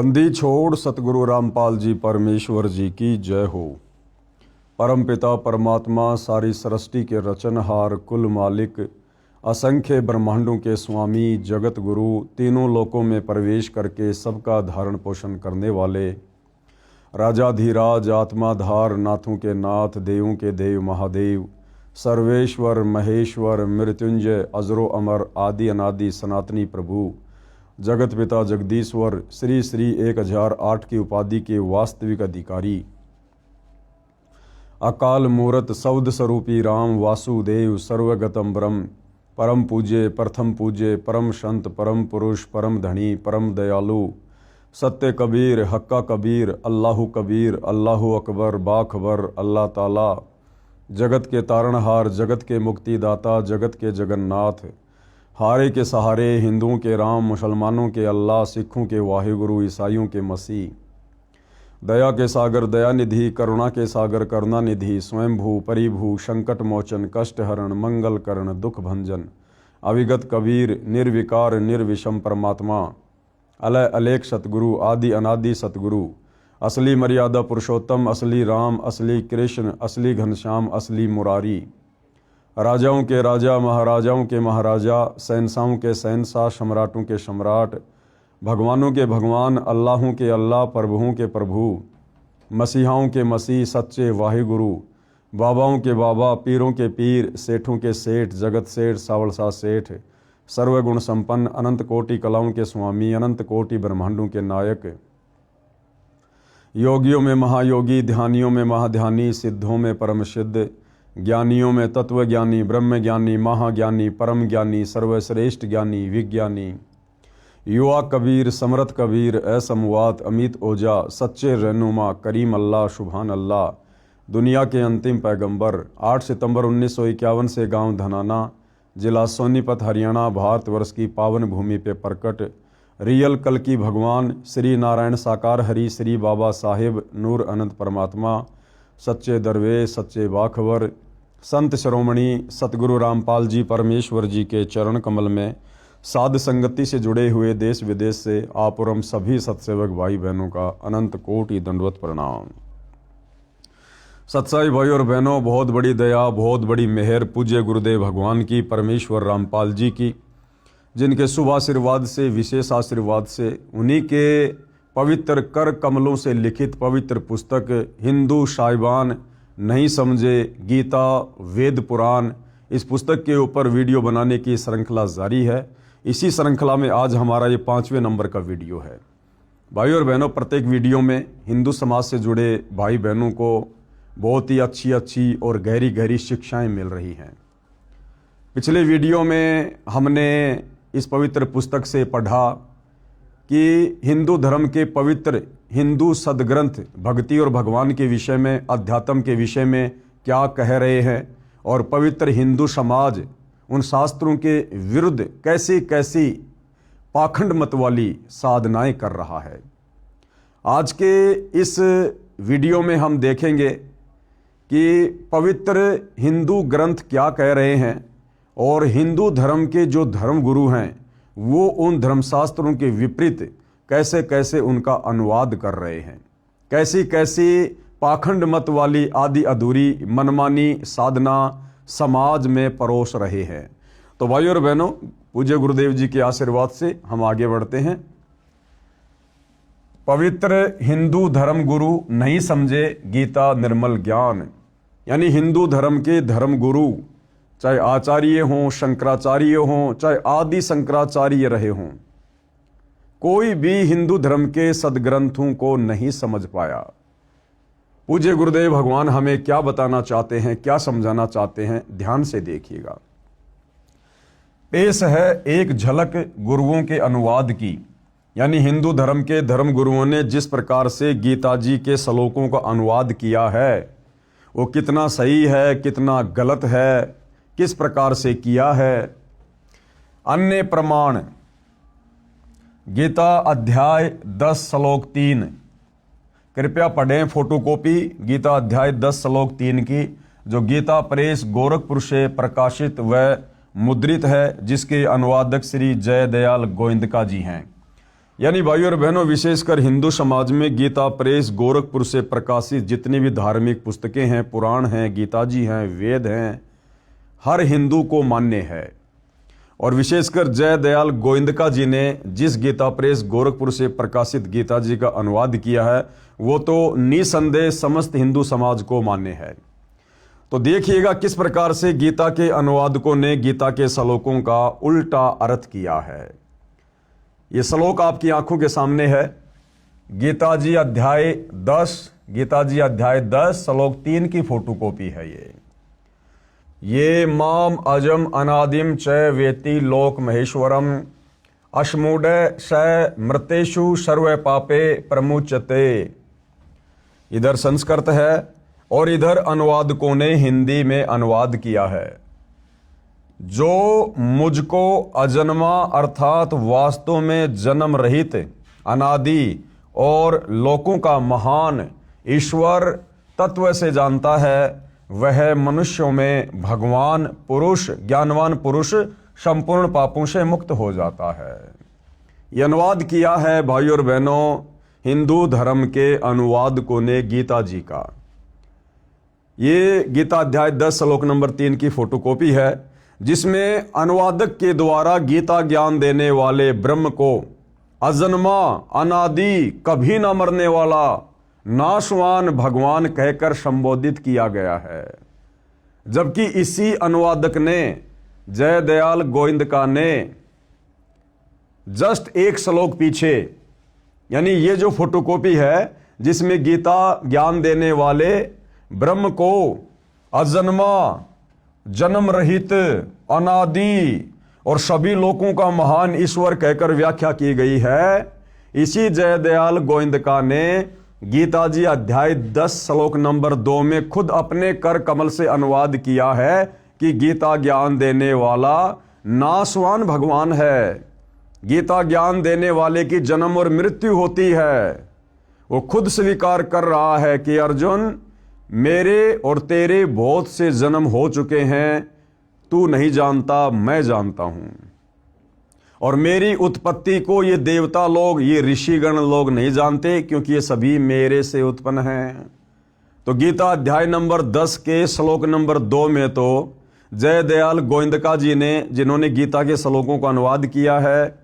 बंदी छोड़ सतगुरु रामपाल जी परमेश्वर जी की जय हो। परम पिता परमात्मा सारी सृष्टि के रचनहार कुल मालिक असंख्य ब्रह्मांडों के स्वामी जगत गुरु तीनों लोकों में प्रवेश करके सबका धारण पोषण करने वाले राजाधिराज आत्माधार नाथों के नाथ देवों के देव महादेव सर्वेश्वर महेश्वर मृत्युंजय अजरो अमर आदि अनादि सनातनी प्रभु जगत पिता जगदीश्वर श्री श्री 1008 की उपाधि के वास्तविक अधिकारी अकाल मूरत सौद स्वरूपी राम वासुदेव सर्वगतम ब्रह्म परम पूज्य प्रथम पूज्य परम संत परम पुरुष परम धनी परम दयालु सत्य कबीर हक्का कबीर अल्लाहु कबीर अल्लाहु अकबर बाखबर अल्लाह ताला जगत के तारणहार जगत के मुक्तिदाता जगत के जगन्नाथ हारे के सहारे हिंदुओं के राम मुसलमानों के अल्लाह सिखों के वाहिगुरु ईसाइयों के मसीह दया के सागर दयानिधि करुणा के सागर करुणानिधि स्वयंभू परिभू संकट मोचन कष्ट हरण मंगल करण दुख भंजन अविगत कबीर निर्विकार निर्विषम परमात्मा अलय अलेख सतगुरु आदि अनादि सतगुरु असली मर्यादा पुरुषोत्तम असली राम असली कृष्ण असली घनश्याम असली मुरारी राजाओं के राजा महाराजाओं के महाराजा शहंशाहों के शहंशाह सम्राटों के सम्राट भगवानों के भगवान अल्लाहों के अल्लाह प्रभुओं के प्रभु मसीहाओं के मसीह सच्चे वाहिगुरु बाबाओं के बाबा पीरों के पीर सेठों के सेठ जगत सेठ सावलसा सेठ सर्वगुण संपन्न अनंत कोटि कलाओं के स्वामी अनंत कोटि ब्रह्मांडों के नायक योगियों में महायोगी ध्यानियों में महाध्यानी सिद्धों में परम सिद्ध ज्ञानियों में तत्वज्ञानी ब्रह्म ज्ञानी महाज्ञानी परम ज्ञानी सर्वश्रेष्ठ ज्ञानी विज्ञानी युवा कबीर समर्थ कबीर असमवात अमित ओजा सच्चे रहनुमा करीम अल्लाह सुभान अल्लाह दुनिया के अंतिम पैगंबर 8 सितंबर 1951 से गांव धनाना जिला सोनीपत हरियाणा भारतवर्ष की पावन भूमि पे प्रकट रियल कल की भगवान श्री नारायण साकार हरि श्री बाबा साहेब नूर अनंत परमात्मा सच्चे दरवेश सच्चे बाखबर संत शिरोमणि सतगुरु रामपाल जी परमेश्वर जी के चरण कमल में साध संगति से जुड़े हुए देश विदेश से आप और हम सभी सत्सेवक भाई बहनों का अनंत कोटि दंडवत प्रणाम। सत्साई भाई और बहनों, बहुत बड़ी दया बहुत बड़ी मेहर पूज्य गुरुदेव भगवान की परमेश्वर रामपाल जी की, जिनके शुभ आशीर्वाद से विशेष आशीर्वाद से उन्हीं के पवित्र कर कमलों से लिखित पवित्र पुस्तक हिंदू साहिबान नहीं समझे गीता वेद पुराण, इस पुस्तक के ऊपर वीडियो बनाने की श्रृंखला जारी है। इसी श्रृंखला में आज हमारा ये 5वें नंबर का वीडियो है। भाई और बहनों, प्रत्येक वीडियो में हिंदू समाज से जुड़े भाई बहनों को बहुत ही अच्छी और गहरी शिक्षाएं मिल रही हैं। पिछले वीडियो में हमने इस पवित्र पुस्तक से पढ़ा कि हिंदू धर्म के पवित्र हिंदू सदग्रंथ भक्ति और भगवान के विषय में अध्यात्म के विषय में क्या कह रहे हैं और पवित्र हिंदू समाज उन शास्त्रों के विरुद्ध कैसी कैसी पाखंड मत वाली साधनाएं कर रहा है। आज के इस वीडियो में हम देखेंगे कि पवित्र हिंदू ग्रंथ क्या कह रहे हैं और हिंदू धर्म के जो धर्म गुरु हैं वो उन धर्मशास्त्रों के विपरीत कैसे कैसे उनका अनुवाद कर रहे हैं, कैसी कैसी पाखंड मत वाली आदि अधूरी मनमानी साधना समाज में परोस रहे हैं। तो भाई और बहनों, पूज्य गुरुदेव जी के आशीर्वाद से हम आगे बढ़ते हैं। पवित्र हिंदू धर्म गुरु नहीं समझे गीता निर्मल ज्ञान, यानी हिंदू धर्म के धर्म गुरु चाहे आचार्य हों शंकराचार्य हों चाहे आदि शंकराचार्य रहे हों, कोई भी हिंदू धर्म के सदग्रंथों को नहीं समझ पाया। पूज्य गुरुदेव भगवान हमें क्या बताना चाहते हैं, क्या समझाना चाहते हैं, ध्यान से देखिएगा। पेश है एक झलक गुरुओं के अनुवाद की, यानी हिंदू धर्म के धर्म गुरुओं ने जिस प्रकार से गीता जी के श्लोकों का अनुवाद किया है वो कितना सही है कितना गलत है, किस प्रकार से किया है। अन्य प्रमाण गीता अध्याय 10 श्लोक 3, कृपया पढ़ें फोटोकॉपी गीता अध्याय 10 श्लोक 3 की, जो गीता प्रेस गोरखपुर से प्रकाशित व मुद्रित है, जिसके अनुवादक श्री जय दयाल गोविंदका जी हैं। यानी भाइयों और बहनों, विशेषकर हिंदू समाज में गीता प्रेस गोरखपुर से प्रकाशित जितनी भी धार्मिक पुस्तकें हैं, पुराण हैं, गीता जी हैं, वेद हैं, हर हिंदू को मान्य है। और विशेषकर जय दयाल गोविंदका जी ने जिस गीता प्रेस गोरखपुर से प्रकाशित गीता जी का अनुवाद किया है, वो तो निसंदेह समस्त हिंदू समाज को मान्य है। तो देखिएगा किस प्रकार से गीता के अनुवादकों ने गीता के श्लोकों का उल्टा अर्थ किया है। ये श्लोक आपकी आंखों के सामने है। गीता जी अध्याय 10 श्लोक 3 की फोटोकॉपी है ये माम अजम अनादिम च वेति लोक महेश्वरम अश्मूढ़ स मृतेषु सर्व पापे प्रमुचते। इधर संस्कृत है और इधर अनुवादकों ने हिंदी में अनुवाद किया है। जो मुझको अजन्मा अर्थात वास्तव में जन्म रहित अनादि और लोकों का महान ईश्वर तत्व से जानता है, वह मनुष्यों में भगवान पुरुष, ज्ञानवान पुरुष संपूर्ण पापों से मुक्त हो जाता है। यह अनुवाद किया है भाइयों और बहनों हिंदू धर्म के अनुवादकों ने गीता जी का। ये गीता अध्याय 10 श्लोक नंबर 3 की फोटोकॉपी है, जिसमें अनुवादक के द्वारा गीता ज्ञान देने वाले ब्रह्म को अजन्मा, अनादि, कभी ना मरने वाला, नाशवान भगवान कहकर संबोधित किया गया है। जबकि इसी अनुवादक ने, जय दयाल गोविंदका ने, जस्ट एक श्लोक पीछे, यानी ये जो फोटोकॉपी है जिसमें गीता ज्ञान देने वाले ब्रह्म को अजन्मा, जन्म रहित, अनादि और सभी लोगों का महान ईश्वर कहकर व्याख्या की गई है, इसी जय दयाल गोविंदका ने गीता जी अध्याय 10 श्लोक नंबर 2 में खुद अपने कर कमल से अनुवाद किया है कि गीता ज्ञान देने वाला नाशवान भगवान है। गीता ज्ञान देने वाले की जन्म और मृत्यु होती है। वो खुद स्वीकार कर रहा है कि अर्जुन, मेरे और तेरे बहुत से जन्म हो चुके हैं, तू नहीं जानता, मैं जानता हूं। और मेरी उत्पत्ति को ये देवता लोग, ये ऋषिगण लोग नहीं जानते, क्योंकि ये सभी मेरे से उत्पन्न हैं। तो गीता अध्याय नंबर 10 के श्लोक नंबर 2 में तो जय दयाल गोविंदका जी ने, जिन्होंने गीता के श्लोकों का अनुवाद किया है,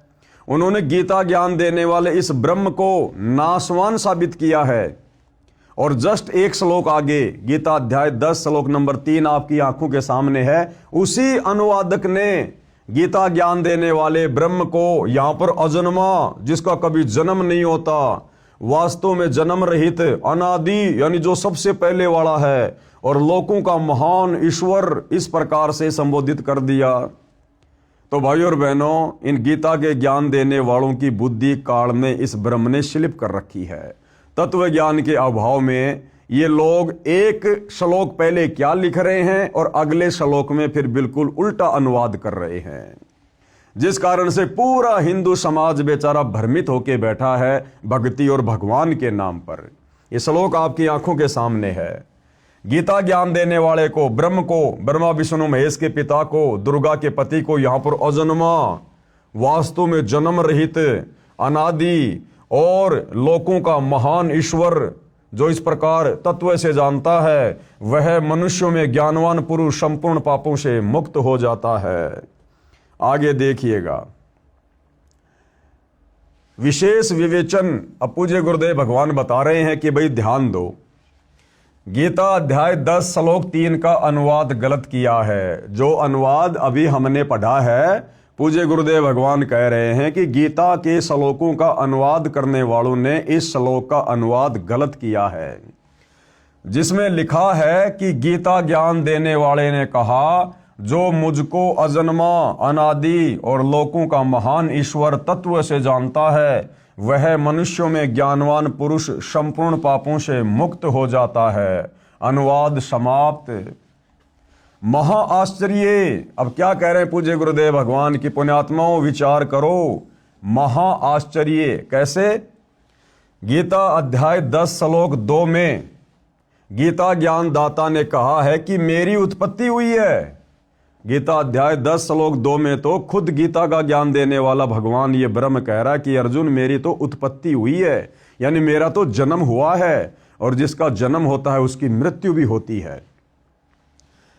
उन्होंने गीता ज्ञान देने वाले इस ब्रह्म को नाशवान साबित किया है। और जस्ट एक श्लोक आगे गीता अध्याय 10 श्लोक नंबर 3 आपकी आंखों के सामने है, उसी अनुवादक ने गीता ज्ञान देने वाले ब्रह्म को यहां पर अजन्मा, जिसका कभी जन्म नहीं होता, वास्तव में जन्म रहित, अनादि, यानी जो सबसे पहले वाला है, और लोकों का महान ईश्वर, इस प्रकार से संबोधित कर दिया। तो भाइयों और बहनों, इन गीता के ज्ञान देने वालों की बुद्धि काल में इस ब्रह्म ने स्लिप कर रखी है। तत्व ज्ञान के अभाव में ये लोग एक श्लोक पहले क्या लिख रहे हैं और अगले श्लोक में फिर बिल्कुल उल्टा अनुवाद कर रहे हैं, जिस कारण से पूरा हिंदू समाज बेचारा भ्रमित होकर बैठा है भक्ति और भगवान के नाम पर। ये श्लोक आपकी आंखों के सामने है। गीता ज्ञान देने वाले को, ब्रह्म को, ब्रह्मा विष्णु महेश के पिता को, दुर्गा के पति को यहां पर अजन्मा, वास्तव में जन्म रहित, अनादि और लोकों का महान ईश्वर जो इस प्रकार तत्व से जानता है, वह मनुष्यों में ज्ञानवान पुरुष संपूर्ण पापों से मुक्त हो जाता है। आगे देखिएगा, विशेष विवेचन अब पूज्य गुरुदेव भगवान बता रहे हैं कि भाई ध्यान दो, गीता अध्याय 10 श्लोक 3 का अनुवाद गलत किया है। जो अनुवाद अभी हमने पढ़ा है, पूज्य गुरुदेव भगवान कह रहे हैं कि गीता के श्लोकों का अनुवाद करने वालों ने इस श्लोक का अनुवाद गलत किया है, जिसमें लिखा है कि गीता ज्ञान देने वाले ने कहा, जो मुझको अजन्मा, अनादि और लोकों का महान ईश्वर तत्व से जानता है, वह मनुष्यों में ज्ञानवान पुरुष संपूर्ण पापों से मुक्त हो जाता है। अनुवाद समाप्त। महा आश्चर्य। अब क्या कह रहे हैं पूज्य गुरुदेव भगवान की पुण्यात्माओं, विचार करो। महा आश्चर्य कैसे? गीता अध्याय 10 श्लोक 2 में गीता ज्ञान दाता ने कहा है कि मेरी उत्पत्ति हुई है, गीता अध्याय 10 श्लोक 2 में तो खुद गीता का ज्ञान देने वाला भगवान ये ब्रह्म कह रहा है कि अर्जुन मेरी तो उत्पत्ति हुई है, यानी मेरा तो जन्म हुआ है, और जिसका जन्म होता है उसकी मृत्यु भी होती है।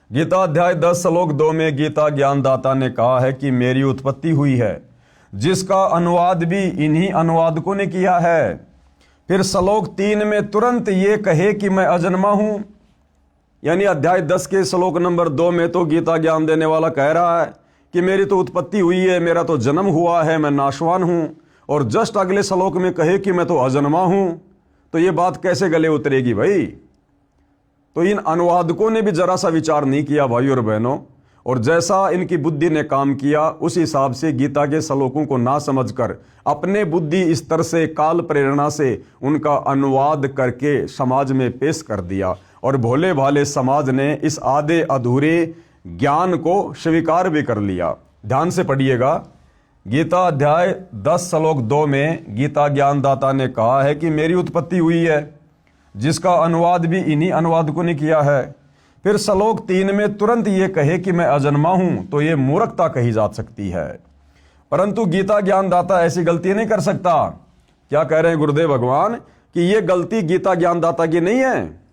गीता अध्याय 10 श्लोक 2 में गीता ज्ञानदाता ने कहा है कि मेरी उत्पत्ति हुई है, जिसका अनुवाद भी इन्हीं अनुवादकों ने किया है। फिर श्लोक 3 में तुरंत ये कहे कि मैं अजन्मा हूं, यानी अध्याय 10 के श्लोक नंबर 2 में तो गीता ज्ञान देने वाला कह रहा है कि मेरी तो उत्पत्ति हुई है, मेरा तो जन्म हुआ है, मैं नाशवान हूं, और जस्ट अगले श्लोक में कहे कि मैं तो अजन्मा हूं, तो ये बात कैसे गले उतरेगी भाई। तो इन अनुवादकों ने भी जरा सा विचार नहीं किया भाई और बहनों, और जैसा इनकी बुद्धि ने काम किया उस हिसाब से गीता के श्लोकों को ना समझकर अपने बुद्धि स्तर से काल प्रेरणा से उनका अनुवाद करके समाज में पेश कर दिया, और भोले भाले समाज ने इस आधे अधूरे ज्ञान को स्वीकार भी कर लिया। ध्यान से पढ़िएगा, गीता अध्याय 10 श्लोक 2 में गीता ज्ञानदाता ने कहा है कि मेरी उत्पत्ति हुई है, जिसका अनुवाद भी इन्हीं अनुवादकों ने किया है। फिर श्लोक 3 में तुरंत ये कहे कि मैं अजन्मा हूं, तो ये मूर्खता कही जा सकती है। परंतु गीता ज्ञानदाता ऐसी गलती नहीं कर सकता। क्या कह रहे हैं गुरुदेव भगवान कि ये गलती गीता ज्ञानदाता की नहीं है,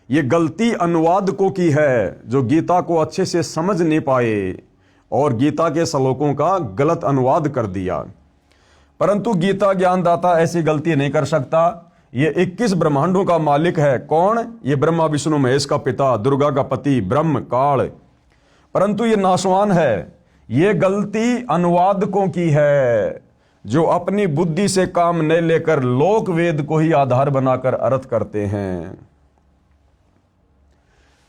ये गलती अनुवादकों की है, जो गीता को अच्छे से समझ नहीं पाए और गीता के श्लोकों का गलत अनुवाद कर दिया। परंतु गीता ज्ञानदाता ऐसी गलती नहीं कर सकता। ये 21 ब्रह्मांडों का मालिक है। कौन? ये ब्रह्मा विष्णु महेश का पिता, दुर्गा का पति, ब्रह्म काल। परंतु ये नाशवान है। ये गलती अनुवादकों की है, जो अपनी बुद्धि से काम नहीं लेकर लोक वेद को ही आधार बनाकर अर्थ करते हैं।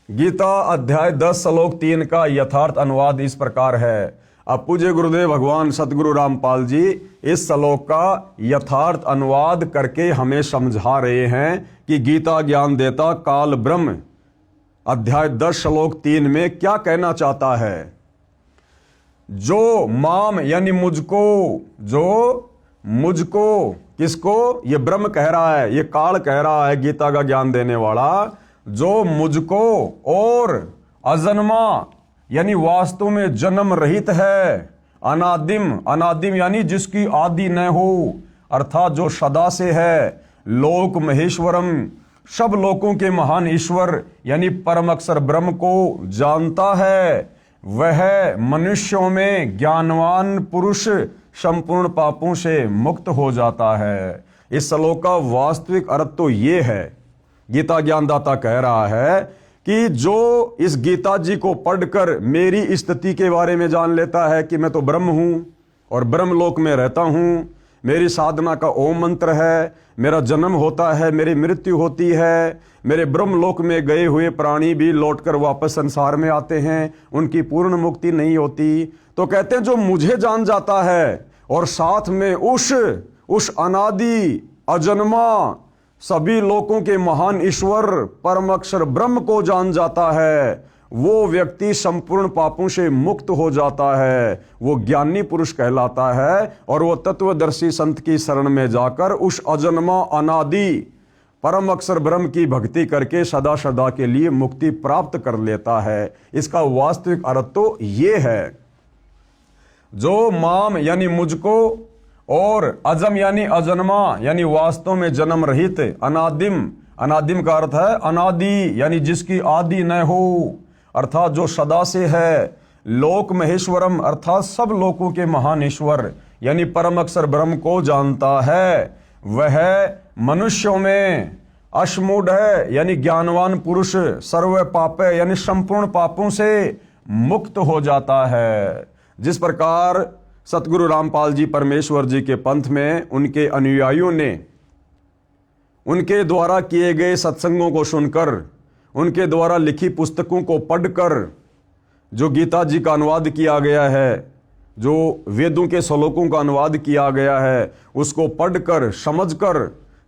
गीता अध्याय 10 श्लोक 3 का यथार्थ अनुवाद इस प्रकार है। अब पूज्य गुरुदेव भगवान सतगुरु रामपाल जी इस श्लोक का यथार्थ अनुवाद करके हमें समझा रहे हैं कि गीता ज्ञान देता काल ब्रह्म अध्याय 10 श्लोक 3 में क्या कहना चाहता है। जो माम यानी मुझको, जो मुझको, किसको? ये ब्रह्म कह रहा है, ये काल कह रहा है, गीता का ज्ञान देने वाला, जो मुझको और अजन्मा यानी वास्तव में जन्म रहित है, अनादिम, अनादिम यानी जिसकी आदि न हो, अर्थात जो सदा से है, लोक महेश्वरम, सब लोकों के महान ईश्वर यानी परम अक्षर ब्रह्म को जानता है, वह मनुष्यों में ज्ञानवान पुरुष संपूर्ण पापों से मुक्त हो जाता है। इस श्लोक का वास्तविक अर्थ तो ये है, गीता ज्ञानदाता कह रहा है कि जो इस गीता जी को पढ़कर मेरी स्थिति के बारे में जान लेता है कि मैं तो ब्रह्म हूं और ब्रह्मलोक में रहता हूं, मेरी साधना का ओम मंत्र है, मेरा जन्म होता है, मेरी मृत्यु होती है, मेरे ब्रह्मलोक में गए हुए प्राणी भी लौटकर वापस संसार में आते हैं, उनकी पूर्ण मुक्ति नहीं होती। तो कहते हैं जो मुझे जान जाता है और साथ में उस अनादि अजन्मा सभी लोकों के महान ईश्वर परम अक्षर ब्रह्म को जान जाता है, वो व्यक्ति संपूर्ण पापों से मुक्त हो जाता है, वो ज्ञानी पुरुष कहलाता है, और वो तत्वदर्शी संत की शरण में जाकर उस अजन्मा अनादि परम अक्षर ब्रह्म की भक्ति करके सदा सदा के लिए मुक्ति प्राप्त कर लेता है। इसका वास्तविक अर्थ तो ये है, जो माम यानी मुझको और अजम यानी अजन्मा यानी वास्तव में जन्म रहित, अनादिम, अनादिम का अर्थ है अनादि यानी जिसकी आदि न हो, अर्थात जो सदा से है, लोक महेश्वरम अर्थात सब लोकों के महान ईश्वर यानी परम अक्षर ब्रह्म को जानता है, वह मनुष्यों में अश्मूढ़ है यानी ज्ञानवान पुरुष, सर्व पापे यानी संपूर्ण पापों से मुक्त हो जाता है। जिस प्रकार सतगुरु रामपाल जी परमेश्वर जी के पंथ में उनके अनुयायियों ने उनके द्वारा किए गए सत्संगों को सुनकर, उनके द्वारा लिखी पुस्तकों को पढ़कर जो गीता जी का अनुवाद किया गया है, जो वेदों के श्लोकों का अनुवाद किया गया है, उसको पढ़कर समझकर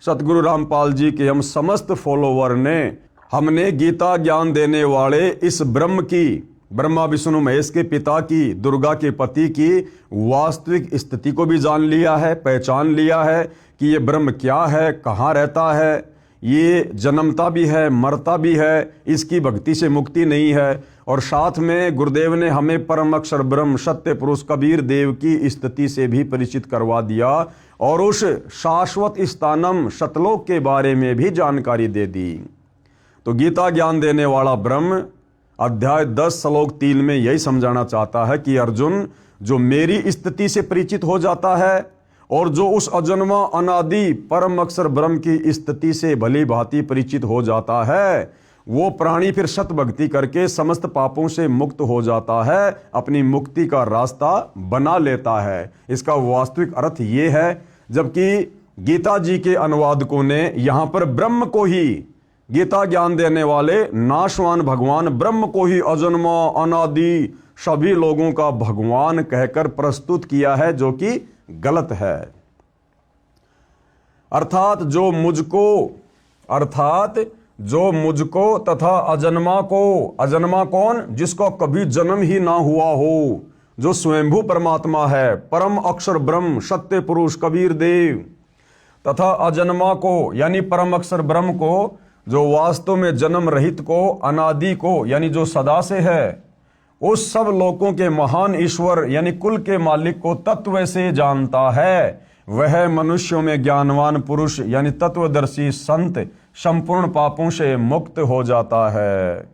सतगुरु रामपाल जी के हम समस्त फॉलोवर ने, हमने गीता ज्ञान देने वाले इस ब्रह्म की, ब्रह्मा विष्णु महेश के पिता की, दुर्गा के पति की वास्तविक स्थिति को भी जान लिया है, पहचान लिया है कि ये ब्रह्म क्या है, कहाँ रहता है, ये जन्मता भी है, मरता भी है, इसकी भक्ति से मुक्ति नहीं है। और साथ में गुरुदेव ने हमें परम अक्षर ब्रह्म सत्य पुरुष कबीर देव की स्थिति से भी परिचित करवा दिया और उस शाश्वत स्थानम सतलोक के बारे में भी जानकारी दे दी। तो गीता ज्ञान देने वाला ब्रह्म अध्याय 10 श्लोक 3 में यही समझाना चाहता है कि अर्जुन, जो मेरी स्थिति से परिचित हो जाता है और जो उस अजन्मा अनादि परम अक्षर ब्रह्म की स्थिति से भली भांति परिचित हो जाता है, वो प्राणी फिर सत भक्ति करके समस्त पापों से मुक्त हो जाता है, अपनी मुक्ति का रास्ता बना लेता है। इसका वास्तविक अर्थ ये है, जबकि गीता जी के अनुवादकों ने यहां पर ब्रह्म को ही, गीता ज्ञान देने वाले नाशवान भगवान ब्रह्म को ही अजन्मा अनादि सभी लोगों का भगवान कहकर प्रस्तुत किया है, जो कि गलत है। अर्थात जो मुझको तथा अजन्मा को, अजन्मा कौन? जिसको कभी जन्म ही ना हुआ हो, जो स्वयंभू परमात्मा है, परम अक्षर ब्रह्म सत्य पुरुष कबीर देव, तथा अजन्मा को यानी परम अक्षर ब्रह्म को, जो वास्तव में जन्म रहित को, अनादि को यानी जो सदा से है, उस सब लोगों के महान ईश्वर यानी कुल के मालिक को तत्व से जानता है, वह मनुष्यों में ज्ञानवान पुरुष यानी तत्वदर्शी संत संपूर्ण पापों से मुक्त हो जाता है।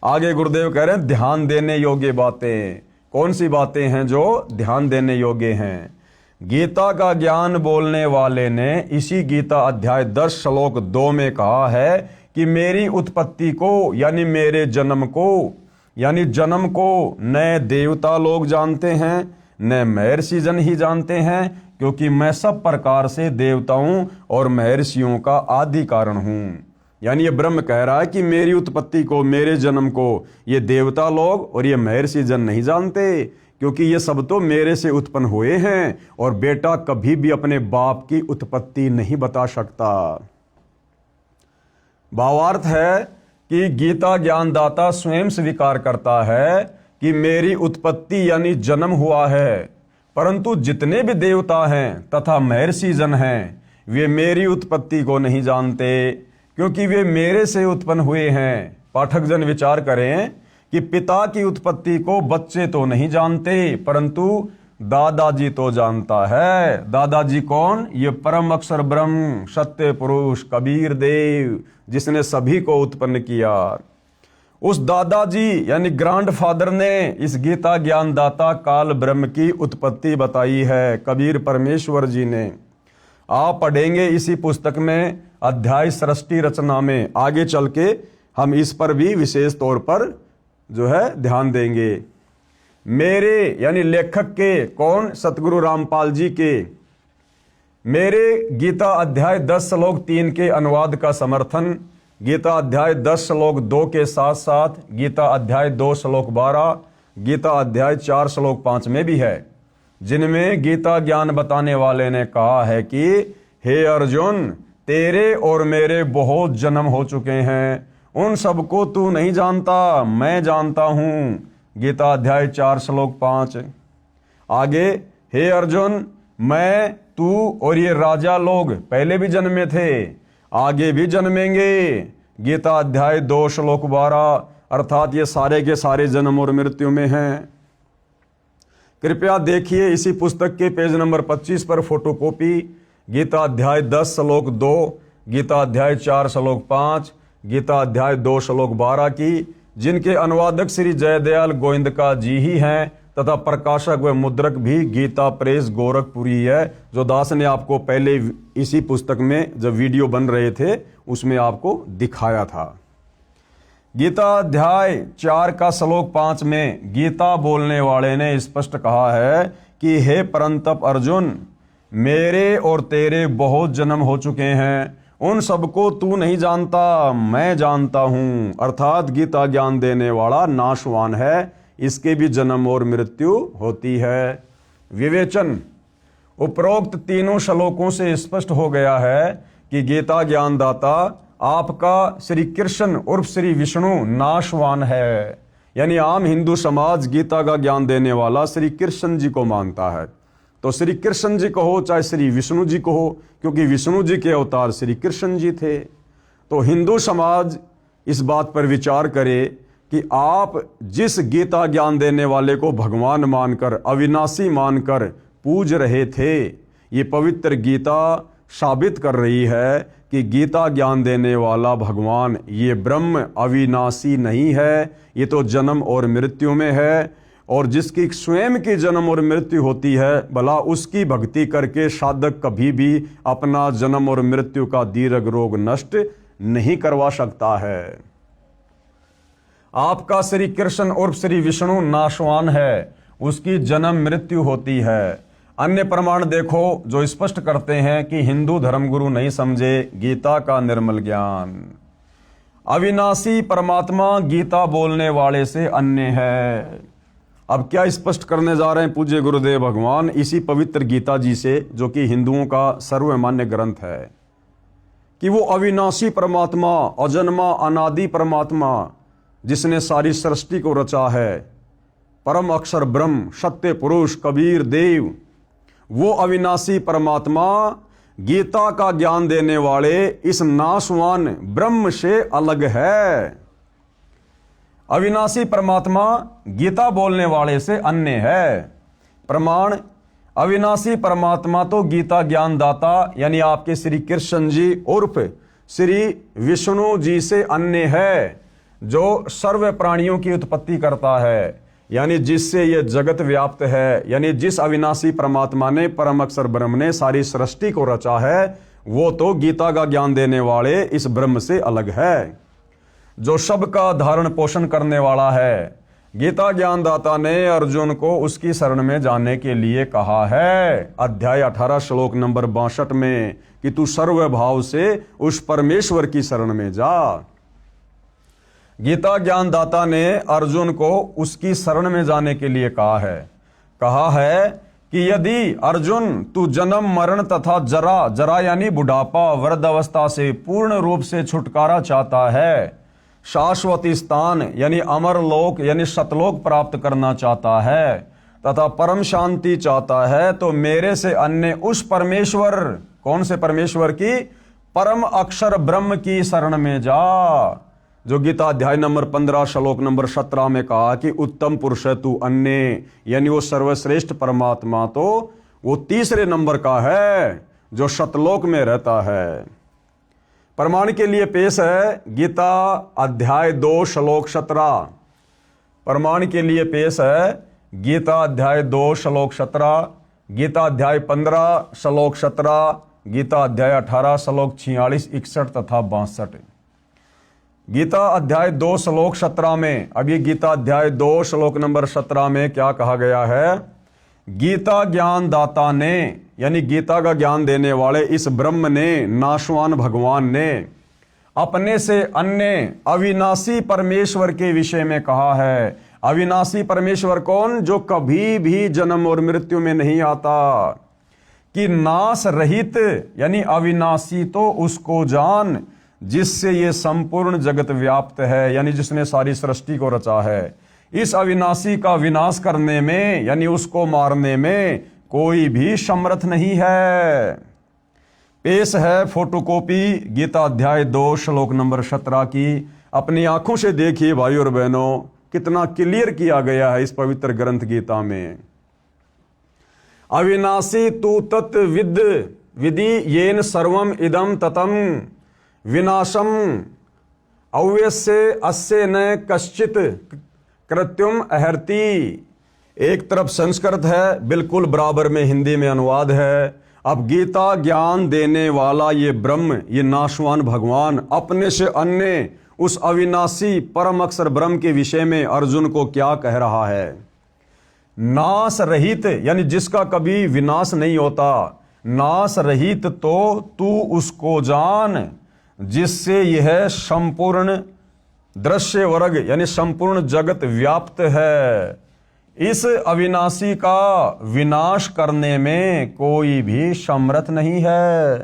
आगे गुरुदेव कह रहे हैं ध्यान देने योग्य बातें। कौन सी बातें हैं जो ध्यान देने योग्य हैं? गीता का ज्ञान बोलने वाले ने इसी गीता अध्याय 10 श्लोक 2 में कहा है कि मेरी उत्पत्ति को यानी मेरे जन्म को, यानी जन्म को न देवता लोग जानते हैं न महर्षि जन ही जानते हैं, क्योंकि मैं सब प्रकार से देवताओं और महर्षियों का आदि कारण हूं। यानी ये ब्रह्म कह रहा है कि मेरी उत्पत्ति को, मेरे जन्म को ये देवता लोग और ये महर्षि जन नहीं जानते, क्योंकि ये सब तो मेरे से उत्पन्न हुए हैं और बेटा कभी भी अपने बाप की उत्पत्ति नहीं बता सकता। भावार्थ है कि गीता ज्ञानदाता स्वयं स्वीकार करता है कि मेरी उत्पत्ति यानी जन्म हुआ है, परंतु जितने भी देवता हैं तथा महर्षि जन हैं वे मेरी उत्पत्ति को नहीं जानते, क्योंकि वे मेरे से उत्पन्न हुए हैं। पाठक जन विचार करें कि पिता की उत्पत्ति को बच्चे तो नहीं जानते, परंतु दादाजी तो जानता है। दादाजी कौन? ये परम अक्षर ब्रह्म सत्य पुरुष कबीर देव, जिसने सभी को उत्पन्न किया। उस दादाजी यानी ग्रैंडफादर ने इस गीता ज्ञानदाता काल ब्रह्म की उत्पत्ति बताई है, कबीर परमेश्वर जी ने। आप पढ़ेंगे इसी पुस्तक में अध्याय सृष्टि रचना में, आगे चल के हम इस पर भी विशेष तौर पर जो है ध्यान देंगे। मेरे यानी लेखक के, कौन? सतगुरु रामपाल जी के। मेरे गीता अध्याय 10 श्लोक 3 के अनुवाद का समर्थन गीता अध्याय 10 श्लोक 2 के साथ साथ गीता अध्याय 2 श्लोक 12, गीता अध्याय 4 श्लोक 5 में भी है, जिनमें गीता ज्ञान बताने वाले ने कहा है कि हे अर्जुन, तेरे और मेरे बहुत जन्म हो चुके हैं, उन सबको तू नहीं जानता, मैं जानता हूं। गीता अध्याय 4 श्लोक 5। आगे, हे अर्जुन, मैं, तू और ये राजा लोग पहले भी जन्मे थे, आगे भी जन्मेंगे। गीता अध्याय 2 श्लोक 12, अर्थात ये सारे के सारे जन्म और मृत्यु में हैं। कृपया देखिए इसी पुस्तक के पेज नंबर 25 पर फोटोकॉपी गीता अध्याय 10 श्लोक 2, गीता अध्याय 4 श्लोक 5, गीता अध्याय 2 श्लोक 12 की, जिनके अनुवादक श्री जयदयाल गोविंदका जी ही हैं तथा प्रकाशक व मुद्रक भी गीता प्रेस गोरखपुरी है, जो दास ने आपको पहले इसी पुस्तक में जब वीडियो बन रहे थे उसमें आपको दिखाया था। गीता अध्याय 4 का श्लोक 5 में गीता बोलने वाले ने स्पष्ट कहा है कि हे परंतप अर्जुन, मेरे और तेरे बहुत जन्म हो चुके हैं, उन सबको तू नहीं जानता, मैं जानता हूं। अर्थात गीता ज्ञान देने वाला नाशवान है, इसके भी जन्म और मृत्यु होती है। विवेचन, उपरोक्त तीनों श्लोकों से स्पष्ट हो गया है कि गीता ज्ञानदाता आपका श्री कृष्ण उर्फ श्री विष्णु नाशवान है। यानी आम हिंदू समाज गीता का ज्ञान देने वाला श्री कृष्ण जी को मानता है, तो श्री कृष्ण जी कहो चाहे श्री विष्णु जी कहो, क्योंकि विष्णु जी के अवतार श्री कृष्ण जी थे। तो हिंदू समाज इस बात पर विचार करे कि आप जिस गीता ज्ञान देने वाले को भगवान मानकर, अविनाशी मानकर पूज रहे थे, ये पवित्र गीता साबित कर रही है कि गीता ज्ञान देने वाला भगवान ये ब्रह्म अविनाशी नहीं है, ये तो जन्म और मृत्यु में है। और जिसकी स्वयं की जन्म और मृत्यु होती है, भला उसकी भक्ति करके साधक कभी भी अपना जन्म और मृत्यु का दीर्घ रोग नष्ट नहीं करवा सकता है। आपका श्री कृष्ण और श्री विष्णु नाशवान है, उसकी जन्म मृत्यु होती है। अन्य प्रमाण देखो जो स्पष्ट करते हैं कि हिंदू धर्मगुरु नहीं समझे गीता का निर्मल ज्ञान। अविनाशी परमात्मा गीता बोलने वाले से अन्य है। अब क्या स्पष्ट करने जा रहे हैं पूज्य गुरुदेव भगवान इसी पवित्र गीता जी से, जो कि हिंदुओं का सर्वमान्य ग्रंथ है, कि वो अविनाशी परमात्मा, अजन्मा अनादि परमात्मा, जिसने सारी सृष्टि को रचा है, परम अक्षर ब्रह्म, सत्य पुरुष, कबीर देव, वो अविनाशी परमात्मा गीता का ज्ञान देने वाले इस नाशवान ब्रह्म से अलग है। अविनाशी परमात्मा गीता बोलने वाले से अन्य है। प्रमाण, अविनाशी परमात्मा तो गीता ज्ञान दाता यानी आपके श्री कृष्ण जी उर्फ श्री विष्णु जी से अन्य है, जो सर्व प्राणियों की उत्पत्ति करता है, यानी जिससे यह जगत व्याप्त है, यानी जिस अविनाशी परमात्मा ने, परम अक्षर ब्रह्म ने सारी सृष्टि को रचा है, वो तो गीता का ज्ञान देने वाले इस ब्रह्म से अलग है, जो सबका धारण पोषण करने वाला है। गीता ज्ञानदाता ने अर्जुन को उसकी शरण में जाने के लिए कहा है, अध्याय 18 श्लोक नंबर 62 में, कि तू सर्वभाव से उस परमेश्वर की शरण में जा। गीता ज्ञानदाता ने अर्जुन को उसकी शरण में जाने के लिए कहा है कि यदि अर्जुन तू जन्म मरण तथा जरा यानी बुढ़ापा, वृद्धावस्था से पूर्ण रूप से छुटकारा चाहता है, शाश्वत स्थान यानी अमर लोक यानी सतलोक प्राप्त करना चाहता है, तथा परम शांति चाहता है, तो मेरे से अन्य उस परमेश्वर, कौन से परमेश्वर की? परम अक्षर ब्रह्म की शरण में जा, जो गीता अध्याय नंबर 15 श्लोक नंबर 17 में कहा कि उत्तम पुरुष है तू अन्य, यानी वो सर्वश्रेष्ठ परमात्मा तो वो तीसरे नंबर का है जो सतलोक में रहता है। प्रमाण के लिए पेश है गीता अध्याय 2 श्लोक 17। प्रमाण के लिए पेश है गीता अध्याय 2 श्लोक 17, गीता अध्याय 15 श्लोक 17, गीता अध्याय 18 श्लोक 46, 61 तथा 62। गीता अध्याय 2 श्लोक 17 में, अब ये गीता अध्याय 2 श्लोक नंबर 17 में क्या कहा गया है? गीता ज्ञान दाता ने, यानी गीता का ज्ञान देने वाले इस ब्रह्म ने, नाशवान भगवान ने अपने से अन्य अविनाशी परमेश्वर के विषय में कहा है। अविनाशी परमेश्वर कौन? जो कभी भी जन्म और मृत्यु में नहीं आता, कि नाश रहित यानी अविनाशी तो उसको जान जिससे ये संपूर्ण जगत व्याप्त है, यानी जिसने सारी सृष्टि को रचा है। इस अविनाशी का विनाश करने में यानी उसको मारने में कोई भी समर्थ नहीं है। पेश है फोटोकॉपी गीता अध्याय 2 श्लोक नंबर 17 की। अपनी आंखों से देखिए भाई और बहनों, कितना क्लियर किया गया है इस पवित्र ग्रंथ गीता में। अविनाशी तू तत् विधि येन सर्वम इदम ततम विनाशम अव्यस्य अस्य न कश्चित कृत्युम अहर्ति। एक तरफ संस्कृत है, बिल्कुल बराबर में हिंदी में अनुवाद है। अब गीता ज्ञान देने वाला ये ब्रह्म, ये नाशवान भगवान अपने से अन्य उस अविनाशी परम अक्षर ब्रह्म के विषय में अर्जुन को क्या कह रहा है? नाश रहित यानी जिसका कभी विनाश नहीं होता, नाश रहित तो तू उसको जान जिससे यह संपूर्ण दृश्य वर्ग यानी संपूर्ण जगत व्याप्त है। इस अविनाशी का विनाश करने में कोई भी समर्थ नहीं है।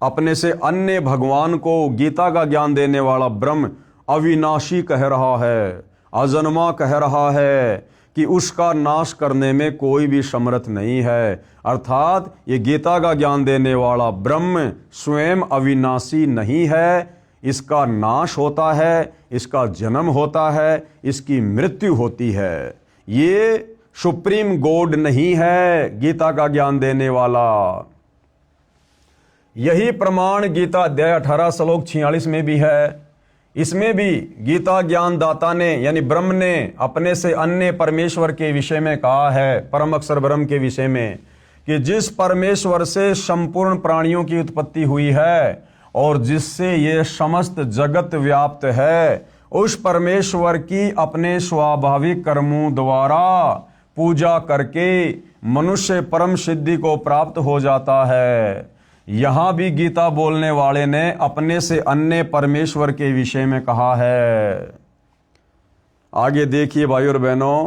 अपने से अन्य भगवान को गीता का ज्ञान देने वाला ब्रह्म अविनाशी कह रहा है, अजन्मा कह रहा है कि उसका नाश करने में कोई भी समर्थ नहीं है। अर्थात ये गीता का ज्ञान देने वाला ब्रह्म स्वयं अविनाशी नहीं है, इसका नाश होता है, इसका जन्म होता है, इसकी मृत्यु होती है। ये सुप्रीम गॉड नहीं है गीता का ज्ञान देने वाला। यही प्रमाण गीता अध्याय 18 श्लोक 46 में भी है। इसमें भी गीता ज्ञान दाता ने यानी ब्रह्म ने अपने से अन्य परमेश्वर के विषय में कहा है, परम अक्षर ब्रह्म के विषय में, कि जिस परमेश्वर से संपूर्ण प्राणियों की उत्पत्ति हुई है और जिससे ये समस्त जगत व्याप्त है, उस परमेश्वर की अपने स्वाभाविक कर्मों द्वारा पूजा करके मनुष्य परम सिद्धि को प्राप्त हो जाता है। यहां भी गीता बोलने वाले ने अपने से अन्य परमेश्वर के विषय में कहा है। आगे देखिए भाई और बहनों,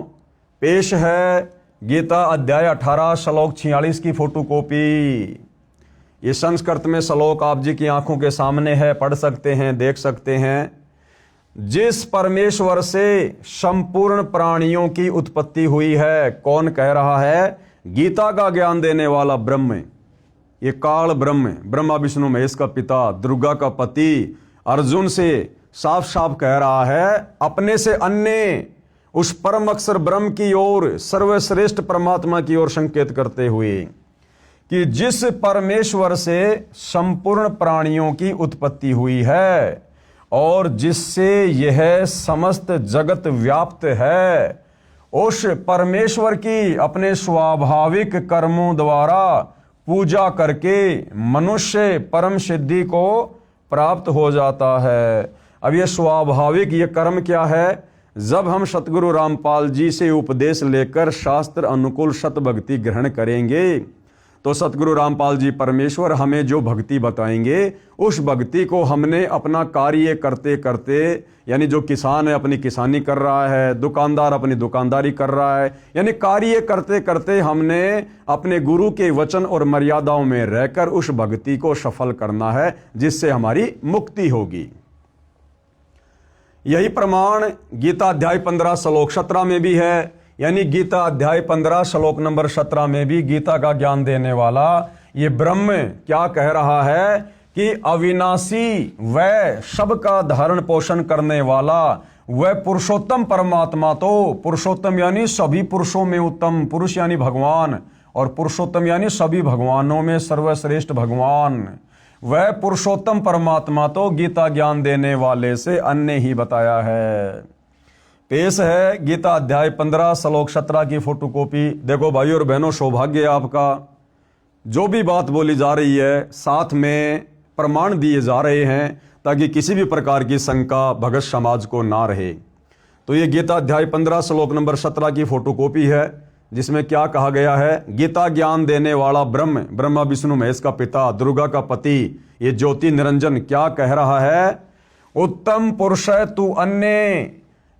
पेश है गीता अध्याय 18 श्लोक 46 की फोटोकॉपी। ये संस्कृत में श्लोक आप जी की आंखों के सामने है, पढ़ सकते हैं, देख सकते हैं। जिस परमेश्वर से संपूर्ण प्राणियों की उत्पत्ति हुई है, कौन कह रहा है? गीता का ज्ञान देने वाला ब्रह्म। ये काल ब्रह्म, ब्रह्मा विष्णु महेश का पिता, दुर्गा का पति, अर्जुन से साफ साफ कह रहा है अपने से अन्य उस परम अक्षर ब्रह्म की ओर, सर्वश्रेष्ठ परमात्मा की ओर संकेत करते हुए कि जिस परमेश्वर से संपूर्ण प्राणियों की उत्पत्ति हुई है और जिससे यह समस्त जगत व्याप्त है, उस परमेश्वर की अपने स्वाभाविक कर्मों द्वारा पूजा करके मनुष्य परम सिद्धि को प्राप्त हो जाता है। अब ये स्वाभाविक ये कर्म क्या है? जब हम सतगुरु रामपाल जी से उपदेश लेकर शास्त्र अनुकूल सत भक्ति ग्रहण करेंगे तो सतगुरु रामपाल जी परमेश्वर हमें जो भक्ति बताएंगे, उस भक्ति को हमने अपना कार्य करते करते, यानी जो किसान है अपनी किसानी कर रहा है, दुकानदार अपनी दुकानदारी कर रहा है, यानी कार्य करते करते हमने अपने गुरु के वचन और मर्यादाओं में रहकर उस भक्ति को सफल करना है, जिससे हमारी मुक्ति होगी। यही प्रमाण गीता अध्याय 15 श्लोक 17 में भी है। यानी गीता अध्याय 15 श्लोक नंबर 17 में भी गीता का ज्ञान देने वाला ये ब्रह्म क्या कह रहा है कि अविनाशी व सबका धारण पोषण करने वाला वह पुरुषोत्तम परमात्मा, तो पुरुषोत्तम यानी सभी पुरुषों में उत्तम, पुरुष यानी भगवान, और पुरुषोत्तम यानी सभी भगवानों में सर्वश्रेष्ठ भगवान, वह पुरुषोत्तम परमात्मा तो गीता ज्ञान देने वाले से अन्य ही बताया है। पेश है गीता अध्याय 15 श्लोक 17 की फोटोकॉपी। देखो भाई और बहनों, सौभाग्य है आपका, जो भी बात बोली जा रही है साथ में प्रमाण दिए जा रहे हैं ताकि किसी भी प्रकार की शंका भगत समाज को ना रहे। तो ये गीता अध्याय 15 श्लोक नंबर 17 की फोटोकॉपी है, जिसमें क्या कहा गया है? गीता ज्ञान देने वाला ब्रह्म, ब्रह्मा विष्णु महेश का पिता, दुर्गा का पति, ये ज्योति निरंजन क्या कह रहा है? उत्तम पुरुष है तू अन्य,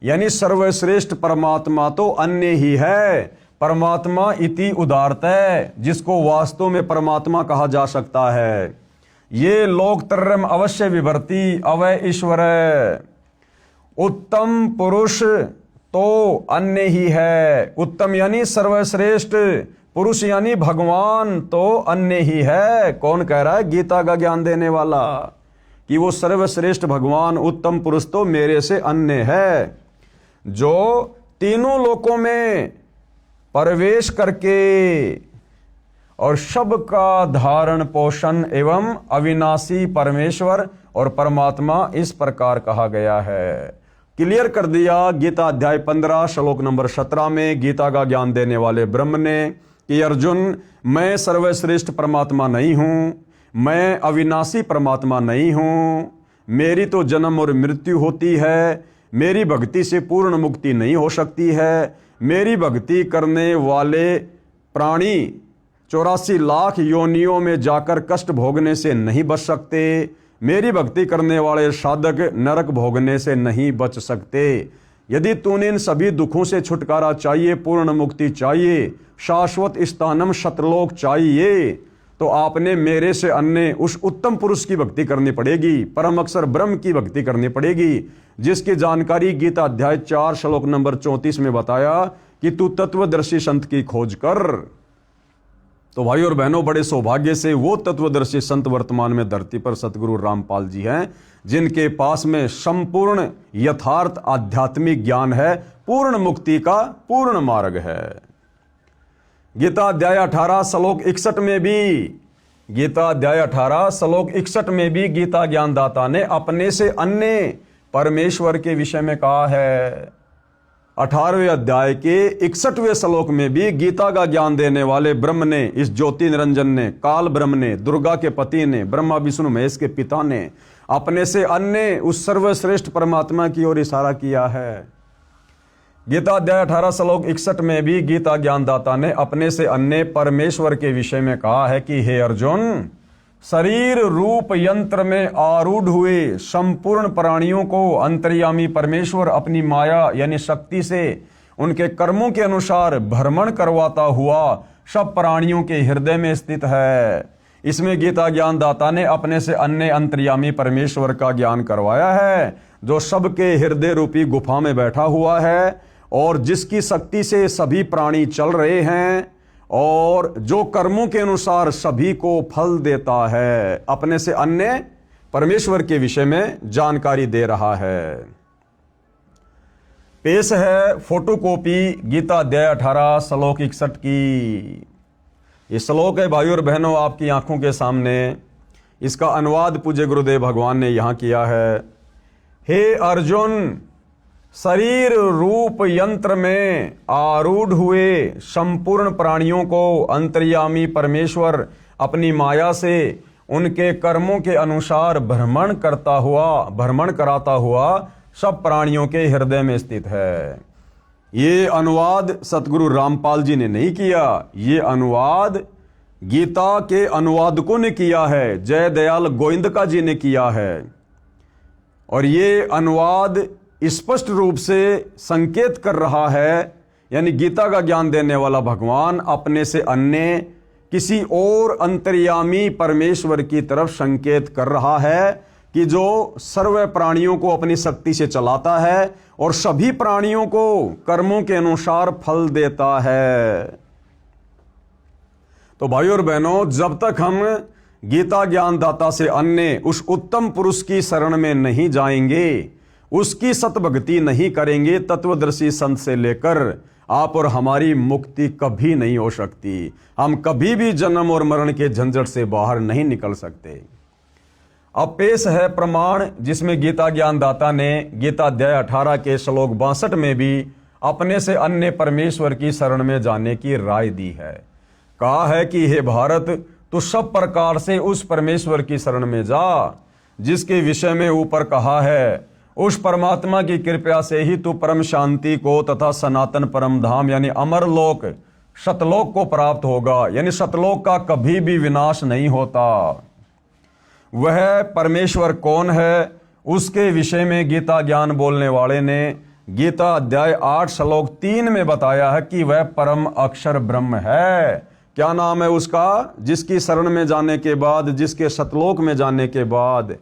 यानी सर्वश्रेष्ठ परमात्मा तो अन्य ही है। परमात्मा इति उदारत है, जिसको वास्तव में परमात्मा कहा जा सकता है। ये लोकत्रयम अवश्य विभर्ति अवय ईश्वर। उत्तम पुरुष तो अन्य ही है, उत्तम यानी सर्वश्रेष्ठ, पुरुष यानी भगवान तो अन्य ही है। कौन कह रहा है? गीता का ज्ञान देने वाला, कि वो सर्वश्रेष्ठ भगवान उत्तम पुरुष तो मेरे से अन्य है, जो तीनों लोकों में प्रवेश करके और सबका धारण पोषण एवं अविनाशी परमेश्वर और परमात्मा इस प्रकार कहा गया है। क्लियर कर दिया गीता अध्याय 15 श्लोक नंबर 17 में गीता का ज्ञान देने वाले ब्रह्म ने कि अर्जुन, मैं सर्वश्रेष्ठ परमात्मा नहीं हूं, मैं अविनाशी परमात्मा नहीं हूं, मेरी तो जन्म और मृत्यु होती है, मेरी भक्ति से पूर्ण मुक्ति नहीं हो सकती है, मेरी भक्ति करने वाले प्राणी 84 लाख योनियों में जाकर कष्ट भोगने से नहीं बच सकते, मेरी भक्ति करने वाले साधक नरक भोगने से नहीं बच सकते। यदि तूने इन सभी दुखों से छुटकारा चाहिए, पूर्ण मुक्ति चाहिए, शाश्वत स्थानम सतलोक चाहिए, तो आपने मेरे से अन्य उस उत्तम पुरुष की भक्ति करनी पड़ेगी, परम अक्षर ब्रह्म की भक्ति करनी पड़ेगी, जिसकी जानकारी गीता अध्याय 4 श्लोक नंबर 34 में बताया कि तू तत्वदर्शी संत की खोज कर। तो भाई और बहनों, बड़े सौभाग्य से वो तत्वदर्शी संत वर्तमान में धरती पर सतगुरु रामपाल जी हैं, जिनके पास में संपूर्ण यथार्थ आध्यात्मिक ज्ञान है, पूर्ण मुक्ति का पूर्ण मार्ग है। गीता अध्याय 18 श्लोक 61 में भी, गीता अध्याय 18 श्लोक 61 में भी गीता ज्ञानदाता ने अपने से अन्य परमेश्वर के विषय में कहा है। 18वें अध्याय के 61वें श्लोक में भी गीता का ज्ञान देने वाले ब्रह्म ने, इस ज्योति निरंजन ने, काल ब्रह्म ने, दुर्गा के पति ने, ब्रह्मा विष्णु महेश के पिता ने अपने से अन्य उस सर्वश्रेष्ठ परमात्मा की ओर इशारा किया है। गीता अध्याय 18 श्लोक 61 में भी गीता ज्ञानदाता ने अपने से अन्य परमेश्वर के विषय में कहा है कि हे अर्जुन, शरीर रूप यंत्र में आरूढ़ हुए संपूर्ण प्राणियों को अंतर्यामी परमेश्वर अपनी माया यानी शक्ति से उनके कर्मों के अनुसार भ्रमण करवाता हुआ सब प्राणियों के हृदय में स्थित है। इसमें गीता ज्ञानदाता ने अपने से अन्य अंतर्यामी परमेश्वर का ज्ञान करवाया है, जो सबके हृदय रूपी गुफा में बैठा हुआ है और जिसकी शक्ति से सभी प्राणी चल रहे हैं और जो कर्मों के अनुसार सभी को फल देता है। अपने से अन्य परमेश्वर के विषय में जानकारी दे रहा है। पेश है फोटोकॉपी गीता अध्याय 18 श्लोक 61 की। ये श्लोक है भाइयों और बहनों आपकी आंखों के सामने। इसका अनुवाद पूज्य गुरुदेव भगवान ने यहां किया है। हे अर्जुन, शरीर रूप यंत्र में आरूढ़ हुए संपूर्ण प्राणियों को अंतर्यामी परमेश्वर अपनी माया से उनके कर्मों के अनुसार भ्रमण कराता हुआ सब प्राणियों के हृदय में स्थित है। ये अनुवाद सतगुरु रामपाल जी ने नहीं किया, ये अनुवाद गीता के अनुवादकों ने किया है, जय दयाल गोविंदका जी ने किया है। और ये अनुवाद स्पष्ट रूप से संकेत कर रहा है, यानी गीता का ज्ञान देने वाला भगवान अपने से अन्य किसी और अंतर्यामी परमेश्वर की तरफ संकेत कर रहा है कि जो सर्व प्राणियों को अपनी शक्ति से चलाता है और सभी प्राणियों को कर्मों के अनुसार फल देता है। तो भाइयों और बहनों, जब तक हम गीता ज्ञानदाता से अन्य उस उत्तम पुरुष की शरण में नहीं जाएंगे, उसकी सतभक्ति नहीं करेंगे, तत्वदर्शी संत से लेकर आप और हमारी मुक्ति कभी नहीं हो सकती। हम कभी भी जन्म और मरण के झंझट से बाहर नहीं निकल सकते। अब पेश है प्रमाण, जिसमें गीता ज्ञानदाता ने गीता अध्याय 18 के श्लोक 62 में भी अपने से अन्य परमेश्वर की शरण में जाने की राय दी है। कहा है कि हे भारत, तू सब प्रकार से उस परमेश्वर की शरण में जा जिसके विषय में ऊपर कहा है। उस परमात्मा की कृपा से ही तू परम शांति को तथा सनातन परम धाम यानी अमर लोक सतलोक को प्राप्त होगा। यानी सतलोक का कभी भी विनाश नहीं होता। वह परमेश्वर कौन है, उसके विषय में गीता ज्ञान बोलने वाले ने गीता अध्याय 8 श्लोक 3 में बताया है कि वह परम अक्षर ब्रह्म है। क्या नाम है उसका? जिसकी शरण में जाने के बाद, जिसके सतलोक में जाने के बाद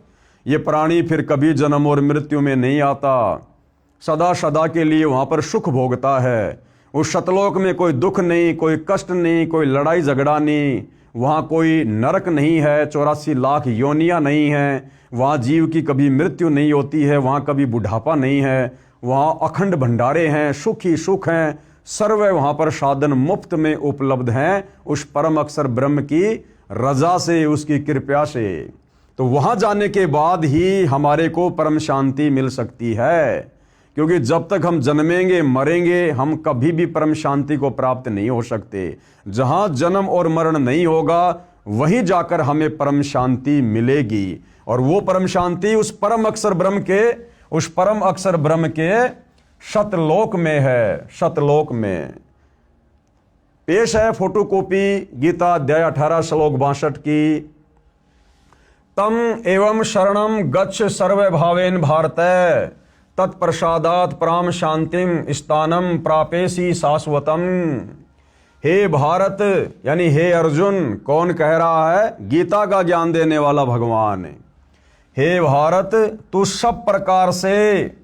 ये प्राणी फिर कभी जन्म और मृत्यु में नहीं आता, सदा सदा के लिए वहां पर सुख भोगता है। उस सतलोक में कोई दुख नहीं, कोई कष्ट नहीं, कोई लड़ाई झगड़ा नहीं, वहां कोई नरक नहीं है, 84 लाख योनियां नहीं है, वहां जीव की कभी मृत्यु नहीं होती है, वहां कभी बुढ़ापा नहीं है, वहां अखंड भंडारे हैं, सुख ही सुख हैं, सर्व वहां पर साधन मुफ्त में उपलब्ध हैं उस परम अक्षर ब्रह्म की रजा से, उसकी कृपा से। तो वहां जाने के बाद ही हमारे को परम शांति मिल सकती है, क्योंकि जब तक हम जन्मेंगे मरेंगे हम कभी भी परम शांति को प्राप्त नहीं हो सकते। जहां जन्म और मरण नहीं होगा वहीं जाकर हमें परम शांति मिलेगी, और वो परम शांति उस परम अक्षर ब्रह्म के सतलोक में है, सतलोक में। पेश है फोटोकॉपी गीता अध्याय 18 श्लोक 62 की। तम एवं शरणम गच्छ सर्वभावेन भारत, तत्प्रसादात प्राम शांतिम स्थानम प्रापेसी शाश्वतम। हे भारत यानी हे अर्जुन, कौन कह रहा है? गीता का ज्ञान देने वाला भगवान। हे भारत, तू सब प्रकार से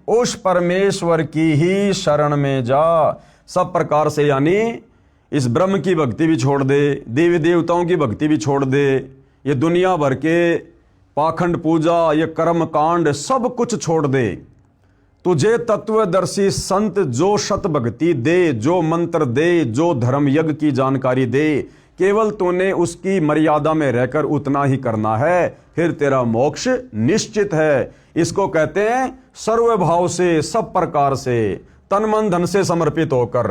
उस परमेश्वर की ही शरण में जा। सब प्रकार से यानी इस ब्रह्म की भक्ति भी छोड़ दे, देवी देवताओं की भक्ति भी छोड़ दे, ये दुनिया भर के पाखंड पूजा, ये कर्म कांड सब कुछ छोड़ दे। तुझे तत्वदर्शी संत जो शत भक्ति दे, जो मंत्र दे, जो धर्म यज्ञ की जानकारी दे, केवल तूने उसकी मर्यादा में रहकर उतना ही करना है, फिर तेरा मोक्ष निश्चित है। इसको कहते हैं सर्वभाव से, सब प्रकार से, तन मन धन से समर्पित होकर।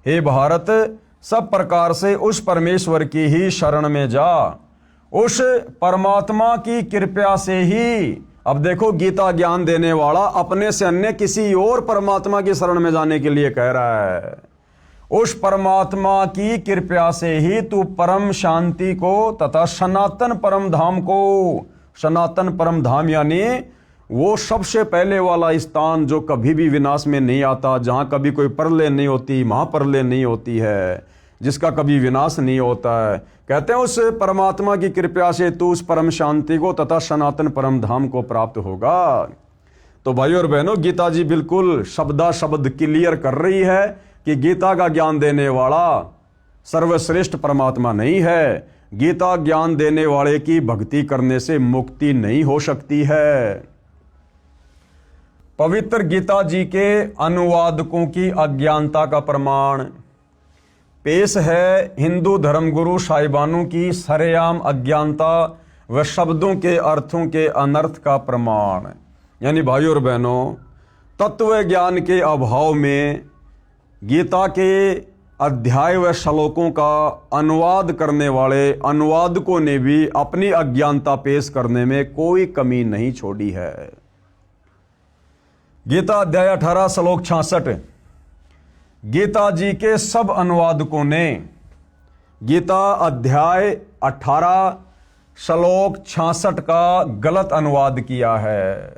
हे भारत, सब प्रकार से उस परमेश्वर की ही शरण में जा, उस परमात्मा की कृपा से ही। अब देखो, गीता ज्ञान देने वाला अपने से अन्य किसी और परमात्मा की शरण में जाने के लिए कह रहा है। उस परमात्मा की कृपा से ही तू परम शांति को तथा सनातन परम धाम को, सनातन परम धाम यानी वो सबसे पहले वाला स्थान जो कभी भी विनाश में नहीं आता, जहां कभी कोई प्रलय नहीं होती, महाप्रलय नहीं होती है, जिसका कभी विनाश नहीं होता है। कहते हैं उस परमात्मा की कृपा से तू उस परम शांति को तथा सनातन परम धाम को प्राप्त होगा। तो भाइयों और बहनों, गीता जी बिल्कुल शब्दा शब्द क्लियर कर रही है कि गीता का ज्ञान देने वाला सर्वश्रेष्ठ परमात्मा नहीं है। गीता ज्ञान देने वाले की भक्ति करने से मुक्ति नहीं हो सकती है। पवित्र गीता जी के अनुवादकों की अज्ञानता का प्रमाण पेश है हिंदू धर्मगुरु साहिबानों की सरेआम अज्ञानता व शब्दों के अर्थों के अनर्थ का प्रमाण। यानी भाइयों और बहनों, तत्व ज्ञान के अभाव में गीता के अध्याय व श्लोकों का अनुवाद करने वाले अनुवादकों ने भी अपनी अज्ञानता पेश करने में कोई कमी नहीं छोड़ी है। गीता अध्याय 18 श्लोक 66। गीता जी के सब अनुवादकों ने गीता अध्याय 18 श्लोक 66 का गलत अनुवाद किया है।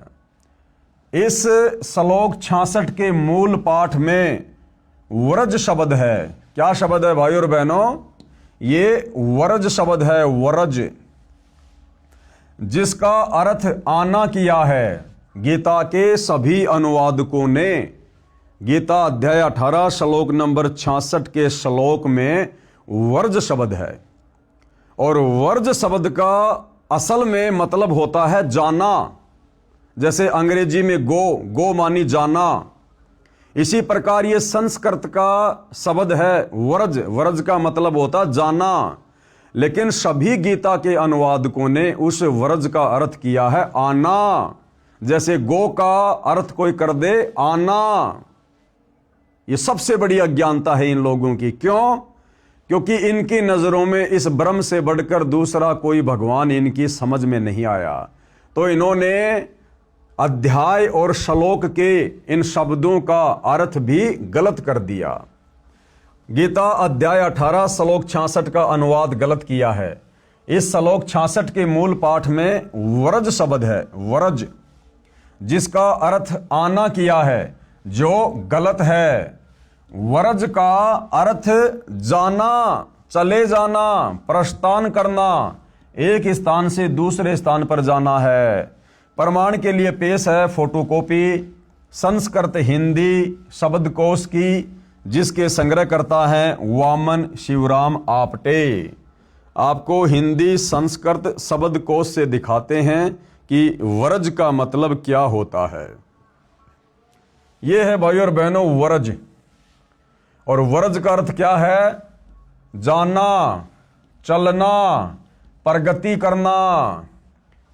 इस श्लोक 66 के मूल पाठ में वरज शब्द है। क्या शब्द है भाइयों और बहनों? ये वरज शब्द है, वरज, जिसका अर्थ आना किया है। गीता के सभी अनुवादकों ने गीता अध्याय 18 श्लोक नंबर 66 के श्लोक में वर्ज शब्द है, और वर्ज शब्द का असल में मतलब होता है जाना। जैसे अंग्रेजी में गो मानी जाना, इसी प्रकार ये संस्कृत का शब्द है वर्ज। वर्ज का मतलब होता जाना, लेकिन सभी गीता के अनुवादकों ने उस वर्ज का अर्थ किया है आना। जैसे गो का अर्थ कोई कर दे आना। ये सबसे बड़ी अज्ञानता है इन लोगों की। क्यों? क्योंकि इनकी नजरों में इस ब्रह्म से बढ़कर दूसरा कोई भगवान इनकी समझ में नहीं आया, तो इन्होंने अध्याय और श्लोक के इन शब्दों का अर्थ भी गलत कर दिया। गीता अध्याय 18 श्लोक 66 का अनुवाद गलत किया है। इस श्लोक 66 के मूल पाठ में वरज शब्द है, वरज, जिसका अर्थ आना किया है, जो गलत है। वरज का अर्थ जाना, चले जाना, प्रस्थान करना, एक स्थान से दूसरे स्थान पर जाना है। प्रमाण के लिए पेश है फोटोकॉपी संस्कृत हिंदी शब्दकोश की, जिसके संग्रहकर्ता हैं वामन शिवराम आपटे। आपको हिंदी संस्कृत शब्दकोश से दिखाते हैं कि वरज का मतलब क्या होता है। यह है भाइयों और बहनों वरज, और वरज का अर्थ क्या है? जाना, चलना, प्रगति करना,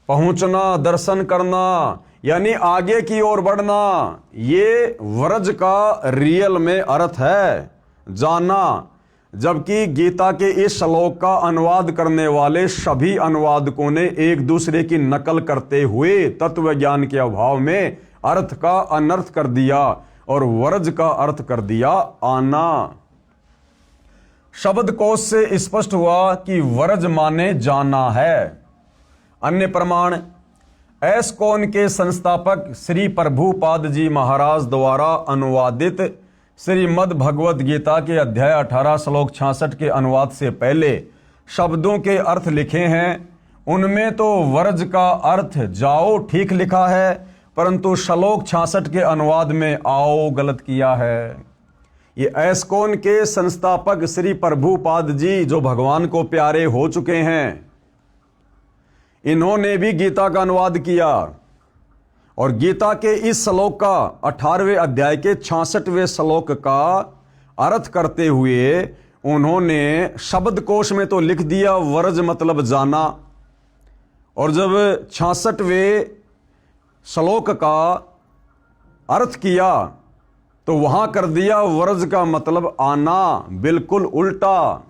पहुंचना, दर्शन करना, यानी आगे की ओर बढ़ना। ये वरज का रियल में अर्थ है, जाना। जबकि गीता के इस श्लोक का अनुवाद करने वाले सभी अनुवादकों ने एक दूसरे की नकल करते हुए तत्व ज्ञान के अभाव में अर्थ का अनर्थ कर दिया और वरज का अर्थ कर दिया आना। शब्दकोश से स्पष्ट हुआ कि वरज माने जाना है। अन्य प्रमाण एस्कॉन के संस्थापक श्री प्रभुपाद जी महाराज द्वारा अनुवादित श्रीमद् भगवद गीता के अध्याय 18 श्लोक 66 के अनुवाद से पहले शब्दों के अर्थ लिखे हैं। उनमें तो वर्ज का अर्थ जाओ ठीक लिखा है, परंतु श्लोक 66 के अनुवाद में आओ गलत किया है। ये एस्कॉन के संस्थापक श्री प्रभुपाद जी जो भगवान को प्यारे हो चुके हैं, इन्होंने भी गीता का अनुवाद किया और गीता के इस श्लोक का 18वें अध्याय के 66वें श्लोक का अर्थ करते हुए उन्होंने शब्दकोश में तो लिख दिया वर्ज मतलब जाना, और जब 66वें श्लोक का अर्थ किया तो वहां कर दिया वर्ज का मतलब आना, बिल्कुल उल्टा।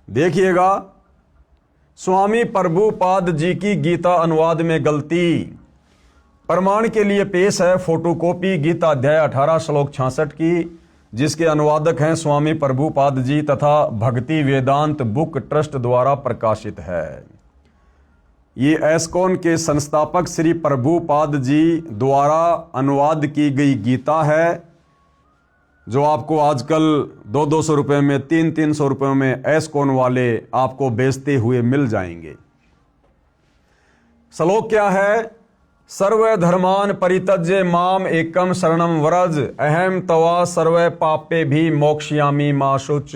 देखिएगा स्वामी प्रभुपाद जी की गीता अनुवाद में गलती प्रमाण के लिए पेश है फोटोकॉपी गीता अध्याय 18 श्लोक 66 की, जिसके अनुवादक हैं स्वामी प्रभुपाद जी तथा भक्ति वेदांत बुक ट्रस्ट द्वारा प्रकाशित है। ये एस्कॉन के संस्थापक श्री प्रभुपाद जी द्वारा अनुवाद की गई गीता है, जो आपको आजकल 200-200 रुपये में 300-300 रुपये में एस्कॉन वाले आपको बेचते हुए मिल जाएंगे। श्लोक क्या है? सर्व धर्मान परित्यज्य माम एकम शरणम व्रज अहम तवा सर्व पापे भी मोक्ष्यामि मा शुच।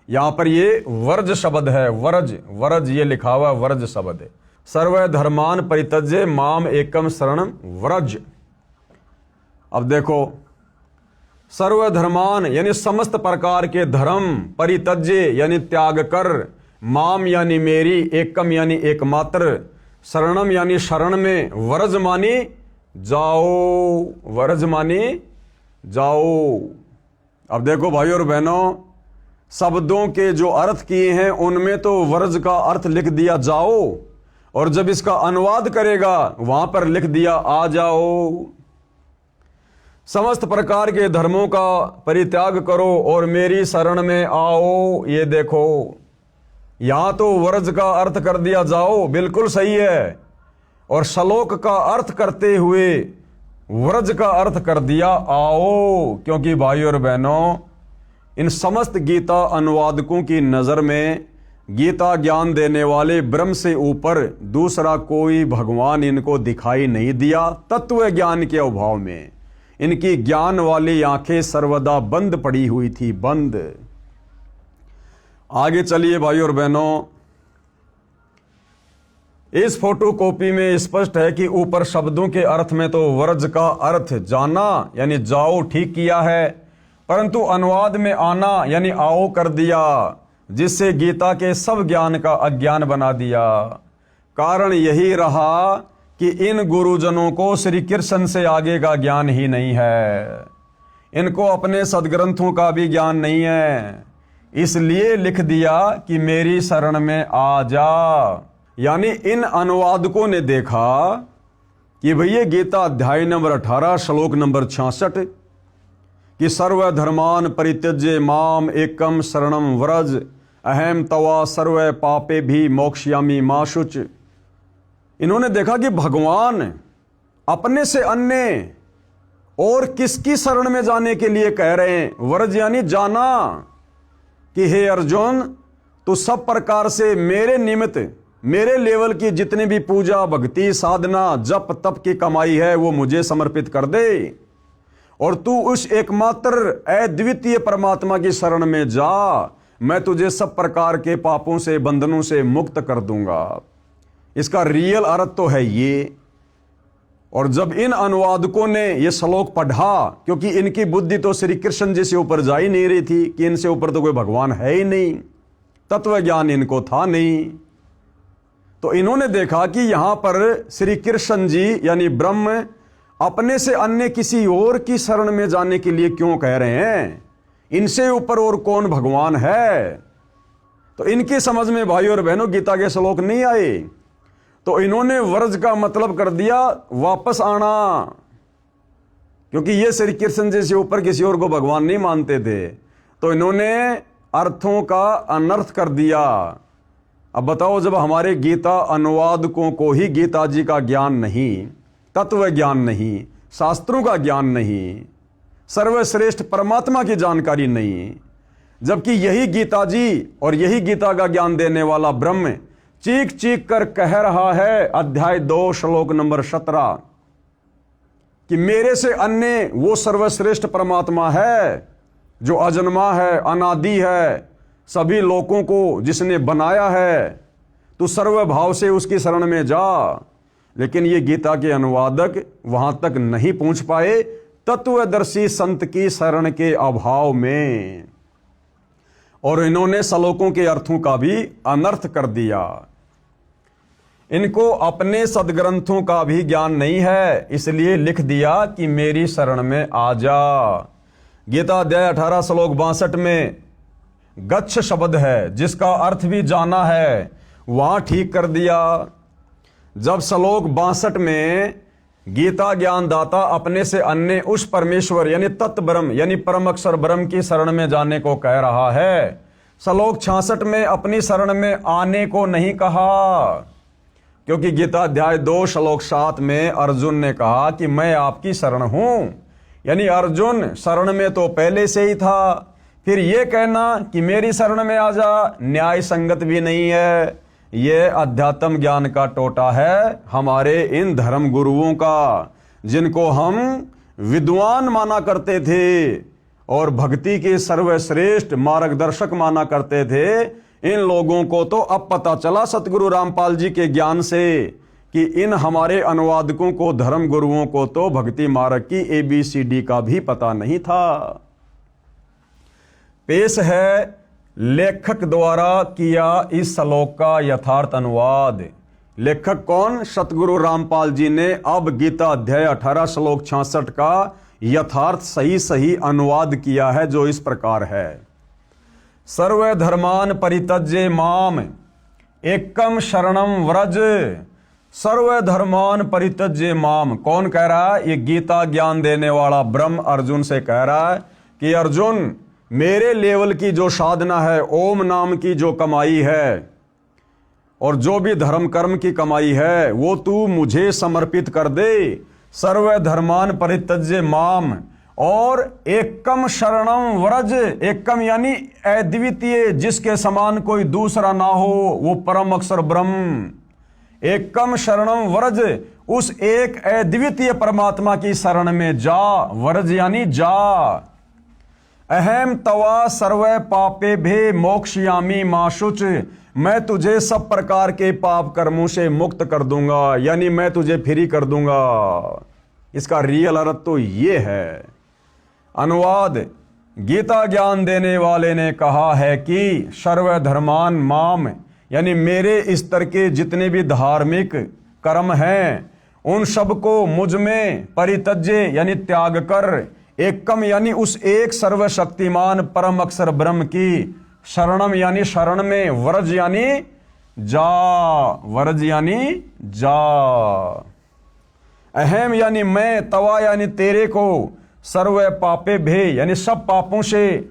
यहां पर ये वर्ज शब्द है, वर्ज ये लिखा हुआ वर्ज शब्द है। सर्व धर्मान परित्यज्य माम एकम शरणम व्रज। अब देखो, सर्व धर्मान यानी समस्त प्रकार के धर्म, परित्यज्य यानी त्याग कर, माम यानी मेरी, एकम यानी एकमात्र, शरणम यानी शरण में, व्रज मानी जाओ, व्रज मानी जाओ। अब देखो भाई और बहनों, शब्दों के जो अर्थ किए हैं उनमें तो व्रज का अर्थ लिख दिया जाओ, और जब इसका अनुवाद करेगा वहां पर लिख दिया आ जाओ। समस्त प्रकार के धर्मों का परित्याग करो और मेरी शरण में आओ। ये देखो, यहां तो व्रज का अर्थ कर दिया जाओ, बिल्कुल सही है, और श्लोक का अर्थ करते हुए व्रज का अर्थ कर दिया आओ। क्योंकि भाई और बहनों, इन समस्त गीता अनुवादकों की नजर में गीता ज्ञान देने वाले ब्रह्म से ऊपर दूसरा कोई भगवान इनको दिखाई नहीं दिया। तत्व ज्ञान के अभाव में इनकी ज्ञान वाली आंखें सर्वदा बंद पड़ी हुई थी, बंद। आगे चलिए भाई और बहनों, इस फोटो कॉपी में स्पष्ट है कि ऊपर शब्दों के अर्थ में तो व्रज का अर्थ जाना यानी जाओ ठीक किया है, परंतु अनुवाद में आना यानी आओ कर दिया, जिससे गीता के सब ज्ञान का अज्ञान बना दिया। कारण यही रहा कि इन गुरुजनों को श्री कृष्ण से आगे का ज्ञान ही नहीं है, इनको अपने सदग्रंथों का भी ज्ञान नहीं है, इसलिए लिख दिया कि मेरी शरण में आ जा। यानी इन अनुवादकों ने देखा कि भैया गीता अध्याय नंबर 18 श्लोक नंबर 66 कि सर्वधर्मान परित्यज्य माम एकम शरणम व्रज अहम तवा सर्व पापे भी मोक्ष्यामि मा शुच। इन्होंने देखा कि भगवान अपने से अन्य और किसकी शरण में जाने के लिए कह रहे हैं? व्रज यानी जाना, कि हे अर्जुन, तू सब प्रकार से मेरे निमित्त, मेरे लेवल की जितने भी पूजा भक्ति साधना जप तप की कमाई है वो मुझे समर्पित कर दे, और तू उस एकमात्र अद्वितीय परमात्मा की शरण में जा। मैं तुझे सब प्रकार के पापों से बंधनों से मुक्त कर दूंगा। इसका रियल अर्थ तो है ये। और जब इन अनुवादकों ने यह श्लोक पढ़ा, क्योंकि इनकी बुद्धि तो श्री कृष्ण जी से ऊपर जा ही नहीं रही थी कि इनसे ऊपर तो कोई भगवान है ही नहीं, तत्व ज्ञान इनको था नहीं, तो इन्होंने देखा कि यहां पर श्री कृष्ण जी यानी ब्रह्म अपने से अन्य किसी और की शरण में जाने के लिए क्यों कह रहे हैं? इनसे ऊपर और कौन भगवान है? तो इनकी समझ में भाई और बहनों गीता के श्लोक नहीं आए, तो इन्होंने व्रज का मतलब कर दिया वापस आना, क्योंकि ये श्री कृष्ण जी से ऊपर किसी और को भगवान नहीं मानते थे, तो इन्होंने अर्थों का अनर्थ कर दिया। अब बताओ, जब हमारे गीता अनुवादकों को ही गीता जी का ज्ञान नहीं, तत्व ज्ञान नहीं, शास्त्रों का ज्ञान नहीं, सर्वश्रेष्ठ परमात्मा की जानकारी नहीं, जबकि यही गीता जी और यही गीता का ज्ञान देने वाला ब्रह्म चीख चीख कर कह रहा है, अध्याय 2 श्लोक नंबर 17 कि मेरे से अन्य वो सर्वश्रेष्ठ परमात्मा है जो अजन्मा है, अनादि है, सभी लोगों को जिसने बनाया है, तो सर्वभाव से उसकी शरण में जा। लेकिन ये गीता के अनुवादक वहां तक नहीं पहुंच पाए, तत्वदर्शी संत की शरण के अभाव में, और इन्होंने श्लोकों के अर्थों का भी अनर्थ कर दिया। इनको अपने सदग्रंथों का भी ज्ञान नहीं है, इसलिए लिख दिया कि मेरी शरण में आ जा। गीता अध्याय 18 श्लोक 62 में गच्छ शब्द है, जिसका अर्थ भी जाना है, वहां ठीक कर दिया। जब श्लोक 62 में गीता ज्ञानदाता अपने से अन्य उस परमेश्वर यानी तत्व ब्रह्म यानी परम अक्षर ब्रह्म की शरण में जाने को कह रहा है, श्लोक 66 में अपनी शरण में आने को नहीं कहा, क्योंकि गीता अध्याय 2 श्लोक 7 में अर्जुन ने कहा कि मैं आपकी शरण हूं, यानी अर्जुन शरण में तो पहले से ही था। फिर यह कहना कि मेरी शरण में आ जा, न्याय संगत भी नहीं है। यह अध्यात्म ज्ञान का टोटा है हमारे इन धर्म गुरुओं का, जिनको हम विद्वान माना करते थे और भक्ति के सर्वश्रेष्ठ मार्गदर्शक माना करते थे। इन लोगों को तो अब पता चला सतगुरु रामपाल जी के ज्ञान से कि इन हमारे अनुवादकों को, धर्म गुरुओं को तो भक्ति मार्ग की ABCD का भी पता नहीं था। पेश है लेखक द्वारा किया इस श्लोक का यथार्थ अनुवाद। लेखक कौन? सतगुरु रामपाल जी ने अब गीता अध्याय 18 श्लोक 66 का यथार्थ सही अनुवाद किया है, जो इस प्रकार है। सर्वधर्मान परित्यज्य माम एकम शरणम व्रज। सर्वधर्मान परित्यज्य माम कौन कह रहा है? ये गीता ज्ञान देने वाला ब्रह्म अर्जुन से कह रहा है कि अर्जुन, मेरे लेवल की जो साधना है, ओम नाम की जो कमाई है और जो भी धर्म कर्म की कमाई है, वो तू मुझे समर्पित कर दे। सर्वधर्मान परित्यज्य माम और एकम शरणम व्रज। एकम यानी अद्वितीय, जिसके समान कोई दूसरा ना हो, वो परम अक्षर ब्रह्म। एकम शरणम व्रज, उस एक अद्वितीय परमात्मा की शरण में जा। व्रज यानी जा। अहम तवा सर्व पापे भे मोक्षयामी माशुच। मैं तुझे सब प्रकार के पाप कर्मों से मुक्त कर दूंगा, यानी मैं तुझे फ्री कर दूंगा। इसका रियल अर्थ तो ये है। अनुवाद, गीता ज्ञान देने वाले ने कहा है कि सर्वधर्मान माम, यानी मेरे स्तर के जितने भी धार्मिक कर्म हैं, उन सबको मुझ में परित्यज्य यानी त्याग कर, एकम यानी उस एक सर्वशक्तिमान परम अक्षर ब्रह्म की शरणम यानी शरण में, व्रज यानी जा। व्रज यानी जा। अहम यानी मैं, तवा यानी तेरे को, सर्व पापे भे यानी सब पापों से,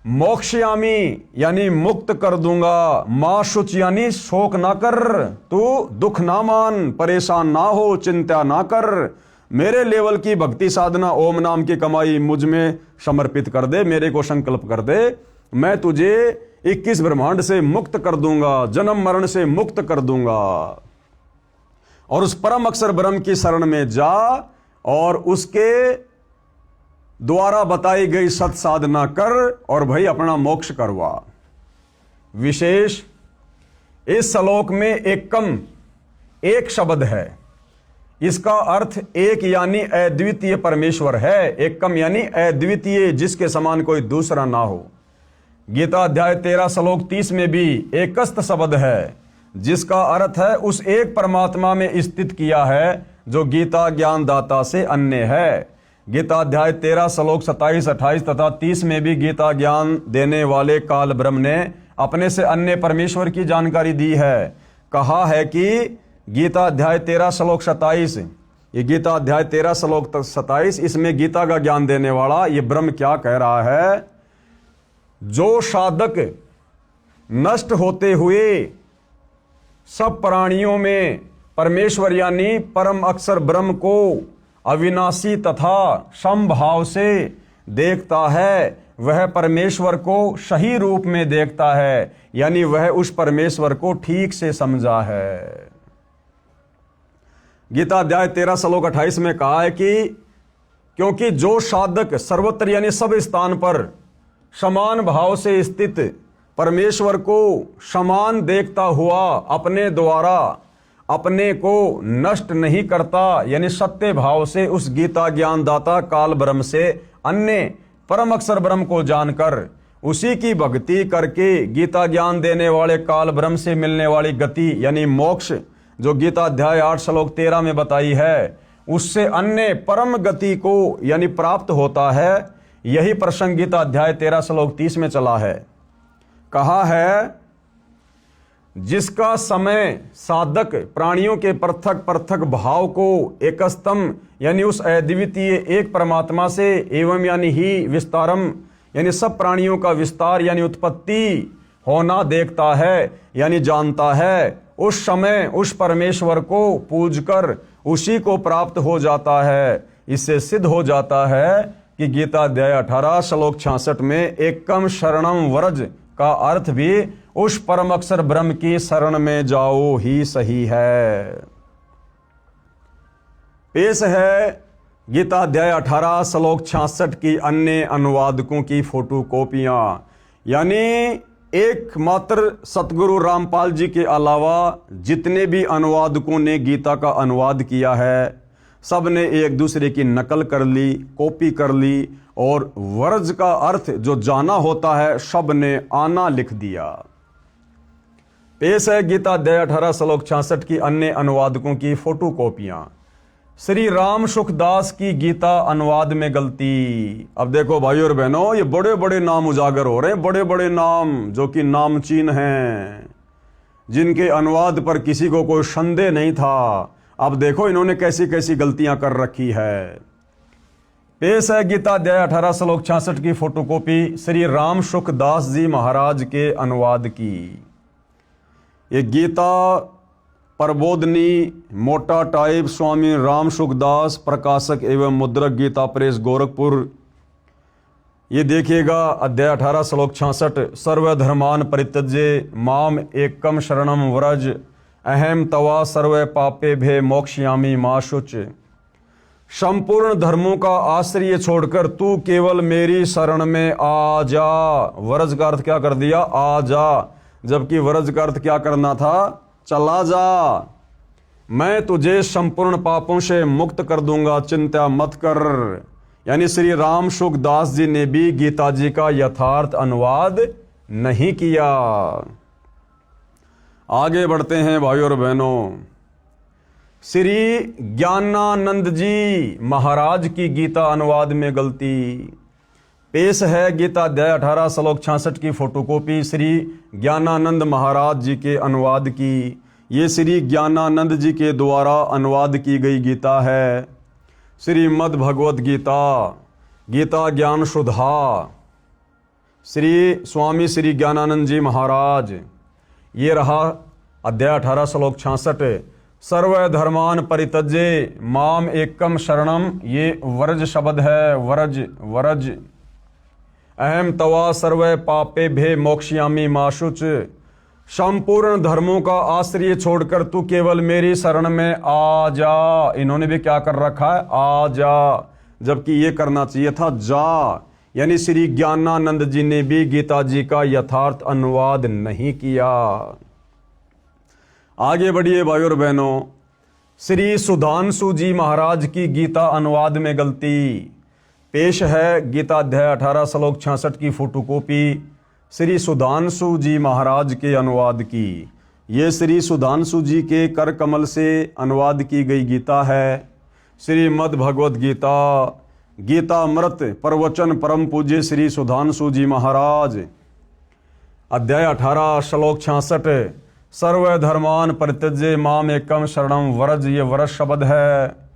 मोक्षयामी यानी मुक्त कर दूंगा, मां शुच यानी शोक ना कर, तू दुख ना मान, परेशान ना हो, चिंता ना कर। मेरे लेवल की भक्ति साधना, ओम नाम की कमाई मुझ में समर्पित कर दे, मेरे को संकल्प कर दे। मैं तुझे 21 ब्रह्मांड से मुक्त कर दूंगा, जन्म मरण से मुक्त कर दूंगा। और उस परम अक्षर ब्रह्म की शरण में जा और उसके द्वारा बताई गई सत साधना कर और भाई अपना मोक्ष करवा। विशेष इस श्लोक में एकम एक शब्द है, इसका अर्थ एक यानी अद्वितीय परमेश्वर है। एकम यानी अद्वितीय, जिसके समान कोई दूसरा ना हो। गीता अध्याय 13 श्लोक 30 में भी एकस्त शब्द है, जिसका अर्थ है उस एक परमात्मा में स्थित किया है, जो गीता ज्ञानदाता से अन्य है। गीता अध्याय 13 श्लोक 27, 28 तथा 30 में भी गीता ज्ञान देने वाले काल ब्रह्म ने अपने से अन्य परमेश्वर की जानकारी दी है। कहा है कि गीता अध्याय 13 श्लोक 27, ये गीता अध्याय 13 श्लोक 27, इसमें गीता का ज्ञान देने वाला ये ब्रह्म क्या कह रहा है? जो साधक नष्ट होते हुए सब प्राणियों में परमेश्वर यानी परम अक्षर ब्रह्म को अविनाशी तथा समभाव से देखता है, वह परमेश्वर को सही रूप में देखता है, यानी वह उस परमेश्वर को ठीक से समझा है। गीता अध्याय 13 श्लोक 28 में कहा है कि क्योंकि जो साधक सर्वत्र यानी सब स्थान पर समान भाव से स्थित परमेश्वर को समान देखता हुआ अपने द्वारा अपने को नष्ट नहीं करता, यानी सत्य भाव से उस गीता ज्ञानदाता काल ब्रह्म से अन्य परम अक्षर ब्रह्म को जानकर उसी की भक्ति करके गीता ज्ञान देने वाले काल ब्रह्म से मिलने वाली गति यानी मोक्ष जो गीता अध्याय 8 श्लोक 13 में बताई है, उससे अन्य परम गति को यानी प्राप्त होता है। यही प्रसंग गीता अध्याय 13 श्लोक 30 में चला है। कहा है, जिसका समय साधक प्राणियों के पृथक पृथक भाव को एकस्तम यानी उस अद्वितीय एक परमात्मा से एवं यानी ही विस्तारम यानी सब प्राणियों का विस्तार यानी उत्पत्ति होना देखता है यानी जानता है, उस समय उस परमेश्वर को पूजकर उसी को प्राप्त हो जाता है। इससे सिद्ध हो जाता है कि गीता अध्याय 18 श्लोक 66 में एकम शरणम व्रज का अर्थ भी उस परम अक्षर ब्रह्म की शरण में जाओ ही सही है। पेश है गीता अध्याय 18 श्लोक 66 की अन्य अनुवादकों की फोटो कॉपियां, यानी एकमात्र सतगुरु रामपाल जी के अलावा जितने भी अनुवादकों ने गीता का अनुवाद किया है, सब ने एक दूसरे की नकल कर ली, कॉपी कर ली और वर्ज का अर्थ जो जाना होता है सब ने आना लिख दिया। पेश है गीता अध्याय 18 श्लोक 66 की अन्य अनुवादकों की फोटो कॉपियां। श्री राम सुखदास की गीता अनुवाद में गलती। अब देखो भाई और बहनों, ये बड़े बड़े नाम उजागर हो रहे हैं, बड़े बड़े नाम जो कि नामचीन हैं, जिनके अनुवाद पर किसी को कोई संदेह नहीं था। अब देखो इन्होंने कैसी कैसी गलतियां कर रखी है। पेश है गीता अध्याय 18 श्लोक 66 की फोटोकॉपी श्री राम सुखदास जी महाराज के अनुवाद की। ये गीता प्रबोधनी मोटा टाइप स्वामी राम सुखदास प्रकाशक एवं मुद्रक गीता प्रेस गोरखपुर। ये देखिएगा अध्याय 18 श्लोक 66 सर्वधर्मान परित्यज्य माम एकम शरणम व्रज अहम तवा सर्व पापे भे मोक्षयामि मा शुच। संपूर्ण धर्मों का आश्रय छोड़कर तू केवल मेरी शरण में आ जा। व्रज का अर्थ क्या कर दिया? आ जा, जबकि व्रज का अर्थ क्या करना था? चला जा। मैं तुझे संपूर्ण पापों से मुक्त कर दूंगा, चिंता मत कर। यानी श्री राम सुखदास जी ने भी गीता जी का यथार्थ अनुवाद नहीं किया। आगे बढ़ते हैं भाइयों और बहनों। श्री ज्ञानानंद जी महाराज की गीता अनुवाद में गलती। पेश है गीता अध्याय 18 श्लोक 66 की फोटोकॉपी श्री ज्ञानानंद महाराज जी के अनुवाद की। ये श्री ज्ञानानंद जी के द्वारा अनुवाद की गई गीता है। श्रीमद् भगवत गीता, गीता ज्ञान सुधा, श्री स्वामी श्री ज्ञानानंद जी महाराज। ये रहा अध्याय 18 श्लोक 66 सर्वधर्मान परित्यज्य माम एकम शरणम। ये व्रज शब्द है, व्रज व्रज। अहम तवा सर्व पापे भे मोक्षयामि मा शुच। संपूर्ण धर्मों का आश्रय छोड़कर तू केवल मेरी शरण में आ जा। इन्होंने भी क्या कर रखा है? आ जा, जबकि ये करना चाहिए था जा। यानी श्री ज्ञानानंद जी ने भी गीता जी का यथार्थ अनुवाद नहीं किया। आगे बढ़िए भाइयों और बहनों। श्री सुधांशु जी महाराज की गीता अनुवाद में गलती। पेश है गीता अध्याय 18 श्लोक 66 की फोटोकॉपी श्री सुधांशु जी महाराज के अनुवाद की। ये श्री सुधांशु जी के कर कमल से अनुवाद की गई गीता है। श्रीमद् भगवत गीता, गीता अमृत प्रवचन परम पूज्य श्री सुधांशु जी महाराज। अध्याय 18 श्लोक 66 सर्वधर्मान परित्यज्य माम एकम शरणम व्रज। ये व्रज शब्द है।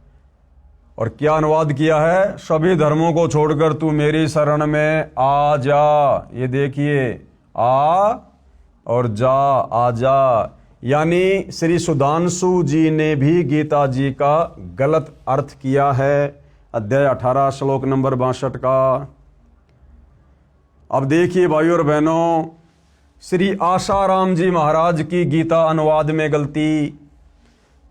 और क्या अनुवाद किया है? सभी धर्मों को छोड़कर तू मेरी शरण में आ जा। ये देखिए, आ और जा, आ जा। यानी श्री सुधांशु जी ने भी गीता जी का गलत अर्थ किया है अध्याय 18 श्लोक नंबर 62 का। अब देखिए भाइयों और बहनों, श्री आसाराम जी महाराज की गीता अनुवाद में गलती।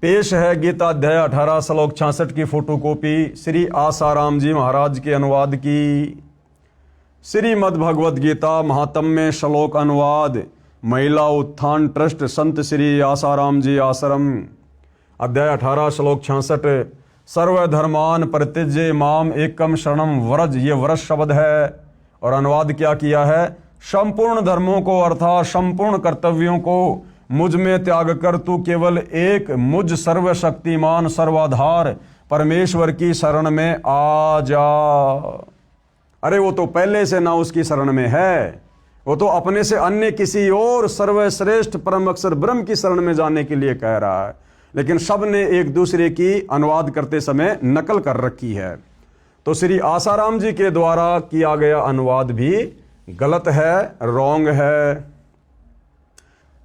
पेश है गीता अध्याय 18 श्लोक 66 की फोटोकॉपी श्री आसाराम जी महाराज के अनुवाद की। श्रीमद् भगवद गीता महात्म्य श्लोक अनुवाद महिला उत्थान ट्रस्ट संत श्री आसाराम जी आश्रम। अध्याय 18 श्लोक 66। सर्वधर्मान परित्यज्य माम एकम शरणम व्रज, ये व्रज शब्द है। और अनुवाद क्या किया है? संपूर्ण धर्मों को अर्थात संपूर्ण कर्तव्यों को मुझ में त्याग कर तू केवल एक मुझ सर्वशक्तिमान सर्वाधार परमेश्वर की शरण में आ जा। अरे वो तो पहले से ना उसकी शरण में है, वो तो अपने से अन्य किसी और सर्वश्रेष्ठ परम अक्षर ब्रह्म की शरण में जाने के लिए कह रहा है। लेकिन सब ने एक दूसरे की अनुवाद करते समय नकल कर रखी है। तो श्री आसाराम जी के द्वारा किया गया अनुवाद भी गलत है, रॉन्ग है।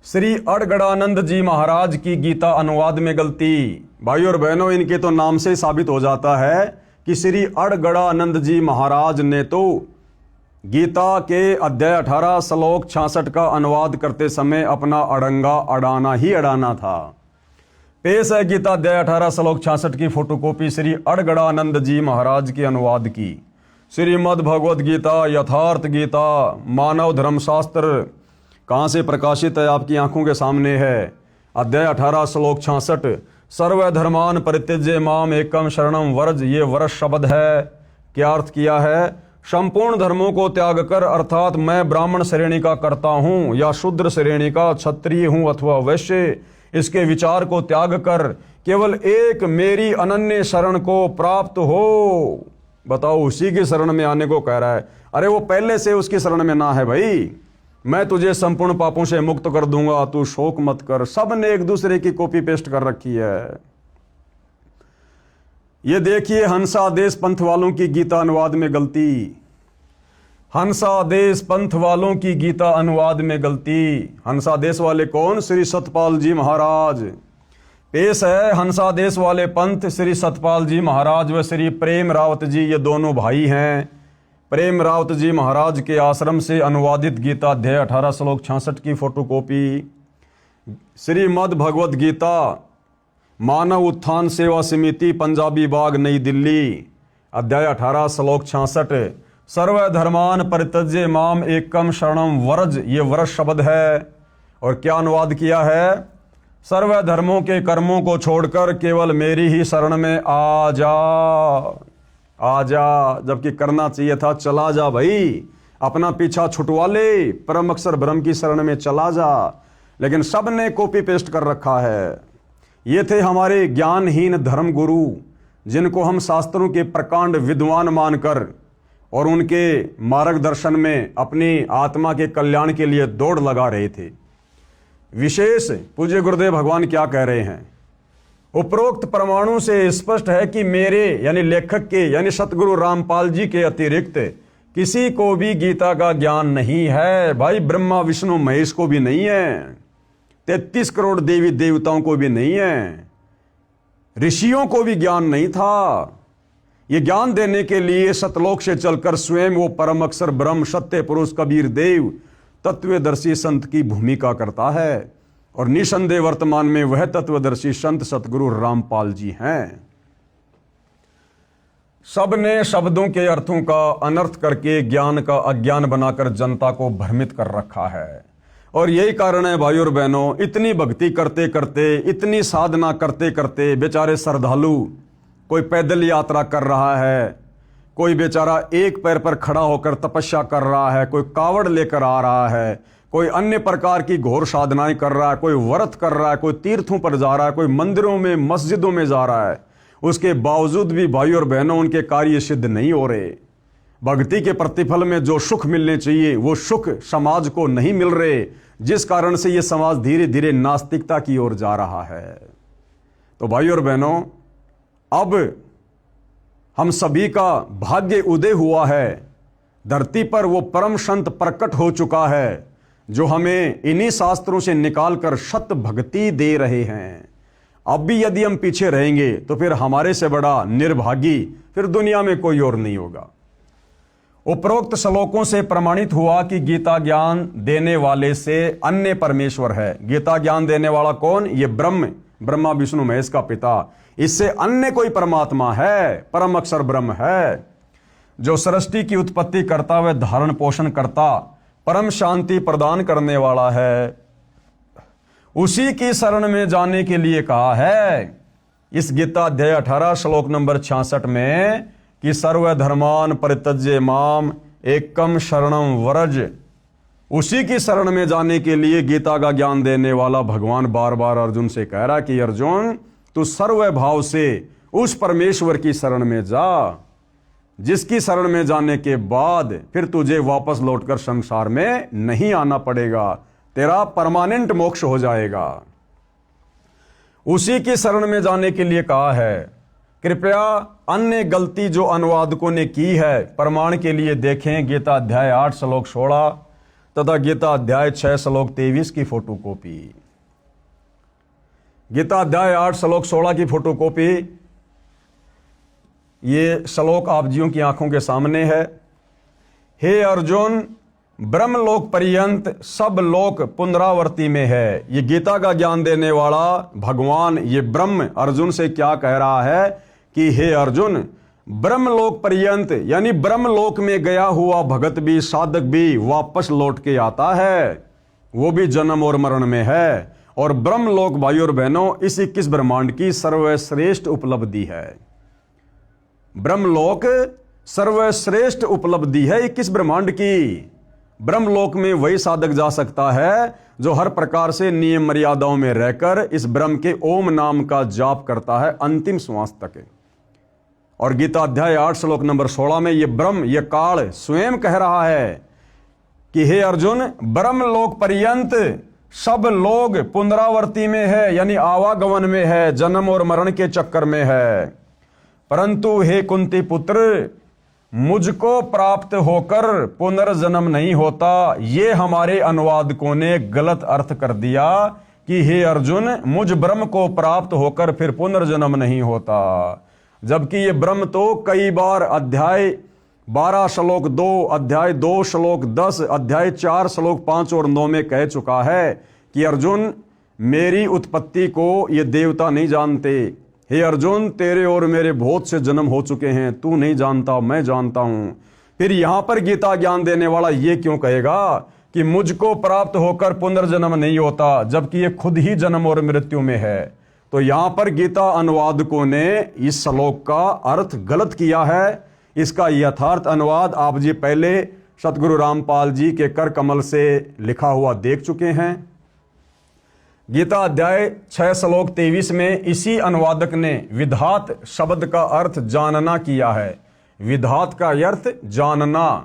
श्री अड़गड़ानंद जी महाराज की गीता अनुवाद में गलती। भाई और बहनों, इनके तो नाम से साबित हो जाता है कि श्री अड़गड़ानंद जी महाराज ने तो गीता के अध्याय 18 श्लोक 66 का अनुवाद करते समय अपना अड़ंगा अड़ाना ही अड़ाना था। पेश है गीता अध्याय 18 श्लोक 66 की फोटोकॉपी श्री अड़गड़ानंद जी महाराज के अनुवाद की। श्रीमद् भगवद गीता यथार्थ गीता मानव धर्मशास्त्र कहाँ से प्रकाशित है? आपकी आंखों के सामने है। अध्याय 18 श्लोक 66। सर्वधर्मान परित्यज्य माम एकम शरणम व्रज, ये व्रज शब्द है। क्या अर्थ किया है? संपूर्ण धर्मों को त्याग कर, अर्थात मैं ब्राह्मण श्रेणी का करता हूँ या शूद्र श्रेणी का, क्षत्रिय हूँ अथवा वैश्य, इसके विचार को त्याग कर केवल एक मेरी अनन्य शरण को प्राप्त हो। बताओ, उसी की शरण में आने को कह रहा है। अरे वो पहले से उसकी शरण में ना है भाई। मैं तुझे संपूर्ण पापों से मुक्त कर दूंगा, तू शोक मत कर। सब ने एक दूसरे की कॉपी पेस्ट कर रखी है। ये देखिए हंसादेश पंथ वालों की गीता अनुवाद में गलती। हंसादेश पंथ वालों की गीता अनुवाद में गलती। हंसादेश वाले कौन? श्री सतपाल जी महाराज। पेश है हंसादेश वाले पंथ श्री सतपाल जी महाराज व श्री प्रेम रावत जी, ये दोनों भाई हैं। प्रेम रावत जी महाराज के आश्रम से अनुवादित गीता अध्याय 18 श्लोक 66 की फोटोकॉपी। श्रीमद् भगवद गीता मानव उत्थान सेवा समिति पंजाबी बाग नई दिल्ली अध्याय 18 श्लोक 66। सर्वधर्मान परित्यज्य माम एकम शरणम व्रज, ये व्रज शब्द है। और क्या अनुवाद किया है? सर्वधर्मों के कर्मों को छोड़कर केवल मेरी ही शरण में आ जा। आ जा, जबकि करना चाहिए था चला जा भाई, अपना पीछा छुटवा ले, परम अक्षर ब्रह्म की शरण में चला जा। लेकिन सब ने कॉपी पेस्ट कर रखा है। ये थे हमारे ज्ञानहीन धर्म गुरु, जिनको हम शास्त्रों के प्रकांड विद्वान मानकर और उनके मार्गदर्शन में अपनी आत्मा के कल्याण के लिए दौड़ लगा रहे थे। विशेष पूज्य गुरुदेव भगवान क्या कह रहे हैं? उपरोक्त परमाणु से स्पष्ट है कि मेरे यानी लेखक के यानी सतगुरु रामपाल जी के अतिरिक्त किसी को भी गीता का ज्ञान नहीं है। भाई ब्रह्मा विष्णु महेश को भी नहीं है, 33 करोड़ देवी देवताओं को भी नहीं है, ऋषियों को भी ज्ञान नहीं था। ये ज्ञान देने के लिए सतलोक से चलकर स्वयं वो परम अक्षर ब्रह्म सत्य पुरुष कबीर देव तत्वदर्शी संत की भूमिका करता है। और निसंदेह वर्तमान में वह तत्वदर्शी संत सतगुरु रामपाल जी हैं। सब ने शब्दों के अर्थों का अनर्थ करके ज्ञान का अज्ञान बनाकर जनता को भ्रमित कर रखा है। और यही कारण है भाई और बहनों, इतनी भक्ति करते करते, इतनी साधना करते करते बेचारे श्रद्धालु, कोई पैदल यात्रा कर रहा है, कोई बेचारा एक पैर पर खड़ा होकर तपस्या कर रहा है, कोई कावड़ लेकर आ रहा है, कोई अन्य प्रकार की घोर साधनाएं कर रहा है, कोई व्रत कर रहा है, कोई तीर्थों पर जा रहा है, कोई मंदिरों में मस्जिदों में जा रहा है। उसके बावजूद भी भाई और बहनों उनके कार्य सिद्ध नहीं हो रहे। भक्ति के प्रतिफल में जो सुख मिलने चाहिए वो सुख समाज को नहीं मिल रहे, जिस कारण से ये समाज धीरे धीरे नास्तिकता की ओर जा रहा है। तो भाई और बहनों, अब हम सभी का भाग्य उदय हुआ है। धरती पर वो परम संत प्रकट हो चुका है जो हमें इन्हीं शास्त्रों से निकालकर सत भक्ति दे रहे हैं। अब भी यदि हम पीछे रहेंगे तो फिर हमारे से बड़ा निर्भागी फिर दुनिया में कोई और नहीं होगा। उपरोक्त श्लोकों से प्रमाणित हुआ कि गीता ज्ञान देने वाले से अन्य परमेश्वर है। गीता ज्ञान देने वाला कौन? ये ब्रह्म ब्रह्मा विष्णु महेश का पिता, इससे अन्य कोई परमात्मा है, परम अक्षर ब्रह्म है, जो सृष्टि की उत्पत्ति करता व धारण पोषण करता, परम शांति प्रदान करने वाला है, उसी की शरण में जाने के लिए कहा है इस गीता अध्याय 18 श्लोक नंबर 66 में कि सर्वधर्मान परित्यज्य माम एकम शरणम व्रज। उसी की शरण में जाने के लिए गीता का ज्ञान देने वाला भगवान बार बार अर्जुन से कह रहा कि अर्जुन तू सर्व भाव से उस परमेश्वर की शरण में जा, जिसकी शरण में जाने के बाद फिर तुझे वापस लौटकर संसार में नहीं आना पड़ेगा, तेरा परमानेंट मोक्ष हो जाएगा। उसी की शरण में जाने के लिए कहा है। कृपया अन्य गलती जो अनुवादकों ने की है प्रमाण के लिए देखें गीता अध्याय 8 श्लोक 16 तथा गीता अध्याय 6 श्लोक 23 की फोटोकॉपी। गीता अध्याय 8 श्लोक 16 की फोटोकॉपी, ये श्लोक आप जियों की आंखों के सामने है। हे अर्जुन, ब्रह्मलोक पर्यंत सब लोक पुनरावर्ती में है। ये गीता का ज्ञान देने वाला भगवान, ये ब्रह्म अर्जुन से क्या कह रहा है कि हे अर्जुन, ब्रह्मलोक पर्यंत यानी ब्रह्मलोक में गया हुआ भगत भी, साधक भी वापस लौट के आता है, वो भी जन्म और मरण में है। और ब्रह्मलोक भाई और बहनों इस 21 ब्रह्मांड की सर्वश्रेष्ठ उपलब्धि है। ब्रह्मलोक सर्वश्रेष्ठ उपलब्धि है 21 ब्रह्मांड की। ब्रह्मलोक में वही साधक जा सकता है जो हर प्रकार से नियम मर्यादाओं में रहकर इस ब्रह्म के ओम नाम का जाप करता है अंतिम श्वास तक। और गीता अध्याय 8 श्लोक नंबर 16 में ये ब्रह्म, ये काल स्वयं कह रहा है कि हे अर्जुन, ब्रह्मलोक पर्यंत सब लोग पुनरावर्ती में है यानी आवागमन में है, जन्म और मरण के चक्कर में है। परंतु हे कुंती पुत्र, मुझको प्राप्त होकर पुनर्जन्म नहीं होता। ये हमारे अनुवादकों ने गलत अर्थ कर दिया कि हे अर्जुन, मुझ ब्रह्म को प्राप्त होकर फिर पुनर्जन्म नहीं होता, जबकि ये ब्रह्म तो कई बार अध्याय 12 श्लोक 2, अध्याय 2 श्लोक 10, अध्याय 4 श्लोक 5 और 9 में कह चुका है कि अर्जुन, मेरी उत्पत्ति को ये देवता नहीं जानते। हे अर्जुन, तेरे और मेरे बहुत से जन्म हो चुके हैं, तू नहीं जानता, मैं जानता हूं। फिर यहां पर गीता ज्ञान देने वाला ये क्यों कहेगा कि मुझको प्राप्त होकर पुनर्जन्म नहीं होता, जबकि ये खुद ही जन्म और मृत्यु में है? तो यहां पर गीता अनुवादकों ने इस श्लोक का अर्थ गलत किया है। इसका यथार्थ अनुवाद आप जी पहले सतगुरु रामपाल जी के कर कमल से लिखा हुआ देख चुके हैं। गीता अध्याय 6 श्लोक 23 में इसी अनुवादक ने विधात शब्द का अर्थ जानना किया है। विधात का अर्थ जानना।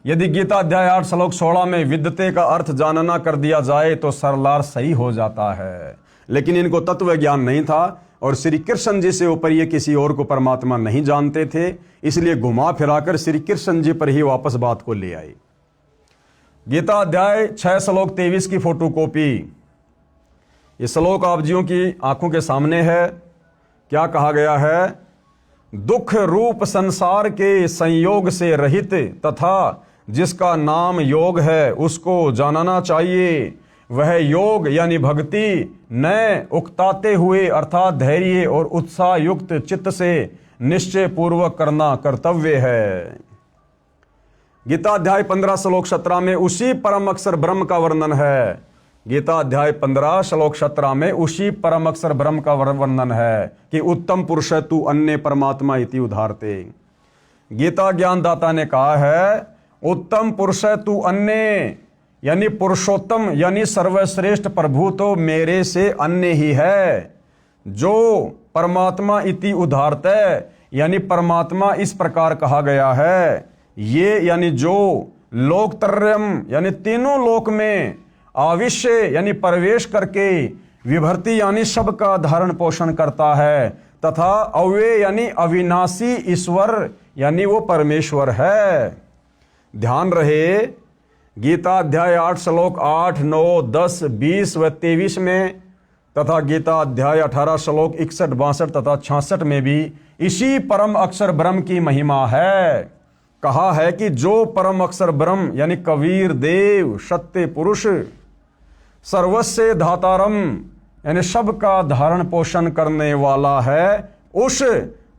यदि गीता अध्याय 8 श्लोक 16 में विद्यते का अर्थ जानना कर दिया जाए तो सरलार सही हो जाता है, लेकिन इनको तत्व ज्ञान नहीं था और श्री कृष्ण जी से ऊपर ये किसी और को परमात्मा नहीं जानते थे, इसलिए घुमा फिराकर श्री कृष्ण जी पर ही वापस बात को ले आए। गीता अध्याय 6 श्लोक 23 की फोटोकॉपी। ये श्लोक आप जियों की आंखों के सामने है। क्या कहा गया है? दुख रूप संसार के संयोग से रहित तथा जिसका नाम योग है उसको जानना चाहिए। वह योग यानी भक्ति न उकताते हुए अर्थात धैर्य और उत्साह युक्त चित्त से निश्चय पूर्वक करना कर्तव्य है। गीता अध्याय 15 श्लोक 17 में उसी परम अक्षर ब्रह्म का वर्णन है। गीता अध्याय 15 श्लोक 17 में उसी परम अक्षर ब्रह्म का वर्णन है कि उत्तम पुरुष तू अन्य परमात्मा इति उदाहरते। गीता ज्ञानदाता ने कहा है उत्तम पुरुष तू अन्य यानी पुरुषोत्तम यानी सर्वश्रेष्ठ प्रभु तो मेरे से अन्य ही है। जो परमात्मा इति उदाहरते यानी परमात्मा इस प्रकार कहा गया है, ये यानी जो लोकत्रयम यानी तीनों लोक में आविश्य यानी प्रवेश करके विभर्ति यानी सबका धारण पोषण करता है तथा अव्यय यानी अविनाशी ईश्वर यानी वो परमेश्वर है। ध्यान रहे गीता अध्याय 8 श्लोक 8, 9, 10, 20 व 23 में तथा गीता अध्याय 18 श्लोक 61, 62 तथा 66 में भी इसी परम अक्षर ब्रह्म की महिमा है। कहा है कि जो परम अक्षर ब्रह्म यानी कबीर देव सत्य पुरुष सर्वस्य धातारम यानी सबका धारण पोषण करने वाला है, उस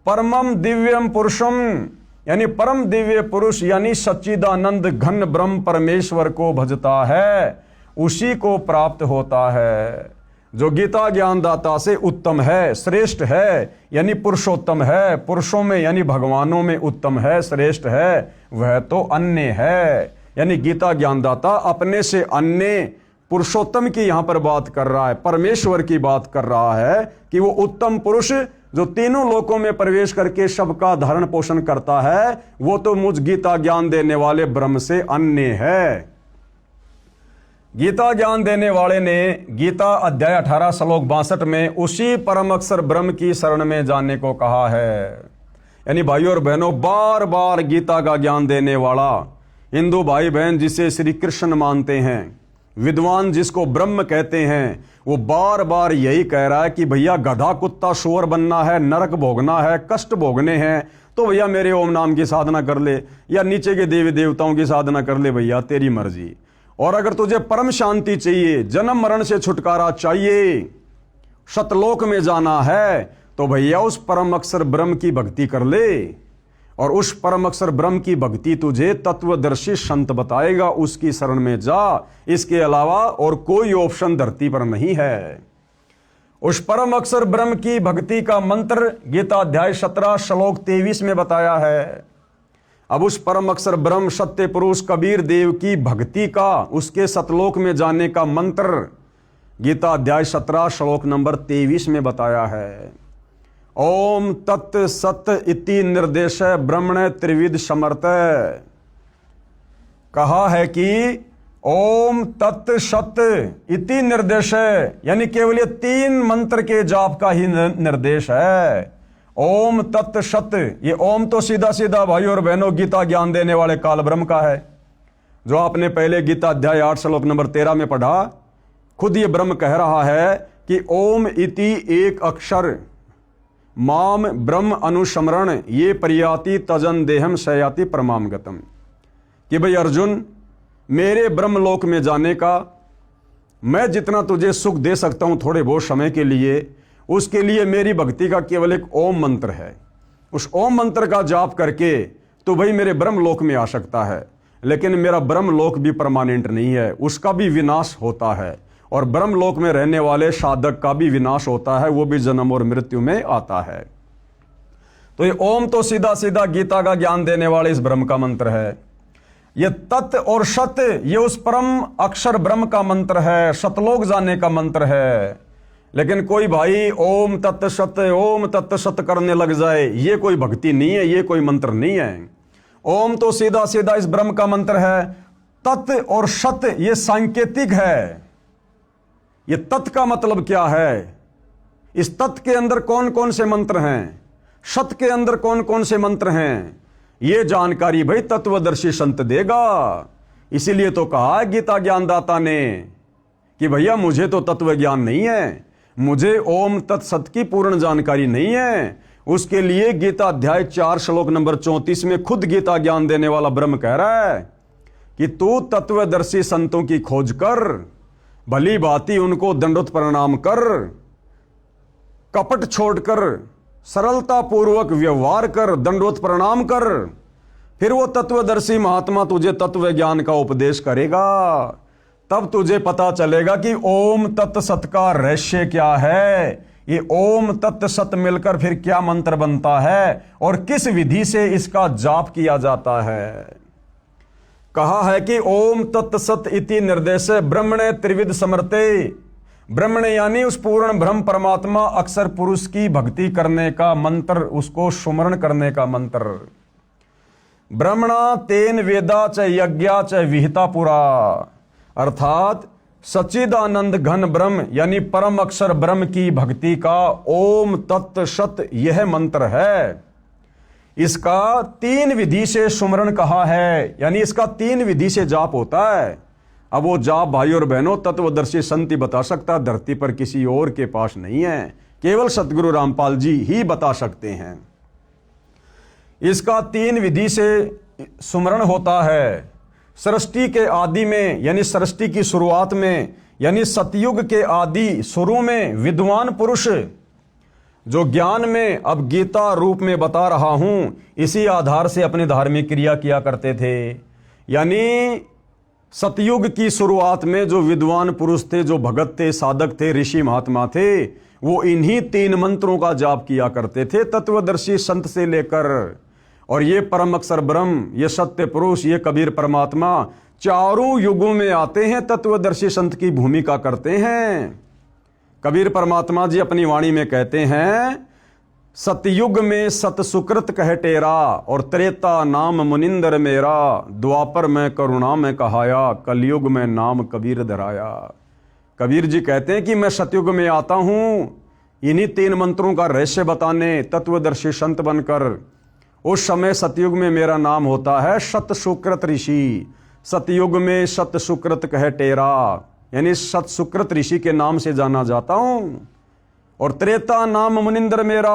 परमम दिव्यम पुरुषम यानी परम दिव्य पुरुष यानी सच्चिदानंद घन ब्रह्म परमेश्वर को भजता है, उसी को प्राप्त होता है। जो गीता ज्ञानदाता से उत्तम है, श्रेष्ठ है, यानी पुरुषोत्तम है, पुरुषों में यानी भगवानों में उत्तम है, श्रेष्ठ है, वह तो अन्य है। यानी गीता ज्ञानदाता अपने से अन्य पुरुषोत्तम की यहां पर बात कर रहा है, परमेश्वर की बात कर रहा है कि वो उत्तम पुरुष जो तीनों लोकों में प्रवेश करके सबका धारण पोषण करता है, वो तो मुझ गीता ज्ञान देने वाले ब्रह्म से अन्य है। गीता ज्ञान देने वाले ने गीता अध्याय 18 श्लोक 62 में उसी परम अक्षर ब्रह्म की शरण में जाने को कहा है। यानी भाइयों और बहनों, बार बार गीता का ज्ञान देने वाला हिंदू भाई बहन जिसे श्री कृष्ण मानते हैं, विद्वान जिसको ब्रह्म कहते हैं, वो बार बार यही कह रहा है कि भैया गधा कुत्ता शुअर बनना है, नरक भोगना है, कष्ट भोगने हैं, तो भैया मेरे ओम नाम की साधना कर ले, या नीचे के देवी देवताओं की साधना कर ले, भैया तेरी मर्जी। और अगर तुझे परम शांति चाहिए, जन्म मरण से छुटकारा चाहिए, सतलोक में जाना है, तो भैया उस परम अक्षर ब्रह्म की भक्ति कर ले। और उस परम अक्षर ब्रह्म की भक्ति तुझे तत्वदर्शी संत बताएगा, उसकी शरण में जा। इसके अलावा और कोई ऑप्शन धरती पर नहीं है। उस परम अक्षर ब्रह्म की भक्ति का मंत्र गीता अध्याय 17 श्लोक 23 में बताया है। अब उस परम अक्षर ब्रह्म सत्य पुरुष कबीर देव की भक्ति का, उसके सतलोक में जाने का मंत्र गीता अध्याय 17 श्लोक नंबर 23 में बताया है। ओम तत् सत इति निर्देश ब्रह्मण त्रिविध समर्थ। कहा है कि ओम तत् सत इति निर्देश, यानी केवल ये 3 मंत्र के जाप का ही निर्देश है। ओम तत् सत, ये ओम तो सीधा सीधा भाइयों और बहनों गीता ज्ञान देने वाले काल ब्रह्म का है, जो आपने पहले गीता अध्याय 8 श्लोक नंबर 13 में पढ़ा। खुद ये ब्रह्म कह रहा है कि ओम इति एक अक्षर माम ब्रह्म अनुस्मरण ये परियाति तजन देहम सयाति परमाम गतम। कि भाई अर्जुन, मेरे ब्रह्मलोक में जाने का मैं जितना तुझे सुख दे सकता हूं थोड़े बहुत समय के लिए, उसके लिए मेरी भक्ति का केवल एक ओम मंत्र है। उस ओम मंत्र का जाप करके तो भाई मेरे ब्रह्मलोक में आ सकता है, लेकिन मेरा ब्रह्मलोक भी परमानेंट नहीं है, उसका भी विनाश होता है। और ब्रह्मलोक में रहने वाले साधक का भी विनाश होता है, वो भी जन्म और मृत्यु में आता है। तो ये ओम तो सीधा सीधा गीता का ज्ञान देने वाले इस ब्रह्म का मंत्र है। ये तत् और सत, ये उस परम अक्षर ब्रह्म का मंत्र है, सतलोक जाने का मंत्र है। लेकिन कोई भाई ओम तत् सत करने लग जाए, ये कोई भक्ति नहीं है, ये कोई मंत्र नहीं है। ओम तो सीधा सीधा इस ब्रह्म का मंत्र है। तत् और सत ये सांकेतिक है। ये तत् का मतलब क्या है, इस तत् के अंदर कौन कौन से मंत्र हैं, सत के अंदर कौन कौन से मंत्र हैं, ये जानकारी भाई तत्वदर्शी संत देगा। इसीलिए तो कहा गीता ज्ञानदाता ने कि भैया मुझे तो तत्व ज्ञान नहीं है, मुझे ओम तत्सत की पूर्ण जानकारी नहीं है। उसके लिए गीता अध्याय 4 श्लोक नंबर 34 में खुद गीता ज्ञान देने वाला ब्रह्म कह रहा है कि तू तत्वदर्शी संतों की खोज कर, भली भांति उनको दंडोत प्रणाम कर, कपट छोड़कर सरलता पूर्वक व्यवहार कर, दंडोत प्रणाम कर, फिर वो तत्वदर्शी महात्मा तुझे तत्व ज्ञान का उपदेश करेगा। तब तुझे पता चलेगा कि ओम तत् सत का रहस्य क्या है, ये ओम तत् सत मिलकर फिर क्या मंत्र बनता है और किस विधि से इसका जाप किया जाता है। कहा है कि ओम तत् सत इति निर्देश ब्रह्मणे त्रिविध समर्थे। ब्रह्मण यानी उस पूर्ण ब्रह्म परमात्मा अक्षर पुरुष की भक्ति करने का मंत्र, उसको सुमरण करने का मंत्र। ब्रह्मणा तेन वेदा च यज्ञा च विहिता पुरा, अर्थात सच्चिदानंद घन ब्रह्म यानी परम अक्षर ब्रह्म की भक्ति का ओम तत् सत यह मंत्र है। इसका 3 विधि से सुमरण कहा है, यानी इसका 3 विधि से जाप होता है। अब वो जाप भाई और बहनों तत्वदर्शी संत ही बता सकता, धरती पर किसी और के पास नहीं है, केवल सतगुरु रामपाल जी ही बता सकते हैं। इसका 3 विधि से सुमरण होता है। सृष्टि के आदि में यानी सृष्टि की शुरुआत में यानी सतयुग के आदि शुरू में विद्वान पुरुष जो ज्ञान में अब गीता रूप में बता रहा हूं, इसी आधार से अपनी धार्मिक क्रिया किया करते थे। यानी सतयुग की शुरुआत में जो विद्वान पुरुष थे, जो भगत थे, साधक थे, ऋषि महात्मा थे, वो इन्हीं 3 मंत्रों का जाप किया करते थे, तत्वदर्शी संत से लेकर। और ये परम अक्षर ब्रह्म, ये सत्य पुरुष, ये कबीर परमात्मा चारों युगों में आते हैं, तत्वदर्शी संत की भूमिका करते हैं। कबीर परमात्मा जी अपनी वाणी में कहते हैं, सतयुग में सत सुकृत कह टेरा, और त्रेता नाम मुनिंदर मेरा, द्वापर में करुणा में कहाया, कलयुग में नाम कबीर धराया। कबीर जी कहते हैं कि मैं सतयुग में आता हूं इन्हीं 3 मंत्रों का रहस्य बताने, तत्वदर्शी संत बनकर। उस समय सतयुग में मेरा नाम होता है सत सुकृत ऋषि। सतयुग में सत सुकृत कह टेरा, यानी सत सुकृत ऋषि के नाम से जाना जाता हूं। और त्रेता नाम मुनिंदर मेरा,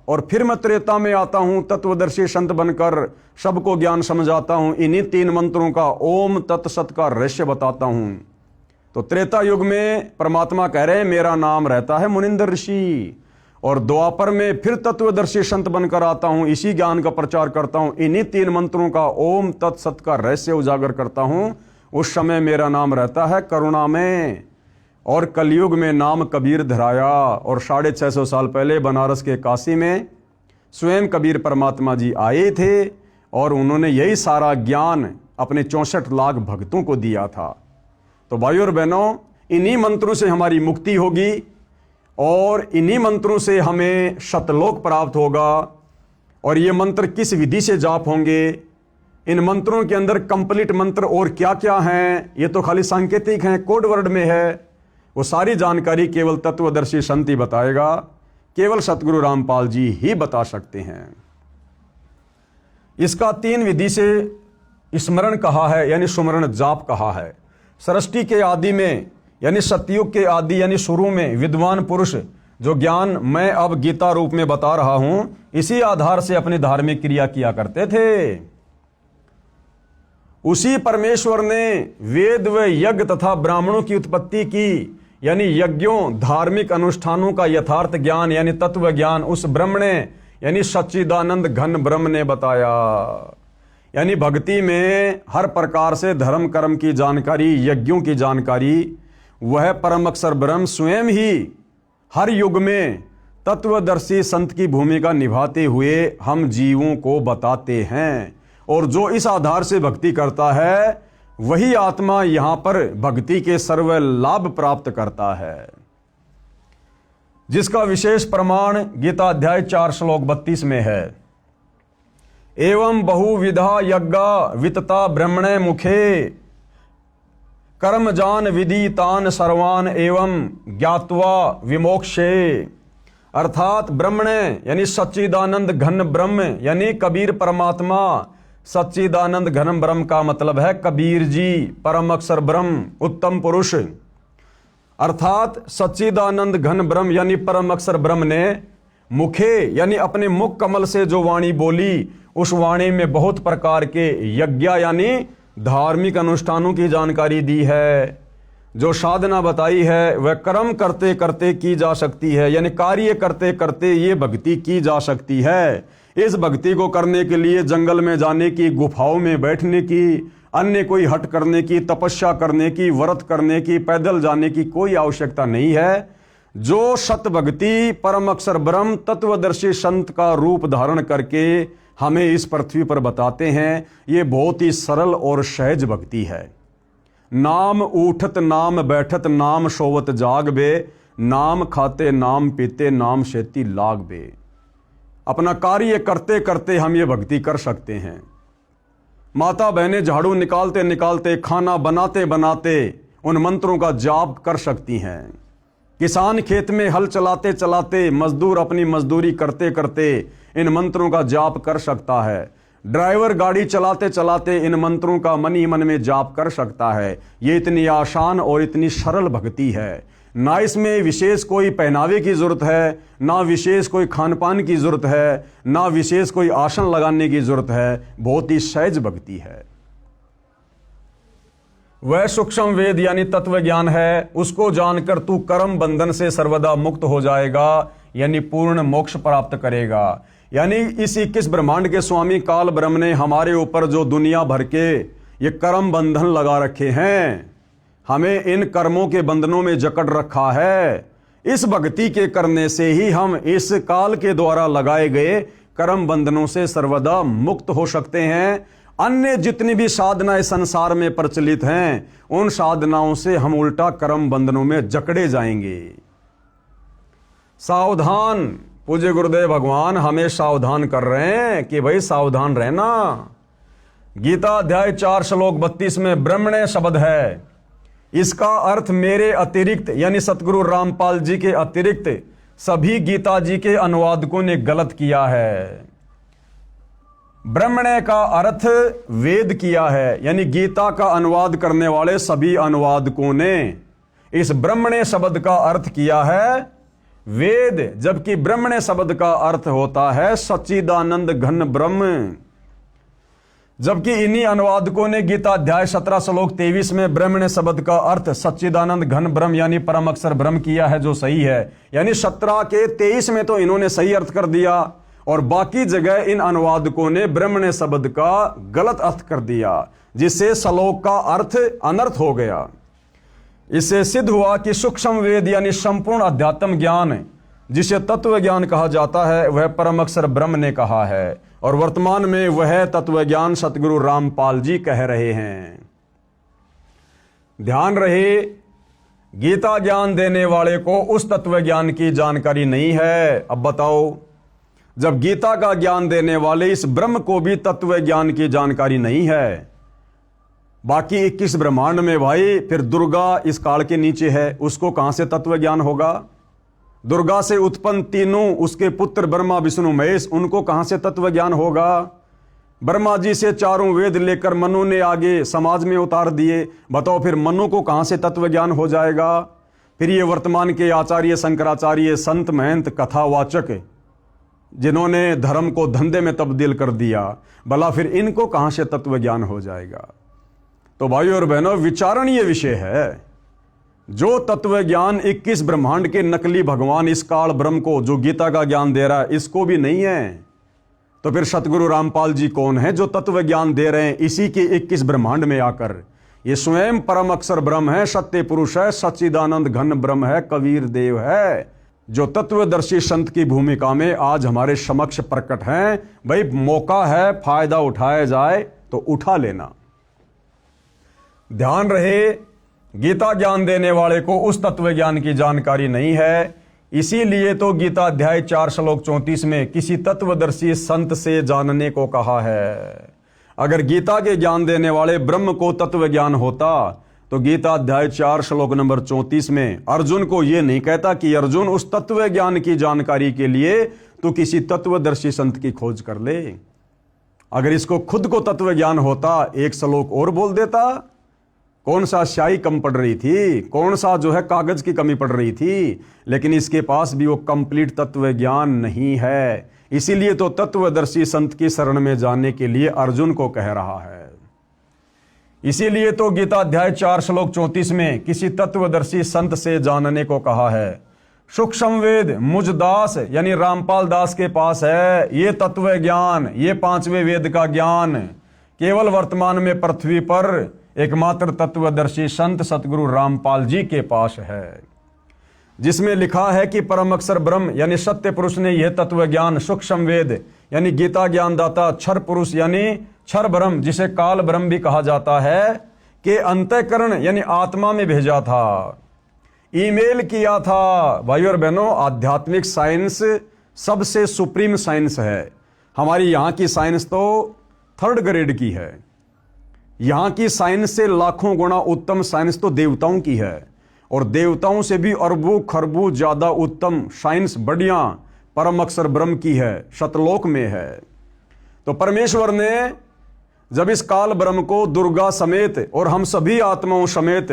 और फिर मैं त्रेता में आता हूं तत्वदर्शी संत बनकर, सबको ज्ञान समझाता हूं, इन्हीं 3 मंत्रों का ओम तत्सत का रहस्य बताता हूं। तो त्रेता युग में परमात्मा कह रहे हैं मेरा नाम रहता है मुनिंदर ऋषि, और द्वापर में फिर तत्वदर्शी संत बनकर आता हूं, इसी ज्ञान का प्रचार करता हूं, इन्हीं 3 मंत्रों का ओम तत्सत का रहस्य उजागर करता हूं। उस समय मेरा नाम रहता है करुणा में, और कलयुग में नाम कबीर धराया। और 650 साल पहले बनारस के काशी में स्वयं कबीर परमात्मा जी आए थे, और उन्होंने यही सारा ज्ञान अपने 64 लाख भक्तों को दिया था। तो भाइयों और बहनों, इन्हीं मंत्रों से हमारी मुक्ति होगी, और इन्हीं मंत्रों से हमें सतलोक प्राप्त होगा। और ये मंत्र किस विधि से जाप होंगे, इन मंत्रों के अंदर कंप्लीट मंत्र और क्या क्या हैं, ये तो खाली सांकेतिक हैं, कोड वर्ड में है, वो सारी जानकारी केवल तत्वदर्शी संत ही बताएगा, केवल सतगुरु रामपाल जी ही बता सकते हैं। इसका 3 विधि से स्मरण कहा है, यानी सुमरण जाप कहा है। सृष्टि के आदि में, यानी सतयुग के आदि यानी शुरू में विद्वान पुरुष जो ज्ञान मैं अब गीता रूप में बता रहा हूं, इसी आधार से अपनी धार्मिक क्रिया किया करते थे। उसी परमेश्वर ने वेद व यज्ञ तथा ब्राह्मणों की उत्पत्ति की, यानी यज्ञों धार्मिक अनुष्ठानों का यथार्थ ज्ञान यानी तत्व ज्ञान उस ब्रह्म ने, यानी सच्चिदानंद घन ब्रह्म ने बताया। यानी भक्ति में हर प्रकार से धर्म कर्म की जानकारी, यज्ञों की जानकारी, वह परम अक्षर ब्रह्म स्वयं ही हर युग में तत्वदर्शी संत की भूमिका निभाते हुए हम जीवों को बताते हैं। और जो इस आधार से भक्ति करता है, वही आत्मा यहां पर भक्ति के सर्व लाभ प्राप्त करता है, जिसका विशेष प्रमाण गीता अध्याय 4 श्लोक 32 में है। एवं बहुविधा यज्ञा वितता ब्रह्मणे मुखे, कर्म जान विदितान सर्वान एवं ज्ञात्वा विमोक्षे। अर्थात ब्रह्मणे यानी सच्चिदानंद घन ब्रह्म, यानी कबीर परमात्मा। सच्चिदानंद घन ब्रह्म का मतलब है कबीर जी, परम अक्षर ब्रह्म, उत्तम पुरुष। अर्थात सच्चिदानंद घन ब्रह्म यानी परम अक्षर ब्रह्म ने मुखे यानी अपने मुख कमल से जो वाणी बोली, उस वाणी में बहुत प्रकार के यज्ञ यानी धार्मिक अनुष्ठानों की जानकारी दी है। जो साधना बताई है वह कर्म करते करते की जा सकती है, यानी कार्य करते करते ये भक्ति की जा सकती है। इस भक्ति को करने के लिए जंगल में जाने की, गुफाओं में बैठने की, अन्य कोई हट करने की, तपस्या करने की, व्रत करने की, पैदल जाने की कोई आवश्यकता नहीं है। जो सत भक्ति परम अक्षर ब्रह्म तत्वदर्शी संत का रूप धारण करके हमें इस पृथ्वी पर बताते हैं, ये बहुत ही सरल और सहज भक्ति है। नाम उठत नाम बैठत नाम सोवत जाग बे, नाम खाते नाम पीते नाम शेती लाग बे। अपना कार्य करते करते हम ये भक्ति कर सकते हैं। माता बहनें झाड़ू निकालते निकालते, खाना बनाते बनाते उन मंत्रों का जाप कर सकती हैं। किसान खेत में हल चलाते चलाते, मजदूर अपनी मजदूरी करते करते इन मंत्रों का जाप कर सकता है। ड्राइवर गाड़ी चलाते चलाते इन मंत्रों का मन ही मन में जाप कर सकता है। ये इतनी आसान और इतनी सरल भक्ति है। ना इसमें विशेष कोई पहनावे की जरूरत है, ना विशेष कोई खान पान की जरूरत है, ना विशेष कोई आसन लगाने की जरूरत है। बहुत ही सहज भक्ति है। वह सूक्ष्म वेद यानी तत्व ज्ञान है, उसको जानकर तू कर्म बंधन से सर्वदा मुक्त हो जाएगा, यानी पूर्ण मोक्ष प्राप्त करेगा। यानी इस 21 ब्रह्मांड के स्वामी काल ब्रह्म ने हमारे ऊपर जो दुनिया भर के ये कर्म बंधन लगा रखे हैं, हमें इन कर्मों के बंधनों में जकड़ रखा है। इस भक्ति के करने से ही हम इस काल के द्वारा लगाए गए कर्म बंधनों से सर्वदा मुक्त हो सकते हैं। अन्य जितनी भी साधनाएं संसार में प्रचलित हैं, उन साधनाओं से हम उल्टा कर्म बंधनों में जकड़े जाएंगे। सावधान, पूज्य गुरुदेव भगवान हमें सावधान कर रहे हैं कि भाई सावधान रहना। गीता अध्याय 4 श्लोक 32 में ब्रह्मण्य शब्द है। इसका अर्थ मेरे अतिरिक्त यानी सतगुरु रामपाल जी के अतिरिक्त सभी गीता जी के अनुवादकों ने गलत किया है। ब्रह्मण्य का अर्थ वेद किया है, यानी गीता का अनुवाद करने वाले सभी अनुवादकों ने इस ब्रह्मण्य शब्द का अर्थ किया है वेद, जबकि ब्रह्मण्य शब्द का अर्थ होता है सच्चिदानंद घन ब्रह्म। जबकि इन्हीं अनुवादकों ने गीता अध्याय 17 श्लोक 23 में ब्रह्मण्य शब्द का अर्थ सच्चिदानंद घन ब्रह्म यानी परम अक्षर ब्रह्म किया है, जो सही है। यानी 17 के 23 में तो इन्होंने सही अर्थ कर दिया और बाकी जगह इन अनुवादकों ने ब्रह्मण्य शब्द का गलत अर्थ कर दिया, जिससे श्लोक का अर्थ अनर्थ हो गया। इससे सिद्ध हुआ कि सूक्ष्म वेद यानी संपूर्ण अध्यात्म ज्ञान, जिसे तत्व ज्ञान कहा जाता है, वह परम अक्षर ब्रह्म ने कहा है और वर्तमान में वह तत्व ज्ञान सतगुरु रामपाल जी कह रहे हैं। ध्यान रहे, गीता ज्ञान देने वाले को उस तत्व ज्ञान की जानकारी नहीं है। अब बताओ, जब गीता का ज्ञान देने वाले इस ब्रह्म को भी तत्व ज्ञान की जानकारी नहीं है, बाकी 21 ब्रह्मांड में भाई फिर दुर्गा इस काल के नीचे है, उसको कहां से तत्व ज्ञान होगा? दुर्गा से उत्पन्न तीनों उसके पुत्र ब्रह्मा विष्णु महेश, उनको कहां से तत्व ज्ञान होगा? ब्रह्मा जी से चारों वेद लेकर मनु ने आगे समाज में उतार दिए, बताओ फिर मनु को कहां से तत्व ज्ञान हो जाएगा? फिर ये वर्तमान के आचार्य शंकराचार्य संत महंत कथावाचक जिन्होंने धर्म को धंधे में तब्दील कर दिया, भला फिर इनको कहां से तत्व ज्ञान हो जाएगा? तो भाइयों और बहनों, विचारणीय विषय है। जो तत्व ज्ञान 21 ब्रह्मांड के नकली भगवान इस काल ब्रह्म को जो गीता का ज्ञान दे रहा है, इसको भी नहीं है, तो फिर सतगुरु रामपाल जी कौन है जो तत्व ज्ञान दे रहे हैं इसी के 21 ब्रह्मांड में आकर? ये स्वयं परम अक्षर ब्रह्म है, सत्य पुरुष है, सच्चिदानंद घन ब्रह्म है, कबीर देव है, जो तत्वदर्शी संत की भूमिका में आज हमारे समक्ष प्रकट हैं। भाई मौका है, फायदा उठाया जाए तो उठा लेना। ध्यान रहे, गीता ज्ञान देने वाले को उस तत्व ज्ञान की जानकारी नहीं है, इसीलिए तो गीता अध्याय 4 श्लोक 34 में किसी तत्वदर्शी संत से जानने को कहा है। अगर गीता के ज्ञान देने वाले ब्रह्म को तत्व ज्ञान होता तो गीता अध्याय 4 श्लोक नंबर 34 में अर्जुन को यह नहीं कहता कि अर्जुन उस तत्व ज्ञान की जानकारी के लिए तो किसी तत्वदर्शी संत की खोज कर ले। अगर इसको खुद को तत्व ज्ञान होता, एक श्लोक और बोल देता। कौन सा स्याही कम पड़ रही थी, कौन सा जो है कागज की कमी पड़ रही थी, लेकिन इसके पास भी वो कंप्लीट तत्व ज्ञान नहीं है। इसीलिए तो तत्वदर्शी संत की शरण में जाने के लिए अर्जुन को कह रहा है। इसीलिए तो गीता अध्याय 4 श्लोक 34 में किसी तत्वदर्शी संत से जानने को कहा है। सूक्ष्म वेद मुझ दास यानी रामपाल दास के पास है। ये तत्व ज्ञान, ये 5वें वेद का ज्ञान केवल वर्तमान में पृथ्वी पर एकमात्र तत्वदर्शी संत सतगुरु रामपाल जी के पास है, जिसमें लिखा है कि परम अक्षर ब्रह्म यानी सत्य पुरुष ने यह तत्व ज्ञान सूक्ष्म वेद यानी गीता ज्ञान दाता क्षर पुरुष यानी क्षर ब्रह्म, जिसे काल ब्रह्म भी कहा जाता है, के अंतःकरण यानी आत्मा में भेजा था, ईमेल किया था। भाइयों और बहनों, आध्यात्मिक साइंस सबसे सुप्रीम साइंस है। हमारी यहाँ की साइंस तो 3rd ग्रेड की है। यहाँ की साइंस से लाखों गुना उत्तम साइंस तो देवताओं की है, और देवताओं से भी अरबों खरबों ज्यादा उत्तम साइंस बढ़िया परम अक्षर ब्रह्म की है, शतलोक में है। तो परमेश्वर ने जब इस काल ब्रह्म को दुर्गा समेत और हम सभी आत्माओं समेत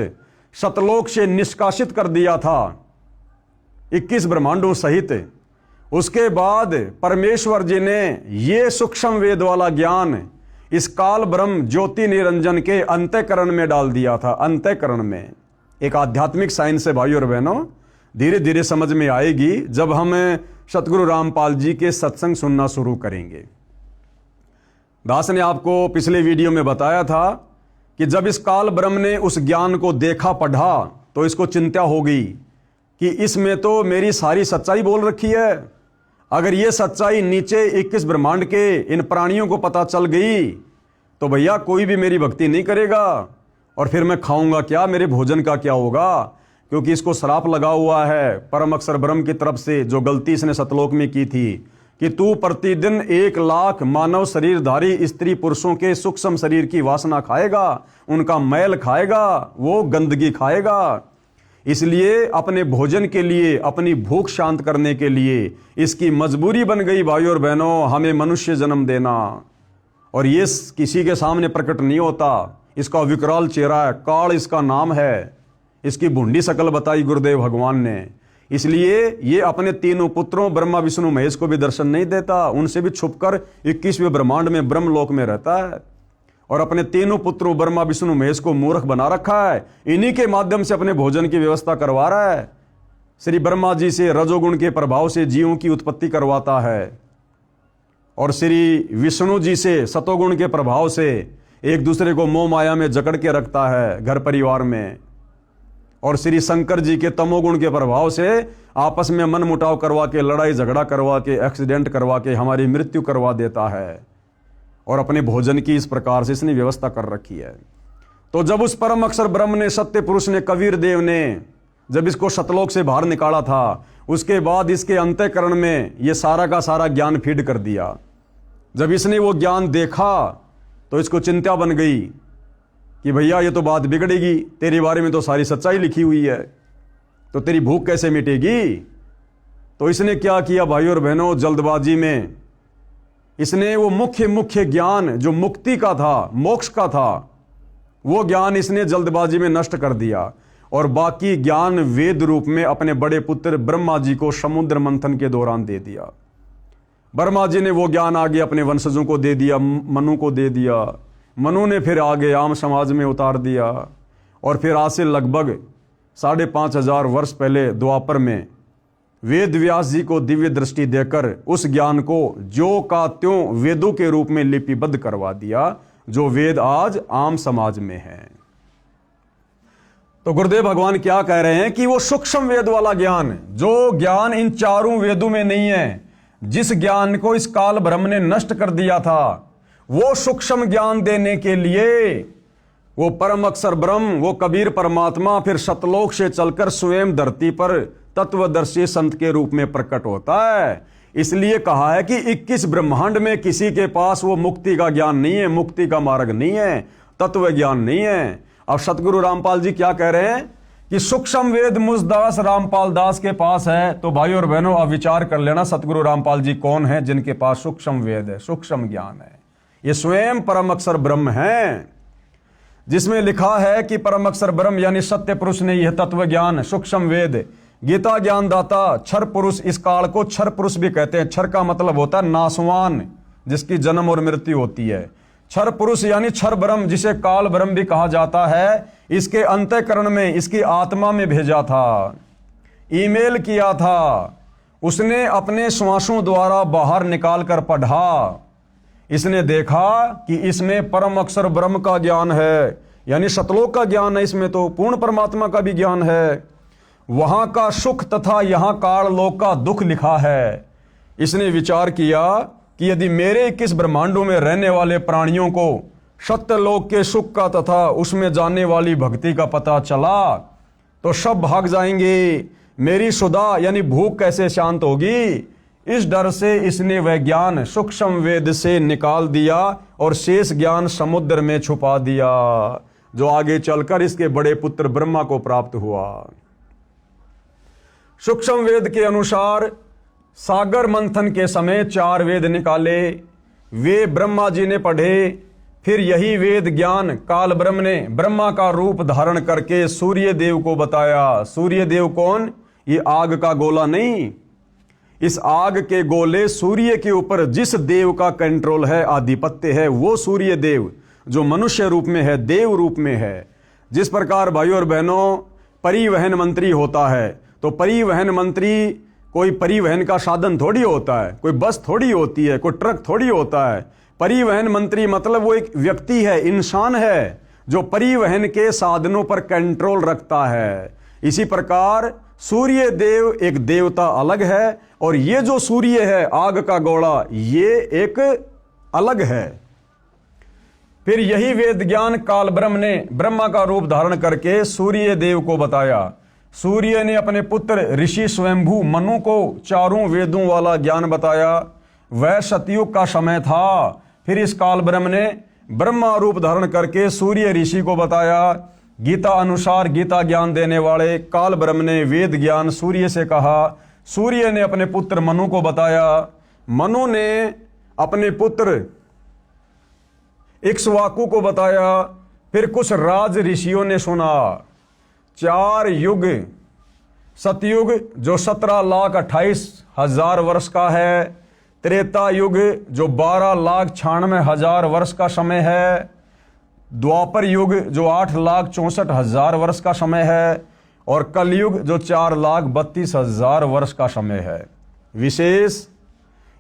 शतलोक से निष्कासित कर दिया था 21 ब्रह्मांडों सहित, उसके बाद परमेश्वर जी ने ये सूक्ष्म वेद वाला ज्ञान इस काल ब्रह्म ज्योति निरंजन के अंतःकरण में डाल दिया था। अंतःकरण में एक आध्यात्मिक साइंस है भाइयों और बहनों, धीरे धीरे समझ में आएगी जब हम सतगुरु रामपाल जी के सत्संग सुनना शुरू करेंगे। दास ने आपको पिछले वीडियो में बताया था कि जब इस काल ब्रह्म ने उस ज्ञान को देखा पढ़ा तो इसको चिंता हो गई कि इसमें तो मेरी सारी सच्चाई बोल रखी है। अगर ये सच्चाई नीचे 21 ब्रह्मांड के इन प्राणियों को पता चल गई तो भैया कोई भी मेरी भक्ति नहीं करेगा, और फिर मैं खाऊंगा क्या, मेरे भोजन का क्या होगा। क्योंकि इसको श्राप लगा हुआ है परम अक्षर ब्रह्म की तरफ से, जो गलती इसने सतलोक में की थी कि तू प्रतिदिन 1 लाख मानव शरीरधारी स्त्री पुरुषों के सूक्ष्म शरीर की वासना खाएगा, उनका मैल खाएगा, वो गंदगी खाएगा। इसलिए अपने भोजन के लिए, अपनी भूख शांत करने के लिए इसकी मजबूरी बन गई भाइयों और बहनों हमें मनुष्य जन्म देना। और ये किसी के सामने प्रकट नहीं होता, इसका विकराल चेहरा है, काल इसका नाम है, इसकी भुंडी शकल बताई गुरुदेव भगवान ने। इसलिए ये अपने तीनों पुत्रों ब्रह्मा विष्णु महेश को भी दर्शन नहीं देता, उनसे भी छुपकर 21वें ब्रह्मांड में ब्रह्मलोक में रहता है, और अपने तीनों पुत्रों ब्रह्मा विष्णु महेश को मूर्ख बना रखा है। इन्हीं के माध्यम से अपने भोजन की व्यवस्था करवा रहा है। श्री ब्रह्मा जी से रजोगुण के प्रभाव से जीवों की उत्पत्ति करवाता है, और श्री विष्णु जी से सतोगुण के प्रभाव से एक दूसरे को मोह माया में जकड़ के रखता है घर परिवार में, और श्री शंकर जी के तमोगुण के प्रभाव से आपस में मन मुटाव करवा के, लड़ाई झगड़ा करवा के, एक्सीडेंट करवा के हमारी मृत्यु करवा देता है। और अपने भोजन की इस प्रकार से इसने व्यवस्था कर रखी है। तो जब उस परम अक्षर ब्रह्म ने, सत्य पुरुष ने, कबीर देव ने जब इसको सतलोक से बाहर निकाला था, उसके बाद इसके अंतःकरण में ये सारा का सारा ज्ञान फीड कर दिया। जब इसने वो ज्ञान देखा तो इसको चिंता बन गई कि भैया ये तो बात बिगड़ेगी, तेरे बारे में तो सारी सच्चाई लिखी हुई है, तो तेरी भूख कैसे मिटेगी। तो इसने क्या किया भाइयों और बहनों, जल्दबाजी में इसने वो मुख्य ज्ञान जो मुक्ति का था, मोक्ष का था, वो ज्ञान इसने जल्दबाजी में नष्ट कर दिया, और बाकी ज्ञान वेद रूप में अपने बड़े पुत्र ब्रह्मा जी को समुद्र मंथन के दौरान दे दिया। ब्रह्मा जी ने वो ज्ञान आगे अपने वंशजों को दे दिया, मनु को दे दिया, मनु ने फिर आगे आम समाज में उतार दिया, और फिर आज से लगभग 5500 वर्ष पहले द्वापर में वेद व्यास जी को दिव्य दृष्टि देकर उस ज्ञान को जो का त्यों वेदों के रूप में लिपिबद्ध करवा दिया, जो वेद आज आम समाज में है। तो गुरुदेव भगवान क्या कह रहे हैं कि वो सूक्ष्म वेद वाला ज्ञान, जो ज्ञान इन चारों वेदों में नहीं है, जिस ज्ञान को इस काल ब्रह्म ने नष्ट कर दिया था, वो सूक्ष्म ज्ञान देने के लिए वो परम अक्षर ब्रह्म, वो कबीर परमात्मा फिर सतलोक से चलकर स्वयं धरती पर तत्वदर्शी संत के रूप में प्रकट होता है। इसलिए कहा है कि 21 ब्रह्मांड में किसी के पास वो मुक्ति का ज्ञान नहीं है, मुक्ति का मार्ग नहीं है, तत्व ज्ञान नहीं है। अब सतगुरु रामपाल जी क्या कह रहे हैं कि सूक्ष्म वेद मुझदास रामपाल दास के पास है। तो भाइयों और बहनों अब विचार कर लेना सतगुरु रामपाल जी कौन है जिनके पास सूक्ष्म वेद है, सूक्ष्म ज्ञान है। ये स्वयं परम अक्षर ब्रह्म है, जिसमें लिखा है कि परम अक्षर ब्रह्म यानी सत्य पुरुष ने यह तत्व ज्ञान, सूक्ष्म वेद, गीता ज्ञान दाता, क्षर पुरुष, इस काल को क्षर पुरुष भी कहते हैं। क्षर का मतलब होता है नासवान, जिसकी जन्म और मृत्यु होती है। क्षर पुरुष यानी क्षर ब्रह्म, जिसे काल ब्रह्म भी कहा जाता है, इसके अंतःकरण में, इसकी आत्मा में भेजा था, ईमेल किया था, उसने अपने श्वासों द्वारा बाहर निकाल कर पढ़ा। इसने देखा कि इसमें परम अक्षर ब्रह्म का ज्ञान है, यानी सतलोक का ज्ञान है, इसमें तो पूर्ण परमात्मा का भी ज्ञान है, वहां का सुख तथा यहां काल लोक का दुख लिखा है। इसने विचार किया कि यदि मेरे 21 ब्रह्मांडों में रहने वाले प्राणियों को सत्यलोक के सुख का तथा उसमें जाने वाली भक्ति का पता चला तो सब भाग जाएंगे, मेरी सुधा यानी भूख कैसे शांत होगी। इस डर से इसने वह ज्ञान सूक्ष्म वेद से निकाल दिया और शेष ज्ञान समुद्र में छुपा दिया, जो आगे चलकर इसके बड़े पुत्र ब्रह्मा को प्राप्त हुआ। सूक्ष्म वेद के अनुसार सागर मंथन के समय 4 वेद निकाले, वे ब्रह्मा जी ने पढ़े। फिर यही वेद ज्ञान काल ब्रह्म ने ब्रह्मा का रूप धारण करके सूर्य देव को बताया। सूर्य देव कौन? ये आग का गोला नहीं, इस आग के गोले सूर्य के ऊपर जिस देव का कंट्रोल है, आधिपत्य है, वो सूर्य देव जो मनुष्य रूप में है, देव रूप में है। जिस प्रकार भाइयों और बहनों परिवहन मंत्री होता है, तो परिवहन मंत्री कोई परिवहन का साधन थोड़ी होता है, कोई बस थोड़ी होती है, कोई ट्रक थोड़ी होता है। परिवहन मंत्री मतलब वो एक व्यक्ति है, इंसान है, जो परिवहन के साधनों पर कंट्रोल रखता है। इसी प्रकार सूर्य देव एक देवता अलग है, और ये जो सूर्य है, आग का गोला, ये एक अलग है। फिर यही वेद ज्ञान काल ब्रह्म ने ब्रह्मा का रूप धारण करके सूर्य देव को बताया। सूर्य ने अपने पुत्र ऋषि स्वयंभू मनु को चारों वेदों वाला ज्ञान बताया। वह सतयुग का समय था। फिर इस काल ब्रह्म ने ब्रह्मा रूप धारण करके सूर्य ऋषि को बताया। गीता अनुसार गीता ज्ञान देने वाले काल ब्रह्म ने वेद ज्ञान सूर्य से कहा। सूर्य ने अपने पुत्र मनु को बताया। मनु ने अपने पुत्र इक्ष्वाकु को बताया। फिर कुछ राज ऋषियों ने सुना। 4 युग, सतयुग जो 17,28,000 वर्ष का है, त्रेता युग जो 12,96,000 वर्ष का समय है, द्वापर युग जो 8,64,000 वर्ष का समय है, और कलयुग जो 4,32,000 वर्ष का समय है। विशेष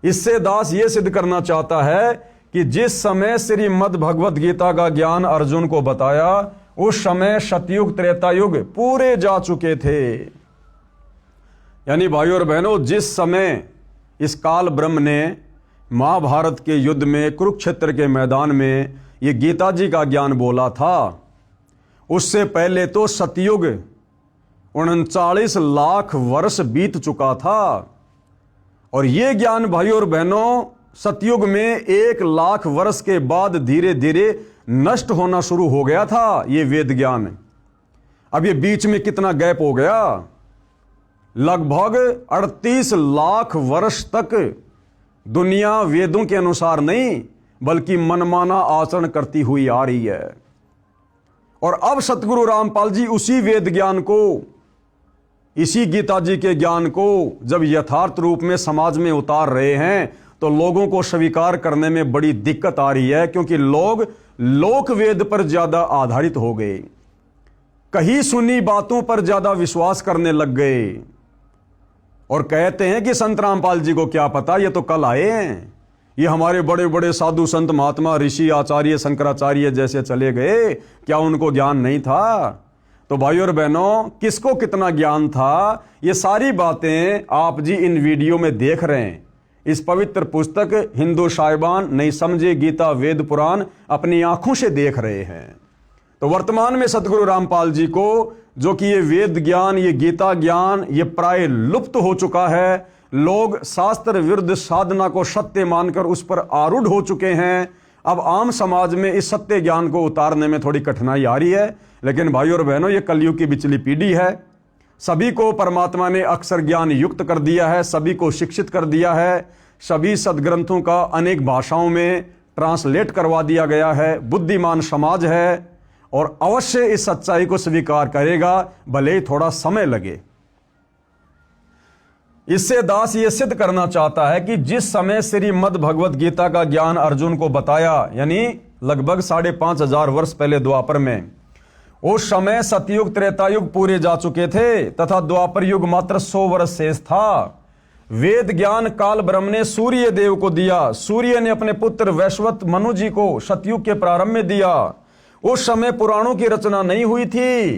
इससे दास ये सिद्ध करना चाहता है कि जिस समय श्रीमद् भगवत गीता का ज्ञान अर्जुन को बताया, उस समय सतयुग त्रेता युग पूरे जा चुके थे। यानी भाइयों और बहनों, जिस समय इस काल ब्रह्म ने महाभारत के युद्ध में, कुरुक्षेत्र के मैदान में ये गीता जी का ज्ञान बोला था, उससे पहले तो सतयुग 39 लाख वर्ष बीत चुका था। और ये ज्ञान भाइयों और बहनों सतयुग में 1 लाख वर्ष के बाद धीरे धीरे नष्ट होना शुरू हो गया था ये वेद ज्ञान। अब ये बीच में कितना गैप हो गया, लगभग 38 लाख वर्ष तक दुनिया वेदों के अनुसार नहीं बल्कि मनमाना आचरण करती हुई आ रही है। और अब सतगुरु रामपाल जी उसी वेद ज्ञान को, इसी गीता जी के ज्ञान को जब यथार्थ रूप में समाज में उतार रहे हैं, तो लोगों को स्वीकार करने में बड़ी दिक्कत आ रही है, क्योंकि लोग लोक वेद पर ज्यादा आधारित हो गए, कहीं सुनी बातों पर ज्यादा विश्वास करने लग गए, और कहते हैं कि संत रामपाल जी को क्या पता, ये तो कल आए हैं, ये हमारे बड़े बड़े साधु संत महात्मा ऋषि आचार्य शंकराचार्य जैसे चले गए, क्या उनको ज्ञान नहीं था? तो भाइयों और बहनों, किसको कितना ज्ञान था, ये सारी बातें आप जी इन वीडियो में देख रहे हैं। इस पवित्र पुस्तक हिंदू साहिबान नहीं समझे गीता वेद पुराण अपनी आंखों से देख रहे हैं। तो वर्तमान में सतगुरु रामपाल जी को, जो कि ये वेद ज्ञान, ये गीता ज्ञान, ये प्राय लुप्त हो चुका है। लोग शास्त्र विरुद्ध साधना को सत्य मानकर उस पर आरूढ़ हो चुके हैं। अब आम समाज में इस सत्य ज्ञान को उतारने में थोड़ी कठिनाई आ रही है, लेकिन भाइयों और बहनों, ये कलयुग की बिचली पीढ़ी है। सभी को परमात्मा ने अक्षर ज्ञान युक्त कर दिया है, सभी को शिक्षित कर दिया है, सभी सदग्रंथों का अनेक भाषाओं में ट्रांसलेट करवा दिया गया है। बुद्धिमान समाज है और अवश्य इस सच्चाई को स्वीकार करेगा, भले ही थोड़ा समय लगे। इससे दास ये सिद्ध करना चाहता है कि जिस समय श्रीमद् भगवत गीता का ज्ञान अर्जुन को बताया, यानी लगभग 5,500 वर्ष पहले द्वापर में, उस समय सतयुग त्रेतायुग पूरे जा चुके थे तथा द्वापर युग मात्र 100 वर्ष शेष था। वेद ज्ञान काल ब्रह्म ने सूर्य देव को दिया। सूर्य ने अपने पुत्र वैश्वत मनु जी को सतयुग के प्रारंभ में दिया। उस समय पुराणों की रचना नहीं हुई थी,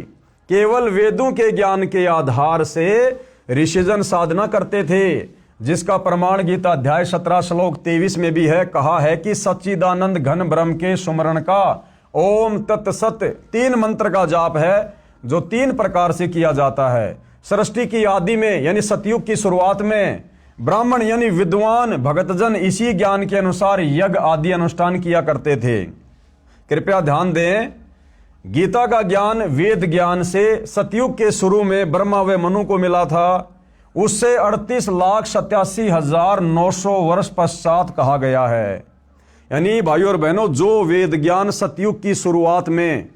केवल वेदों के ज्ञान के आधार से ऋषिजन साधना करते थे, जिसका प्रमाण गीता अध्याय 17 श्लोक 23 में भी है। कहा है कि सच्चिदानंद घन ब्रह्म के सुमरण का ओम तत्सत 3 मंत्र का जाप है, जो 3 प्रकार से किया जाता है। सृष्टि की आदि में यानी सतयुग की शुरुआत में ब्राह्मण यानी विद्वान भगतजन इसी ज्ञान के अनुसार यज्ञ आदि अनुष्ठान किया करते थे। कृपया ध्यान दें, गीता का ज्ञान वेद ज्ञान से सतयुग के शुरू में ब्रह्मा व मनु को मिला था। उससे 38,87,900 वर्ष पश्चात कहा गया है। यानी भाइयों और बहनों, जो वेद ज्ञान सतयुग की शुरुआत में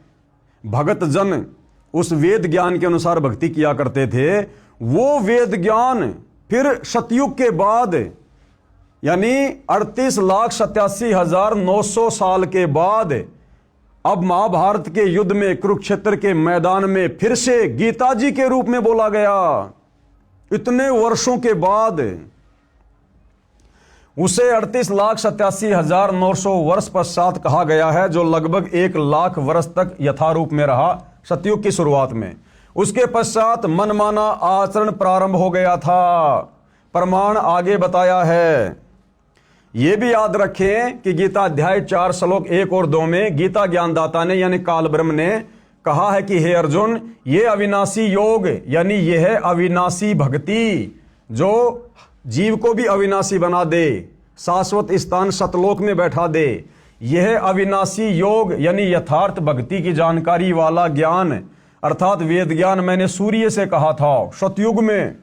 भगत जन उस वेद ज्ञान के अनुसार भक्ति किया करते थे, वो वेद ज्ञान फिर सतयुग के बाद यानी 38,87,900 साल के बाद अब महाभारत के युद्ध में, कुरुक्षेत्र के मैदान में फिर से गीता जी के रूप में बोला गया। इतने वर्षों के बाद उसे 38,87,900 वर्ष पश्चात कहा गया है, जो लगभग 1,00,000 वर्ष तक यथारूप में रहा सतयुग की शुरुआत में। उसके पश्चात मनमाना आचरण प्रारंभ हो गया था। प्रमाण आगे बताया है। यह भी याद रखें कि गीता अध्याय 4 श्लोक 1 और 2 में गीता ज्ञानदाता ने यानी काल ब्रह्म ने कहा है कि हे अर्जुन, ये अविनाशी योग यानी यह है अविनाशी भक्ति जो जीव को भी अविनाशी बना दे, शाश्वत स्थान सतलोक में बैठा दे। यह अविनाशी योग यानी यथार्थ भक्ति की जानकारी वाला ज्ञान अर्थात वेद ज्ञान मैंने सूर्य से कहा था सतयुग में।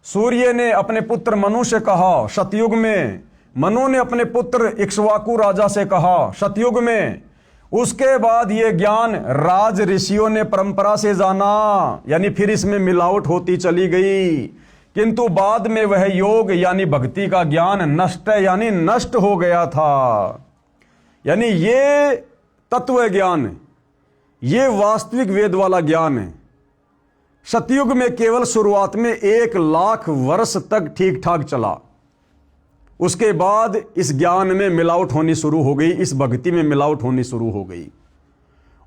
सूर्य ने अपने पुत्र मनु से कहा सतयुग में। मनु ने अपने पुत्र इक्ष्वाकु राजा से कहा सतयुग में। उसके बाद ये ज्ञान राज ऋषियों ने परंपरा से जाना, यानी फिर इसमें मिलावट होती चली गई, किंतु बाद में वह योग यानी भक्ति का ज्ञान नष्ट यानी नष्ट हो गया था। यानी ये तत्व ज्ञान, ये वास्तविक वेद वाला ज्ञान है। सतयुग में केवल शुरुआत में 1,00,000 वर्ष तक ठीक ठाक चला। उसके बाद इस ज्ञान में मिलावट होनी शुरू हो गई, इस भक्ति में मिलावट होनी शुरू हो गई।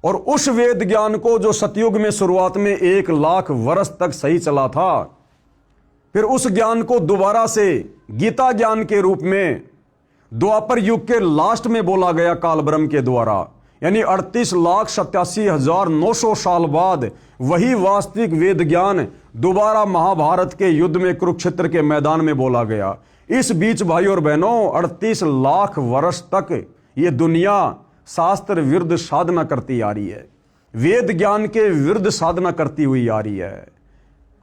और उस वेद ज्ञान को जो सतयुग में शुरुआत में 1,00,000 वर्ष तक सही चला था, फिर उस ज्ञान को दोबारा से गीता ज्ञान के रूप में द्वापर युग के लास्ट में बोला गया काल ब्रह्म के द्वारा। यानी 38,87,900 साल बाद वही वास्तविक वेद ज्ञान दोबारा महाभारत के युद्ध में कुरुक्षेत्र के मैदान में बोला गया। इस बीच भाई और बहनों 38,00,000 वर्ष तक ये दुनिया शास्त्र विरुद्ध साधना करती आ रही है, वेद ज्ञान के विरुद्ध साधना करती हुई आ रही है।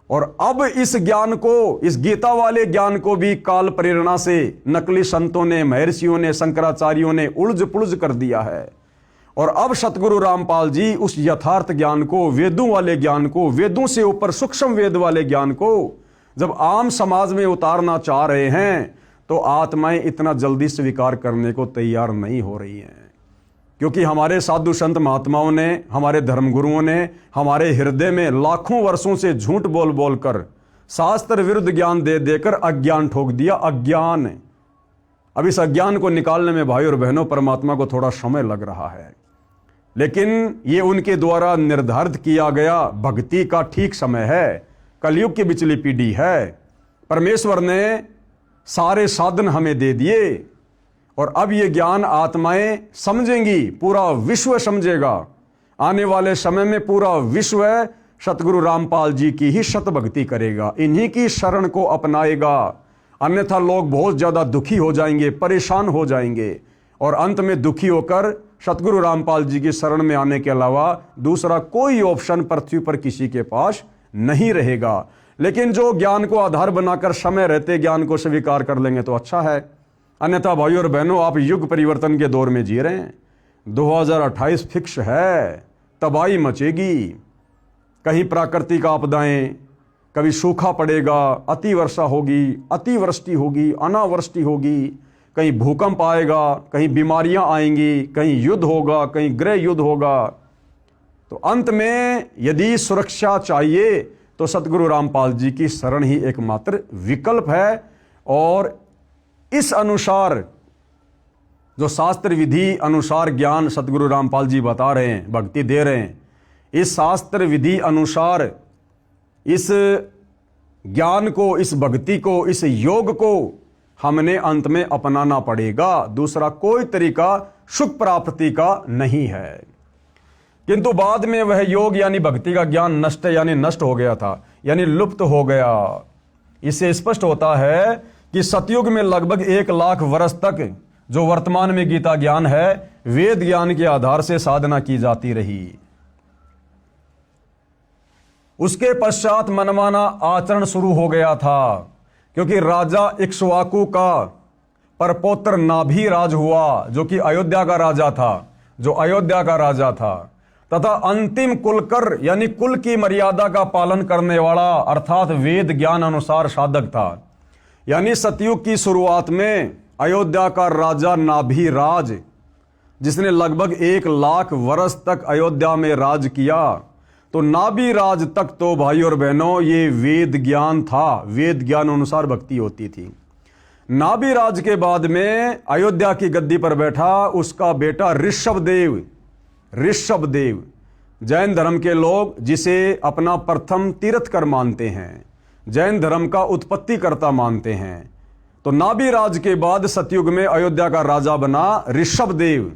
और अब इस ज्ञान को, इस गीता वाले ज्ञान को भी काल प्रेरणा से नकली संतों ने, महर्षियों ने, शंकराचार्यों ने उलझ पुलझ कर दिया है। और अब सतगुरु रामपाल जी उस यथार्थ ज्ञान को, वेदों वाले ज्ञान को, वेदों से ऊपर सूक्ष्म वेद वाले ज्ञान को जब आम समाज में उतारना चाह रहे हैं, तो आत्माएं इतना जल्दी स्वीकार करने को तैयार नहीं हो रही हैं। क्योंकि हमारे साधु संत महात्माओं ने, हमारे धर्मगुरुओं ने हमारे हृदय में लाखों वर्षों से झूठ बोल बोल कर, शास्त्र विरुद्ध ज्ञान दे देकर अज्ञान ठोक दिया। अज्ञान, अब इस अज्ञान को निकालने में भाई और बहनों परमात्मा को थोड़ा समय लग रहा है, लेकिन ये उनके द्वारा निर्धारित किया गया भक्ति का ठीक समय है। कलयुग की बिचली पीढ़ी है। परमेश्वर ने सारे साधन हमें दे दिए और अब ये ज्ञान आत्माएं समझेंगी, पूरा विश्व समझेगा। आने वाले समय में पूरा विश्व सतगुरु रामपाल जी की ही शत भक्ति करेगा, इन्हीं की शरण को अपनाएगा। अन्यथा लोग बहुत ज्यादा दुखी हो जाएंगे, परेशान हो जाएंगे और अंत में दुखी होकर सतगुरु रामपाल जी की शरण में आने के अलावा दूसरा कोई ऑप्शन पृथ्वी पर किसी के पास नहीं रहेगा। लेकिन जो ज्ञान को आधार बनाकर समय रहते ज्ञान को स्वीकार कर लेंगे तो अच्छा है। अन्यथा भाई और बहनों, आप युग परिवर्तन के दौर में जी रहे हैं। 2028 फिक्स है, तबाही मचेगी। कहीं प्राकृतिक आपदाएं, कभी सूखा पड़ेगा, अति वर्षा होगी, अतिवृष्टि होगी, अनावृष्टि होगी, कहीं भूकंप आएगा, कहीं बीमारियां आएंगी, कहीं युद्ध होगा, कहीं गृह युद्ध होगा। तो अंत में यदि सुरक्षा चाहिए तो सतगुरु रामपाल जी की शरण ही एकमात्र विकल्प है। और इस अनुसार जो शास्त्र विधि अनुसार ज्ञान सतगुरु रामपाल जी बता रहे हैं, भक्ति दे रहे हैं, इस शास्त्र विधि अनुसार इस ज्ञान को, इस भक्ति को, इस योग को हमने अंत में अपनाना पड़ेगा। दूसरा कोई तरीका सुख प्राप्ति का नहीं है। किंतु बाद में वह योग यानी भक्ति का ज्ञान नष्ट यानी नष्ट हो गया था, यानी लुप्त हो गया। इससे स्पष्ट होता है कि सतयुग में लगभग 1,00,000 वर्ष तक जो वर्तमान में गीता ज्ञान है, वेद ज्ञान के आधार से साधना की जाती रही। उसके पश्चात मनमाना आचरण शुरू हो गया था, क्योंकि राजा इक्ष्वाकु का परपौत्र नाभि राज हुआ, जो कि अयोध्या का राजा था, तथा अंतिम कुलकर यानी कुल की मर्यादा का पालन करने वाला अर्थात वेद ज्ञान अनुसार साधक था। यानी सतयुग की शुरुआत में अयोध्या का राजा नाभिराज, जिसने लगभग 1 लाख वर्ष तक अयोध्या में राज किया, तो नाभिराज तक तो भाई और बहनों ये वेद ज्ञान था, वेद ज्ञान अनुसार भक्ति होती थी। नाभिराज के बाद में अयोध्या की गद्दी पर बैठा उसका बेटा ऋषभदेव। ऋषभदेव जैन धर्म के लोग जिसे अपना प्रथम तीर्थकर मानते हैं, जैन धर्म का उत्पत्ति कर्ता मानते हैं। तो नाभिराज के बाद सतयुग में अयोध्या का राजा बना ऋषभदेव,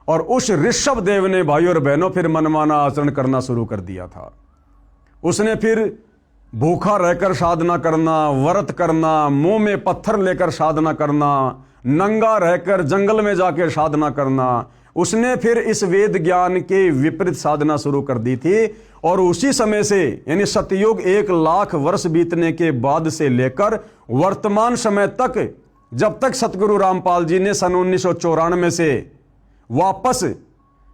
और उस ऋषभदेव ने भाई और बहनों फिर मनमाना आचरण करना शुरू कर दिया था। उसने फिर भूखा रहकर साधना करना, व्रत करना, मुंह में पत्थर लेकर साधना करना, नंगा रहकर जंगल में जाकर साधना करना। उसने फिर इस वेद ज्ञान के विपरीत साधना शुरू कर दी थी। और उसी समय से यानी सतयुग 1 लाख वर्ष बीतने के बाद से लेकर वर्तमान समय तक, जब तक सतगुरु रामपाल जी ने सन 1994 से वापस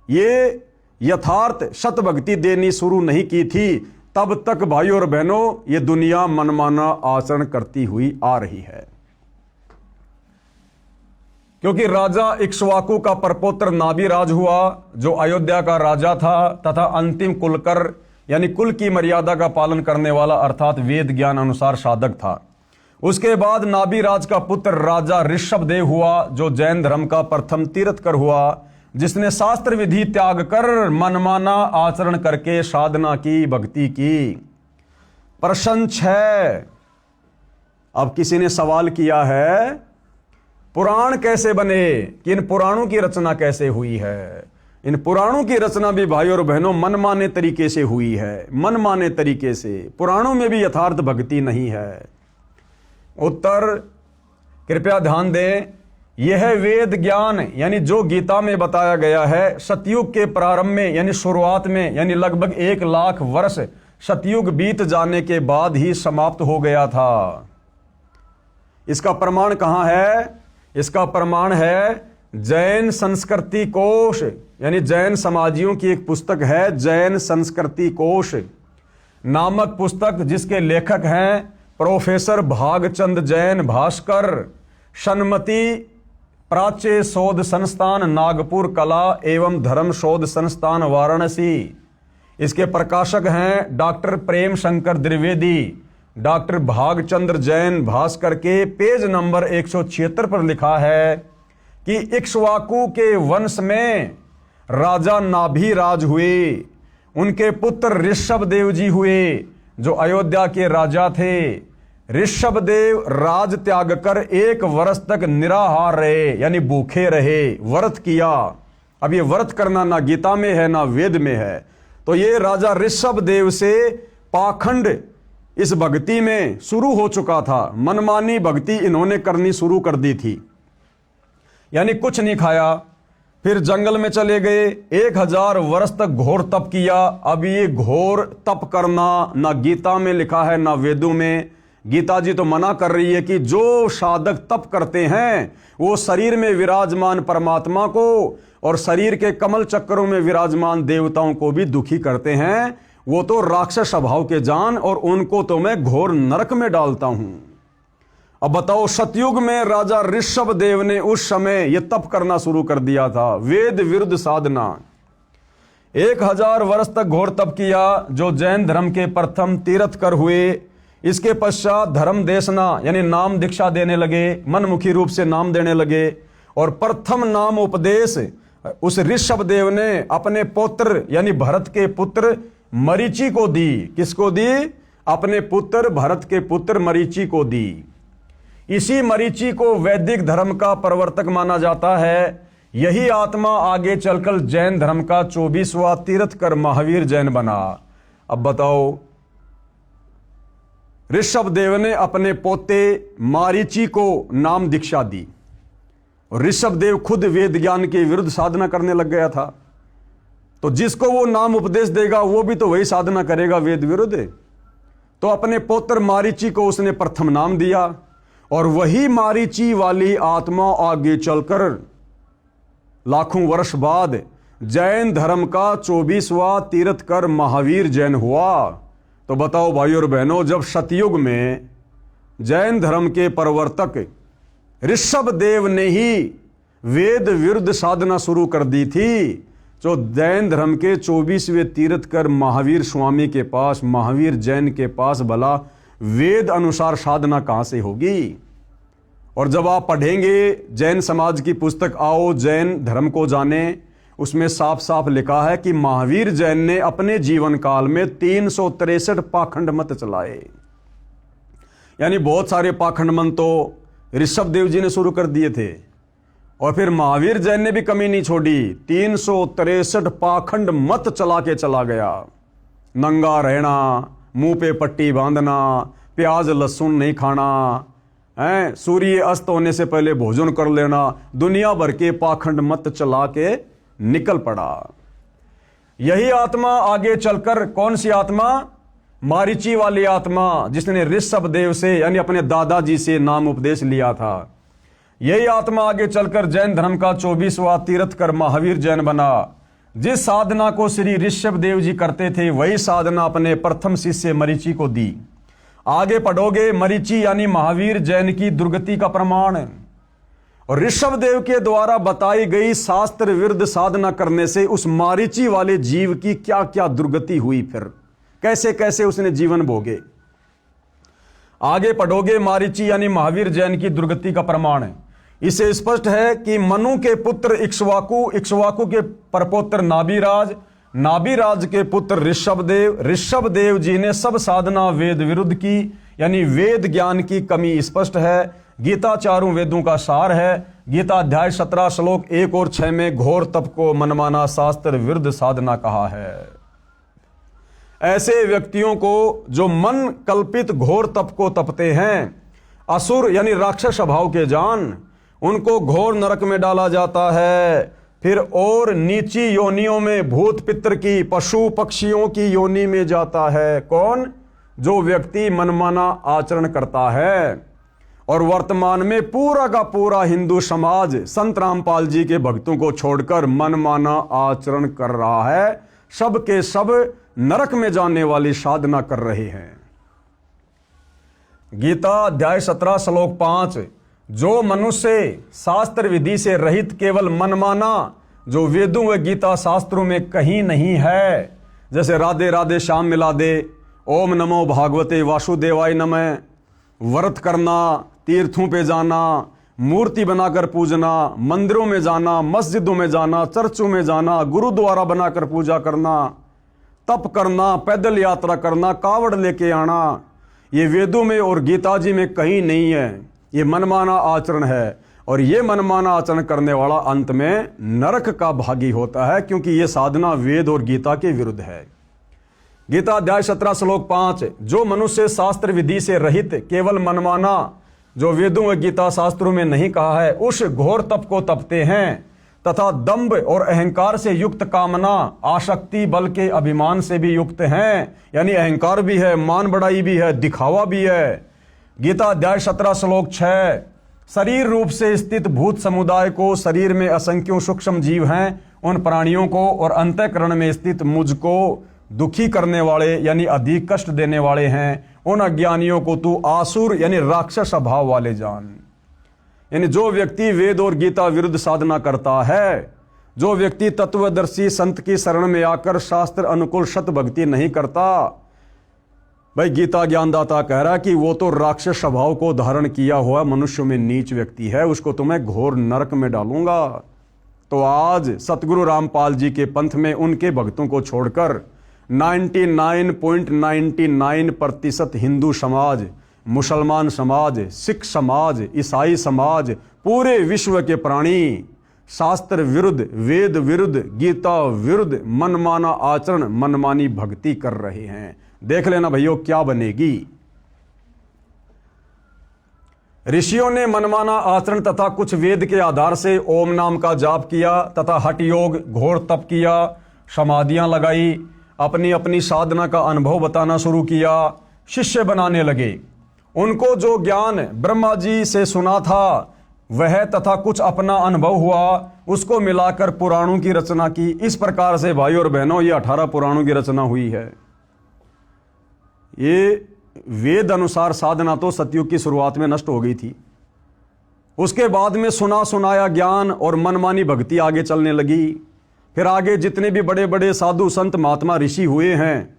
ये यथार्थ शतभक्ति देनी शुरू नहीं की थी, तब तक भाई और बहनों ये दुनिया मनमाना आचरण करती हुई आ रही है। क्योंकि राजा इक्ष्वाकु का परपोत्र नाभिराज हुआ, जो अयोध्या का राजा था तथा अंतिम कुलकर यानी कुल की मर्यादा का पालन करने वाला अर्थात वेद ज्ञान अनुसार साधक था। उसके बाद नाभिराज का पुत्र राजा ऋषभदेव हुआ, जो जैन धर्म का प्रथम तीर्थकर हुआ, जिसने शास्त्र विधि त्याग कर मनमाना आचरण करके साधना की, भक्ति की। प्रश्न 6, अब किसी ने सवाल किया है पुराण कैसे बने, कि इन पुराणों की रचना कैसे हुई है। इन पुराणों की रचना भी भाई और बहनों मनमाने तरीके से हुई है, मनमाने तरीके से। पुराणों में भी यथार्थ भक्ति नहीं है। उत्तर कृपया ध्यान दें, यह वेद ज्ञान यानी जो गीता में बताया गया है सतयुग के प्रारंभ में यानी शुरुआत में, यानी लगभग 1 लाख वर्ष सतयुग बीत जाने के बाद ही समाप्त हो गया था। इसका प्रमाण कहां है? इसका प्रमाण है जैन संस्कृति कोश, यानी जैन समाजियों की एक पुस्तक है जैन संस्कृति कोश नामक पुस्तक, जिसके लेखक हैं प्रोफेसर भागचंद जैन भास्कर, सन्मति प्राच्य शोध संस्थान नागपुर कला एवं धर्म शोध संस्थान वाराणसी। इसके प्रकाशक हैं डॉक्टर प्रेम शंकर द्विवेदी। डॉक्टर भागचंद्र जैन भास्कर के पेज नंबर 176 पर लिखा है कि इक्ष्वाकु के वंश में राजा नाभिराज हुए, उनके पुत्र ऋषभदेव जी हुए जो अयोध्या के राजा थे। ऋषभदेव राज त्याग कर 1 वर्ष तक निराहार रहे, यानी भूखे रहे, व्रत किया। अब ये व्रत करना ना गीता में है ना वेद में है। तो ये राजा ऋषभदेव से पाखंड इस भक्ति में शुरू हो चुका था, मनमानी भक्ति इन्होंने करनी शुरू कर दी थी। यानी कुछ नहीं खाया, फिर जंगल में चले गए, 1000 वर्ष तक घोर तप किया। अब ये घोर तप करना ना गीता में लिखा है ना वेदों में। गीता जी तो मना कर रही है कि जो साधक तप करते हैं वो शरीर में विराजमान परमात्मा को और शरीर के कमल चक्रों में विराजमान देवताओं को भी दुखी करते हैं। वो तो राक्षस स्वभाव के जान, और उनको तो मैं घोर नरक में डालता हूं। अब बताओ, सतयुग में राजा ऋषभदेव ने उस समय यह तप करना शुरू कर दिया था, वेद विरुद्ध साधना। 1000 वर्ष तक घोर तप किया, जो जैन धर्म के प्रथम तीर्थकर हुए। इसके पश्चात धर्म देशना यानी नाम दीक्षा देने लगे, मनमुखी रूप से नाम देने लगे। और प्रथम नाम उपदेश उस ऋषभदेव ने अपने पुत्र यानी भरत के पुत्र मरीचि को दी। किसको दी? अपने पुत्र भरत के पुत्र मरीचि को दी। इसी मरीचि को वैदिक धर्म का प्रवर्तक माना जाता है। यही आत्मा आगे चलकर जैन धर्म का 24वां तीर्थकर महावीर जैन बना। अब बताओ, ऋषभदेव ने अपने पोते मारीचि को नाम दीक्षा दी, और ऋषभदेव खुद वेद ज्ञान के विरुद्ध साधना करने लग गया था। तो जिसको वो नाम उपदेश देगा वो भी तो वही साधना करेगा वेद विरुद्ध। तो अपने पुत्र मारीचि को उसने प्रथम नाम दिया, और वही मारीचि वाली आत्मा आगे चलकर लाखों वर्ष बाद जैन धर्म का 24वां तीर्थकर महावीर जैन हुआ। तो बताओ भाई और बहनों, जब सतयुग में जैन धर्म के प्रवर्तक ऋषभ देव ने ही वेद विरुद्ध साधना शुरू कर दी थी। जो जैन धर्म के 24वें तीर्थकर महावीर स्वामी के पास, महावीर जैन के पास भला वेद अनुसार साधना कहां से होगी? और जब आप पढ़ेंगे जैन समाज की पुस्तक आओ जैन धर्म को जाने, उसमें साफ साफ लिखा है कि महावीर जैन ने अपने जीवन काल में 363 पाखंड मत चलाए। यानी बहुत सारे पाखंड मत तो ऋषभ देव जी ने शुरू कर दिए थे, और फिर महावीर जैन ने भी कमी नहीं छोड़ी, 363 पाखंड मत चला के चला गया। नंगा रहना, मुंह पे पट्टी बांधना, प्याज लहसुन नहीं खाना, सूर्य अस्त होने से पहले भोजन कर लेना, दुनिया भर के पाखंड मत चला के निकल पड़ा। यही आत्मा आगे चलकर, कौन सी आत्मा? मारीची वाली आत्मा, जिसने ऋषभ देव से यानी अपने दादाजी से नाम उपदेश लिया था। यही आत्मा आगे चलकर जैन धर्म का 24वां तीर्थकर महावीर जैन बना। जिस साधना को श्री ऋषभ देव जी करते थे, वही साधना अपने प्रथम शिष्य मरीची को दी। आगे पढ़ोगे, मरीची यानी महावीर जैन की दुर्गति का प्रमाण। और ऋषभ देव के द्वारा बताई गई शास्त्र विरुद्ध साधना करने से उस मारीची वाले जीव की क्या क्या दुर्गति हुई, फिर कैसे कैसे उसने जीवन भोगे। आगे पढ़ोगे, मारीची यानी महावीर जैन की दुर्गति का प्रमाण है। इसे स्पष्ट है कि मनु के पुत्र इक्ष्वाकु, इक्ष्वाकु के परपोत्र नाभिराज, नाभिराज के पुत्र ऋषभदेव, ऋषभदेव जी ने सब साधना वेद विरुद्ध की, यानी वेद ज्ञान की कमी स्पष्ट है। गीता चारों वेदों का सार है। गीता अध्याय 17 श्लोक 1 और 6 में घोर तप को मनमाना शास्त्र विरुद्ध साधना कहा है। ऐसे व्यक्तियों को जो मन कल्पित घोर तप को तपते हैं, असुर यानी राक्षस स्वभाव के जान, उनको घोर नरक में डाला जाता है। फिर और नीची योनियों में, भूत पितर की, पशु पक्षियों की योनि में जाता है। कौन? जो व्यक्ति मनमाना आचरण करता है। और वर्तमान में पूरा का पूरा हिंदू समाज संत रामपाल जी के भक्तों को छोड़कर मनमाना आचरण कर रहा है। सब के सब नरक में जाने वाली साधना कर रहे हैं। गीता अध्याय 17 श्लोक 5, जो मनुष्य शास्त्र विधि से रहित केवल मनमाना, जो वेदों व गीता शास्त्रों में कहीं नहीं है, जैसे राधे राधे श्याम मिला दे, ओम नमो भागवते वासुदेवाय नमः, व्रत करना, तीर्थों पे जाना, मूर्ति बनाकर पूजना, मंदिरों में जाना, मस्जिदों में जाना, चर्चों में जाना, गुरुद्वारा बनाकर पूजा करना, तप करना, पैदल यात्रा करना, कावड़ लेके आना, ये वेदों में और गीता जी में कहीं नहीं है। ये मनमाना आचरण है, और ये मनमाना आचरण करने वाला अंत में नरक का भागी होता है, क्योंकि ये साधना वेद और गीता के विरुद्ध है। गीता अध्याय 17 श्लोक 5, जो मनुष्य शास्त्र विधि से रहित केवल मनमाना, जो वेदों व गीता शास्त्रों में नहीं कहा है, उस घोर तप को तपते हैं, तथा दंभ और अहंकार से युक्त कामना, आसक्ति, बल के अभिमान से भी युक्त हैं, यानी अहंकार भी है, मान बढ़ाई भी है, दिखावा भी है। गीता अध्याय 17 श्लोक 6, शरीर रूप से स्थित भूत समुदाय को, शरीर में असंख्यों सूक्ष्म जीव हैं, उन प्राणियों को और अंतःकरण में स्थित मुझको दुखी करने वाले यानी अधिक कष्ट देने वाले हैं, उन अज्ञानियों को तू आसुर यानी राक्षस स्वभाव वाले जान। यानी जो व्यक्ति वेद और गीता विरुद्ध साधना करता है, जो व्यक्ति तत्वदर्शी संत की शरण में आकर शास्त्र अनुकूल सत भक्ति नहीं करता, भाई गीता ज्ञानदाता कह रहा है कि वो तो राक्षस स्वभाव को धारण किया हुआ मनुष्य में नीच व्यक्ति है, उसको तो मैं घोर नरक में डालूंगा। तो आज सतगुरु रामपाल जी के पंथ में उनके भक्तों को छोड़कर 99.99% हिंदू समाज, मुसलमान समाज, सिख समाज, ईसाई समाज, पूरे विश्व के प्राणी शास्त्र विरुद्ध, वेद विरुद्ध, गीता विरुद्ध मनमाना आचरण, मनमानी भक्ति कर रहे हैं। देख लेना भैया क्या बनेगी। ऋषियों ने मनमाना आचरण तथा कुछ वेद के आधार से ओम नाम का जाप किया तथा हठ योग, घोर तप किया, समाधियां लगाई, अपनी अपनी साधना का अनुभव बताना शुरू किया, शिष्य बनाने लगे। उनको जो ज्ञान ब्रह्मा जी से सुना था वह तथा कुछ अपना अनुभव हुआ, उसको मिलाकर पुराणों की रचना की। इस प्रकार से भाइयों और बहनों ये 18 पुराणों की रचना हुई है। ये वेद अनुसार साधना तो सतयुग की शुरुआत में नष्ट हो गई थी। उसके बाद में सुना सुनाया ज्ञान और मनमानी भक्ति आगे चलने लगी। फिर आगे जितने भी बड़े बड़े साधु संत महात्मा ऋषि हुए हैं,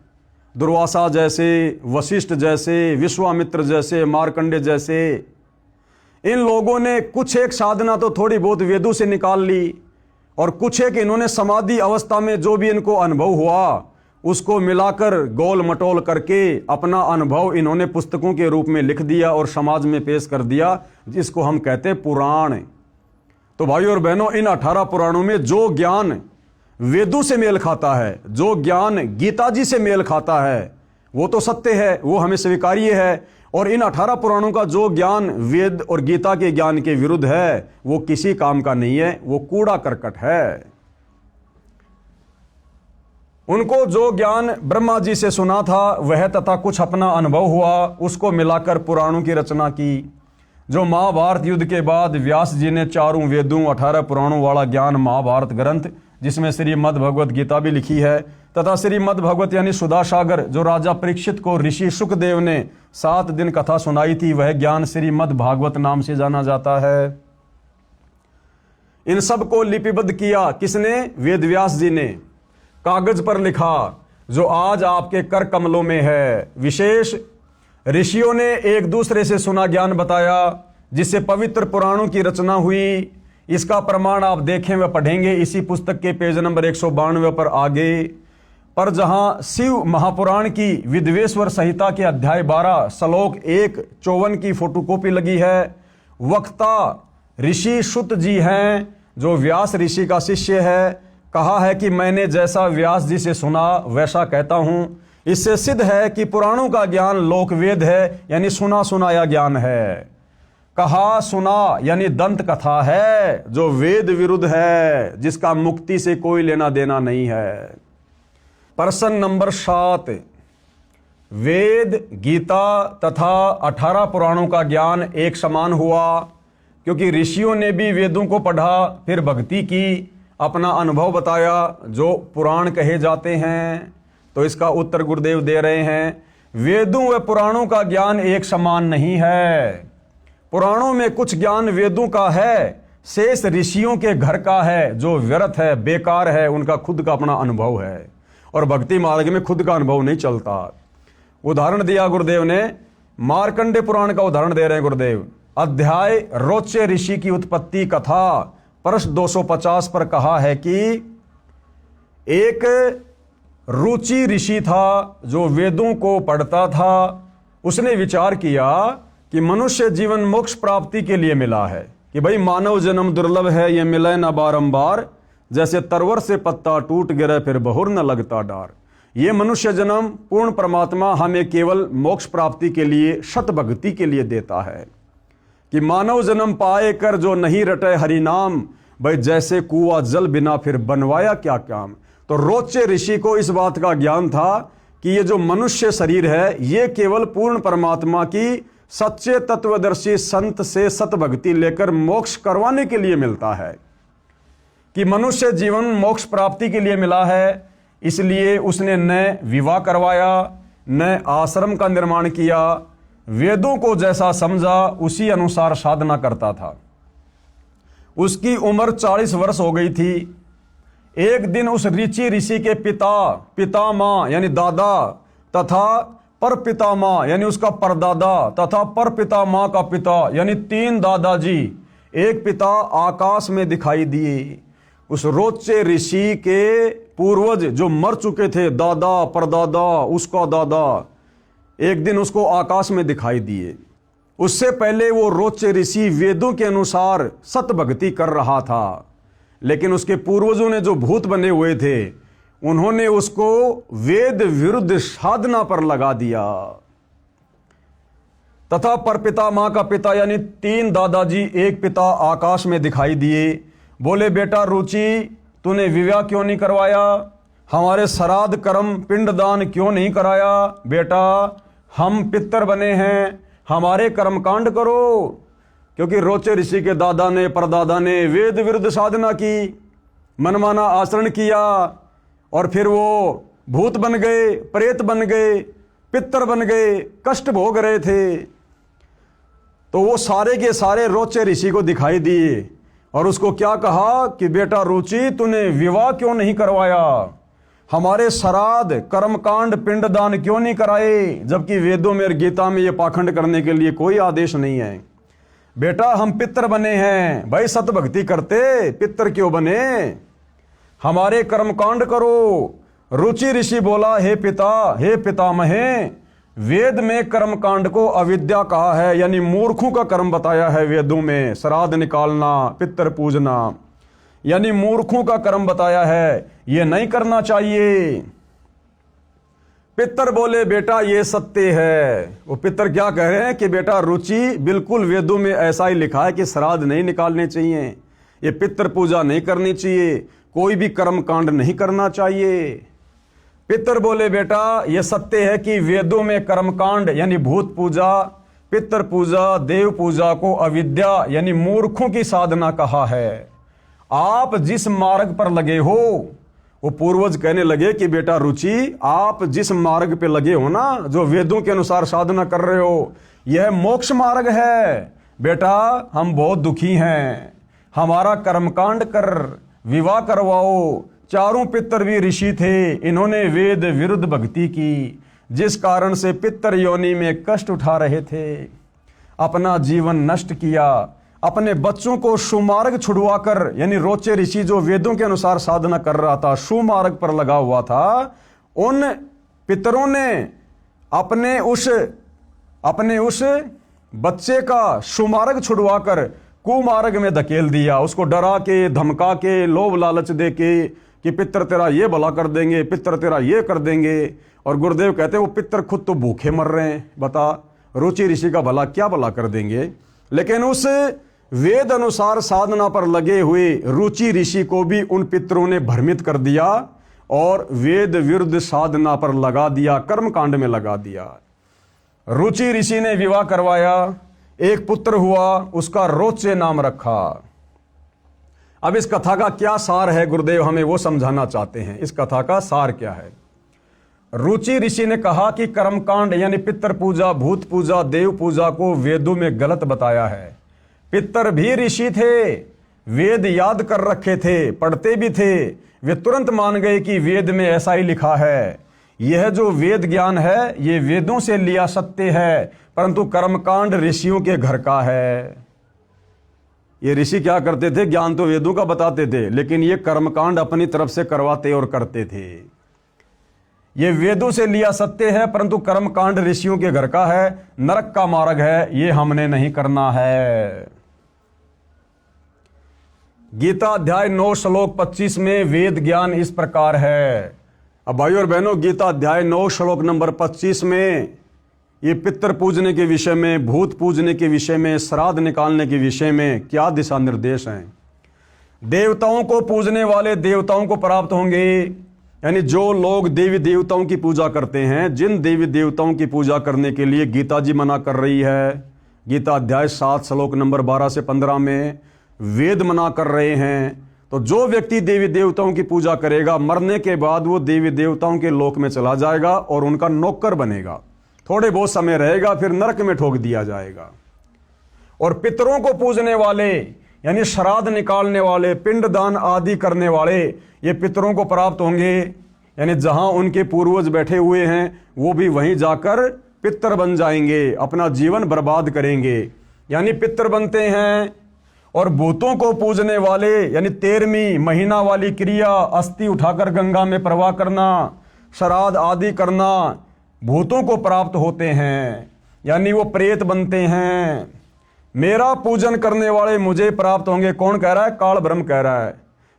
दुर्वासा जैसे, वशिष्ठ जैसे, विश्वामित्र जैसे, मार्कंडे जैसे, इन लोगों ने कुछ एक साधना तो थोड़ी बहुत वेदों से निकाल ली, और कुछ एक इन्होंने समाधि अवस्था में जो भी इनको अनुभव हुआ उसको मिलाकर गोल मटोल करके अपना अनुभव इन्होंने पुस्तकों के रूप में लिख दिया और समाज में पेश कर दिया, जिसको हम कहते हैं पुराण। तो भाइयों और बहनों, इन 18 पुराणों में जो ज्ञान वेदों से मेल खाता है, जो ज्ञान गीता जी से मेल खाता है, वो तो सत्य है, वो हमें स्वीकार्य है। और इन 18 पुराणों का जो ज्ञान वेद और गीता के ज्ञान के विरुद्ध है, वो किसी काम का नहीं है, वो कूड़ा करकट है। उनको जो ज्ञान ब्रह्मा जी से सुना था वह तथा कुछ अपना अनुभव हुआ, उसको मिलाकर पुराणों की रचना की। जो महाभारत युद्ध के बाद व्यास जी ने 4 वेदों 18 पुराणों वाला ज्ञान महाभारत ग्रंथ, जिसमें श्रीमद् भगवत गीता भी लिखी है, तथा श्रीमद् भगवत यानी सुधा सागर, जो राजा परीक्षित को ऋषि सुखदेव ने 7 दिन कथा सुनाई थी, वह ज्ञान श्रीमद् भागवत नाम से जाना जाता है। इन सब को लिपिबद्ध किया किसने? वेद व्यास जी ने कागज पर लिखा, जो आज आपके कर कमलों में है। विशेष ऋषियों ने एक दूसरे से सुना ज्ञान बताया, जिससे पवित्र पुराणों की रचना हुई। इसका प्रमाण आप देखें व पढ़ेंगे इसी पुस्तक के पेज नंबर 192 पर आगे। पर जहां शिव महापुराण की विद्वेश्वर संहिता के अध्याय 12 श्लोक 1:54 की फोटोकॉपी लगी है, वक्ता ऋषि सुत जी हैं, जो व्यास ऋषि का शिष्य है। कहा है कि मैंने जैसा व्यास जी से सुना वैसा कहता हूं। इससे सिद्ध है कि पुराणों का ज्ञान लोकवेद है, यानी सुना सुनाया ज्ञान है। कहा सुना यानी दंत कथा है, जो वेद विरुद्ध है, जिसका मुक्ति से कोई लेना देना नहीं है। प्रश्न नंबर 7, वेद, गीता तथा 18 पुराणों का ज्ञान एक समान हुआ, क्योंकि ऋषियों ने भी वेदों को पढ़ा, फिर भक्ति की, अपना अनुभव बताया, जो पुराण कहे जाते हैं। तो इसका उत्तर गुरुदेव दे रहे हैं, वेदों व पुराणों का ज्ञान एक समान नहीं है। पुराणों में कुछ ज्ञान वेदों का है, शेष ऋषियों के घर का है, जो व्यर्थ है, बेकार है, उनका खुद का अपना अनुभव है। और भक्ति मार्ग में खुद का अनुभव नहीं चलता। उदाहरण दिया गुरुदेव ने, मार्कंडे पुराण का उदाहरण दे रहे हैं गुरुदेव। अध्याय रोचे ऋषि की उत्पत्ति कथा प्रश्न 250 पर कहा है कि एक रुचि ऋषि था, जो वेदों को पढ़ता था। उसने विचार किया कि मनुष्य जीवन मोक्ष प्राप्ति के लिए मिला है, कि भाई मानव जन्म दुर्लभ है, ये मिले न बारंबार, जैसे तरवर से पत्ता टूट गिरे फिर बहुर न लगता डार। ये मनुष्य जन्म पूर्ण परमात्मा हमें केवल मोक्ष प्राप्ति के लिए, शत भक्ति के लिए देता है, कि मानव जन्म पाए कर जो नहीं रटे हरि नाम, भाई जैसे कुआ जल बिना फिर बनवाया क्या काम। तो रोचे ऋषि को इस बात का ज्ञान था कि ये जो मनुष्य शरीर है, ये केवल पूर्ण परमात्मा की सच्चे तत्वदर्शी संत से सत भक्ति लेकर मोक्ष करवाने के लिए मिलता है, कि मनुष्य जीवन मोक्ष प्राप्ति के लिए मिला है। इसलिए उसने न विवाह करवाया, न आश्रम का निर्माण किया, वेदों को जैसा समझा उसी अनुसार साधना करता था। उसकी उम्र 40 वर्ष हो गई थी। एक दिन उस ऋषि के पितामह यानी दादा तथा पर पितामह यानी उसका परदादा तथा पर पितामह का पिता यानी 3 दादाजी, एक पिता आकाश में दिखाई दिए। उस रोचे ऋषि के पूर्वज जो मर चुके थे, दादा परदादा उसका दादा, एक दिन उसको आकाश में दिखाई दिए। उससे पहले वो रोचे ऋषि वेदों के अनुसार सत भक्ति कर रहा था, लेकिन उसके पूर्वजों ने जो भूत बने हुए थे, उन्होंने उसको वेद विरुद्ध साधना पर लगा दिया। तथा परपितामह का पिता यानी 3 दादाजी, एक पिता आकाश में दिखाई दिए। बोले, बेटा रुचि, तूने विवाह क्यों नहीं करवाया? हमारे श्राद्ध कर्म पिंडदान क्यों नहीं कराया? बेटा हम पितर बने हैं, हमारे कर्मकांड करो। क्योंकि रोचे ऋषि के दादा ने परदादा ने वेद विरुद्ध साधना की, मनमाना आचरण किया, और फिर वो भूत बन गए, प्रेत बन गए। पितर बन गए, कष्ट भोग रहे थे। तो वो सारे के सारे रोचे ऋषि को दिखाई दिए और उसको क्या कहा कि बेटा रुचि, तूने विवाह क्यों नहीं करवाया, हमारे श्राद्ध कर्मकांड पिंडदान क्यों नहीं कराए, जबकि वेदों में और गीता में ये पाखंड करने के लिए कोई आदेश नहीं है। बेटा हम पितर बने हैं, भाई सत भक्ति करते पितर क्यों बने, हमारे कर्मकांड करो। रुचि ऋषि बोला, हे पिता, हे पितामहे, वेद में कर्मकांड को अविद्या कहा है, यानी मूर्खों का कर्म बताया है वेदों में। श्राद्ध निकालना, पितर पूजना, यानी मूर्खों का कर्म बताया है, ये नहीं करना चाहिए। पितर बोले, बेटा ये सत्य है। वो पितर क्या कह रहे हैं कि बेटा रुचि, बिल्कुल वेदों में ऐसा ही लिखा है कि श्राद्ध नहीं निकालने चाहिए, ये पितर पूजा नहीं करनी चाहिए, कोई भी कर्म कांड नहीं करना चाहिए। पितर बोले, बेटा ये सत्य है कि वेदों में कर्मकांड यानी भूत पूजा, पितर पूजा, देव पूजा को अविद्या यानी मूर्खों की साधना कहा है। आप जिस मार्ग पर लगे हो, वो पूर्वज कहने लगे कि बेटा रुचि, आप जिस मार्ग पे लगे हो ना, जो वेदों के अनुसार साधना कर रहे हो, यह मोक्ष मार्ग है। बेटा हम बहुत दुखी हैं, हमारा कर्मकांड कर विवाह करवाओ। चारों पितर भी ऋषि थे, इन्होंने वेद विरुद्ध भक्ति की, जिस कारण से पितर योनि में कष्ट उठा रहे थे, अपना जीवन नष्ट किया, अपने बच्चों को सुमार्ग छुड़वाकर, यानी रोचे ऋषि जो वेदों के अनुसार साधना कर रहा था, सुमार्ग पर लगा हुआ था, उन पितरों ने अपने उस बच्चे का सुमार्ग छुड़वाकर कुमार्ग में धकेल दिया। उसको डरा के, धमका के, लोभ लालच दे के कि पितर तेरा ये भला कर देंगे, पितर तेरा ये कर देंगे। और गुरुदेव कहते हैं वो पितर खुद तो भूखे मर रहे हैं, बता रुचि ऋषि का भला क्या भला कर देंगे। लेकिन उस वेद अनुसार साधना पर लगे हुए रुचि ऋषि को भी उन पितरों ने भ्रमित कर दिया और वेद विरुद्ध साधना पर लगा दिया, कर्म कांड में लगा दिया। रुचि ऋषि ने विवाह करवाया, एक पुत्र हुआ, उसका रोचे नाम रखा। अब इस कथा का क्या सार है, गुरुदेव हमें वो समझाना चाहते हैं। इस कथा का सार क्या है? रुचि ऋषि ने कहा कि कर्मकांड यानी पितर पूजा, भूत पूजा, देव पूजा को वेदों में गलत बताया है। पितर भी ऋषि थे, वेद याद कर रखे थे, पढ़ते भी थे, वे तुरंत मान गए कि वेद में ऐसा ही लिखा है। यह जो वेद ज्ञान है ये वेदों से लिया सत्य है, परंतु कर्मकांड ऋषियों के घर का है। ये ऋषि क्या करते थे, ज्ञान तो वेदों का बताते थे, लेकिन ये कर्मकांड अपनी तरफ से करवाते और करते थे। ये वेदों से लिया सत्य है, परंतु कर्मकांड ऋषियों के घर का है, नरक का मार्ग है, ये हमने नहीं करना है। गीता अध्याय 9 श्लोक 25 में वेद ज्ञान इस प्रकार है। अब भाइयों और बहनों, गीता अध्याय 9 श्लोक नंबर 25 में ये पितर पूजने के विषय में, भूत पूजने के विषय में, श्राद्ध निकालने के विषय में क्या दिशा निर्देश हैं। देवताओं को पूजने वाले देवताओं को प्राप्त होंगे, यानी जो लोग देवी देवताओं की पूजा करते हैं, जिन देवी देवताओं की पूजा करने के लिए गीता जी मना कर रही है, गीता अध्याय 7 श्लोक नंबर 12 से 15 में वेद मना कर रहे हैं, तो जो व्यक्ति देवी देवताओं की पूजा करेगा, मरने के बाद वो देवी देवताओं के लोक में चला जाएगा और उनका नौकर बनेगा, थोड़े बहुत समय रहेगा, फिर नरक में ठोक दिया जाएगा। और पितरों को पूजने वाले यानी श्राद्ध निकालने वाले, पिंडदान आदि करने वाले, ये पितरों को प्राप्त होंगे, यानी जहां उनके पूर्वज बैठे हुए हैं वो भी वहीं जाकर पितर बन जाएंगे, अपना जीवन बर्बाद करेंगे, यानी पितर बनते हैं। और भूतों को पूजने वाले यानी 13वीं महीना वाली क्रिया, अस्थि उठाकर गंगा में प्रवाह करना, श्राद्ध आदि करना, भूतों को प्राप्त होते हैं, यानी वो प्रेत बनते हैं। मेरा पूजन करने वाले मुझे प्राप्त होंगे। कौन कह रहा है? काल ब्रह्म कह रहा है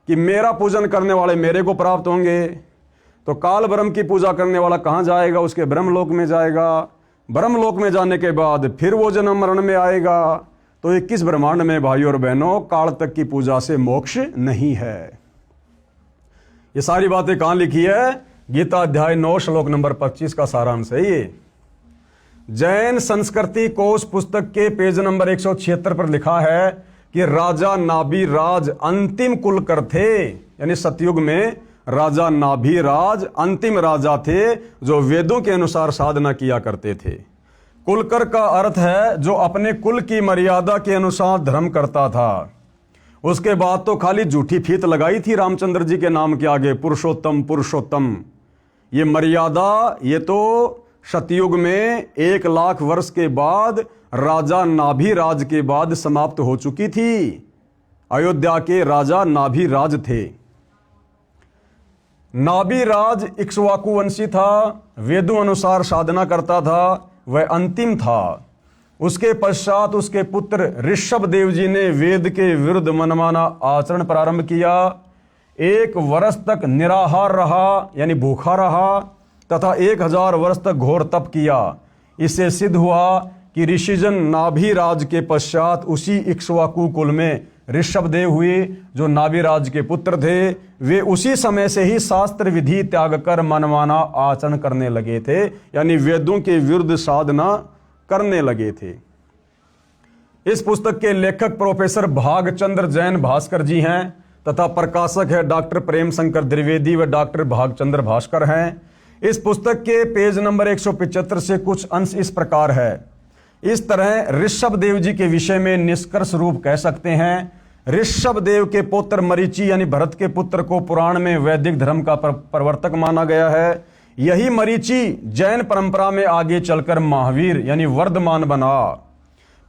कि मेरा पूजन करने वाले मेरे को प्राप्त होंगे। तो काल ब्रह्म की पूजा करने वाला कहाँ जाएगा? उसके ब्रह्मलोक में जाएगा। ब्रह्मलोक में जाने के बाद फिर वो जन्म मरण में आएगा। तो 21 ब्रह्मांड में भाइयों और बहनों काल तक की पूजा से मोक्ष नहीं है। ये सारी बातें कहाँ लिखी है? गीता अध्याय 9 श्लोक नंबर 25 का सारांश है ये। जैन संस्कृति कोश पुस्तक के पेज नंबर 176 पर लिखा है कि राजा नाभि राज अंतिम कुल कर थे, यानी सतयुग में राजा नाभिराज अंतिम राजा थे जो वेदों के अनुसार साधना किया करते थे। कुलकर का अर्थ है जो अपने कुल की मर्यादा के अनुसार धर्म करता था। उसके बाद तो खाली झूठी फीत लगाई थी रामचंद्र जी के नाम के आगे, पुरुषोत्तम पुरुषोत्तम। ये मर्यादा ये तो सतयुग में 1 लाख वर्ष के बाद राजा नाभिराज के बाद समाप्त हो चुकी थी। अयोध्या के राजा नाभिराज थे। नाभिराज इक्ष्वाकु वंशी था, वेदों अनुसार साधना करता था, वह अंतिम था। उसके पश्चात उसके पुत्र ऋषभ देव जी ने वेद के विरुद्ध मनमाना आचरण प्रारंभ किया। 1 वर्ष तक निराहार रहा यानी भूखा रहा तथा 1000 वर्ष तक घोर तप किया। इससे सिद्ध हुआ कि ऋषिजन नाभिराज के पश्चात उसी इक्ष्वाकु कुल में ऋषभ देव हुए जो नाभिराज के पुत्र थे। वे उसी समय से ही शास्त्र विधि त्याग कर मनमाना आचरण करने लगे थे, यानी वेदों के विरुद्ध साधना करने लगे थे। इस पुस्तक के लेखक प्रोफेसर भागचंद्र जैन भास्कर जी हैं तथा प्रकाशक है डॉक्टर प्रेम शंकर द्विवेदी व डॉक्टर भागचंद्र भास्कर हैं। इस पुस्तक के पेज नंबर 175 से कुछ अंश इस प्रकार है। इस तरह ऋषभ देव जी के विषय में निष्कर्ष रूप कह सकते हैं, ऋषभ देव के पुत्र मरीचि यानी भरत के पुत्र को पुराण में वैदिक धर्म का प्रवर्तक माना गया है। यही मरीचि जैन परंपरा में आगे चलकर महावीर यानी वर्धमान बना।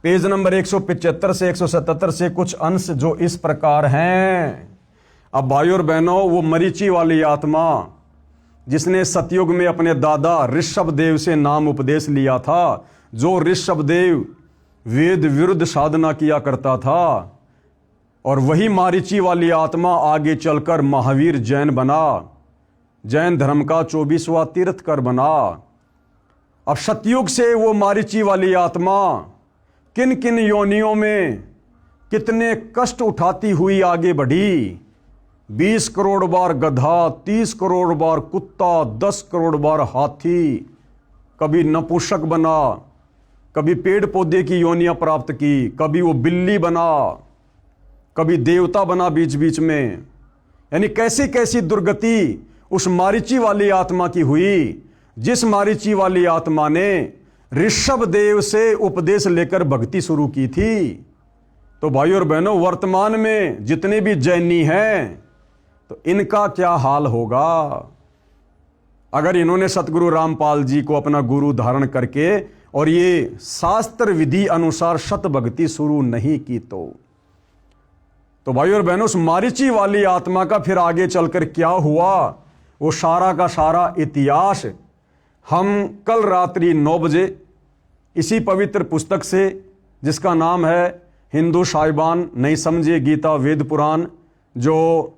पेज नंबर 175 से 177 से कुछ अंश जो इस प्रकार हैं। अब भाइयों और बहनों, वो मरीचि वाली आत्मा जिसने सतयुग में अपने दादा ऋषभ देव से नाम उपदेश लिया था, जो ऋषभ देव वेद विरुद्ध साधना किया करता था, और वही मारीची वाली आत्मा आगे चलकर महावीर जैन बना, जैन धर्म का 24वां तीर्थकर बना। अब सतयुग से वो मारीची वाली आत्मा किन किन योनियों में कितने कष्ट उठाती हुई आगे बढ़ी। 20 करोड़ बार गधा, 30 करोड़ बार कुत्ता, 10 करोड़ बार हाथी, कभी नपुंसक बना, कभी पेड़ पौधे की योनियां प्राप्त की, कभी वो बिल्ली बना, कभी देवता बना बीच बीच में। यानी कैसी कैसी दुर्गति उस मारीची वाली आत्मा की हुई, जिस मारीची वाली आत्मा ने ऋषभ देव से उपदेश लेकर भक्ति शुरू की थी। तो भाइयों और बहनों, वर्तमान में जितने भी जैनी हैं तो इनका क्या हाल होगा अगर इन्होंने सतगुरु रामपाल जी को अपना गुरु धारण करके और ये शास्त्र विधि अनुसार सत भक्ति शुरू नहीं की। तो भाइयों और बहनों, उस मारीची वाली आत्मा का फिर आगे चलकर क्या हुआ, वो सारा का सारा इतिहास हम कल रात्रि 9 बजे इसी पवित्र पुस्तक से, जिसका नाम है हिंदू साहिबान नहीं समझे गीता वेद पुराण, जो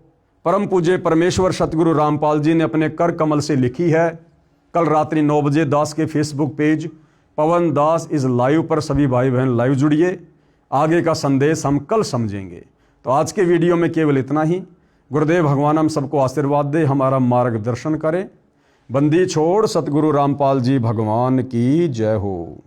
परम पूज्य परमेश्वर सतगुरु रामपाल जी ने अपने कर कमल से लिखी है, कल रात्रि 9 बजे दास के Facebook page Pawan Das is live पर सभी भाई बहन लाइव जुड़िए। आगे का संदेश हम कल समझेंगे। तो आज के वीडियो में केवल इतना ही। गुरुदेव भगवान हम सबको आशीर्वाद दे, हमारा मार्गदर्शन करें। बंदी छोड़ सतगुरु रामपाल जी भगवान की जय हो।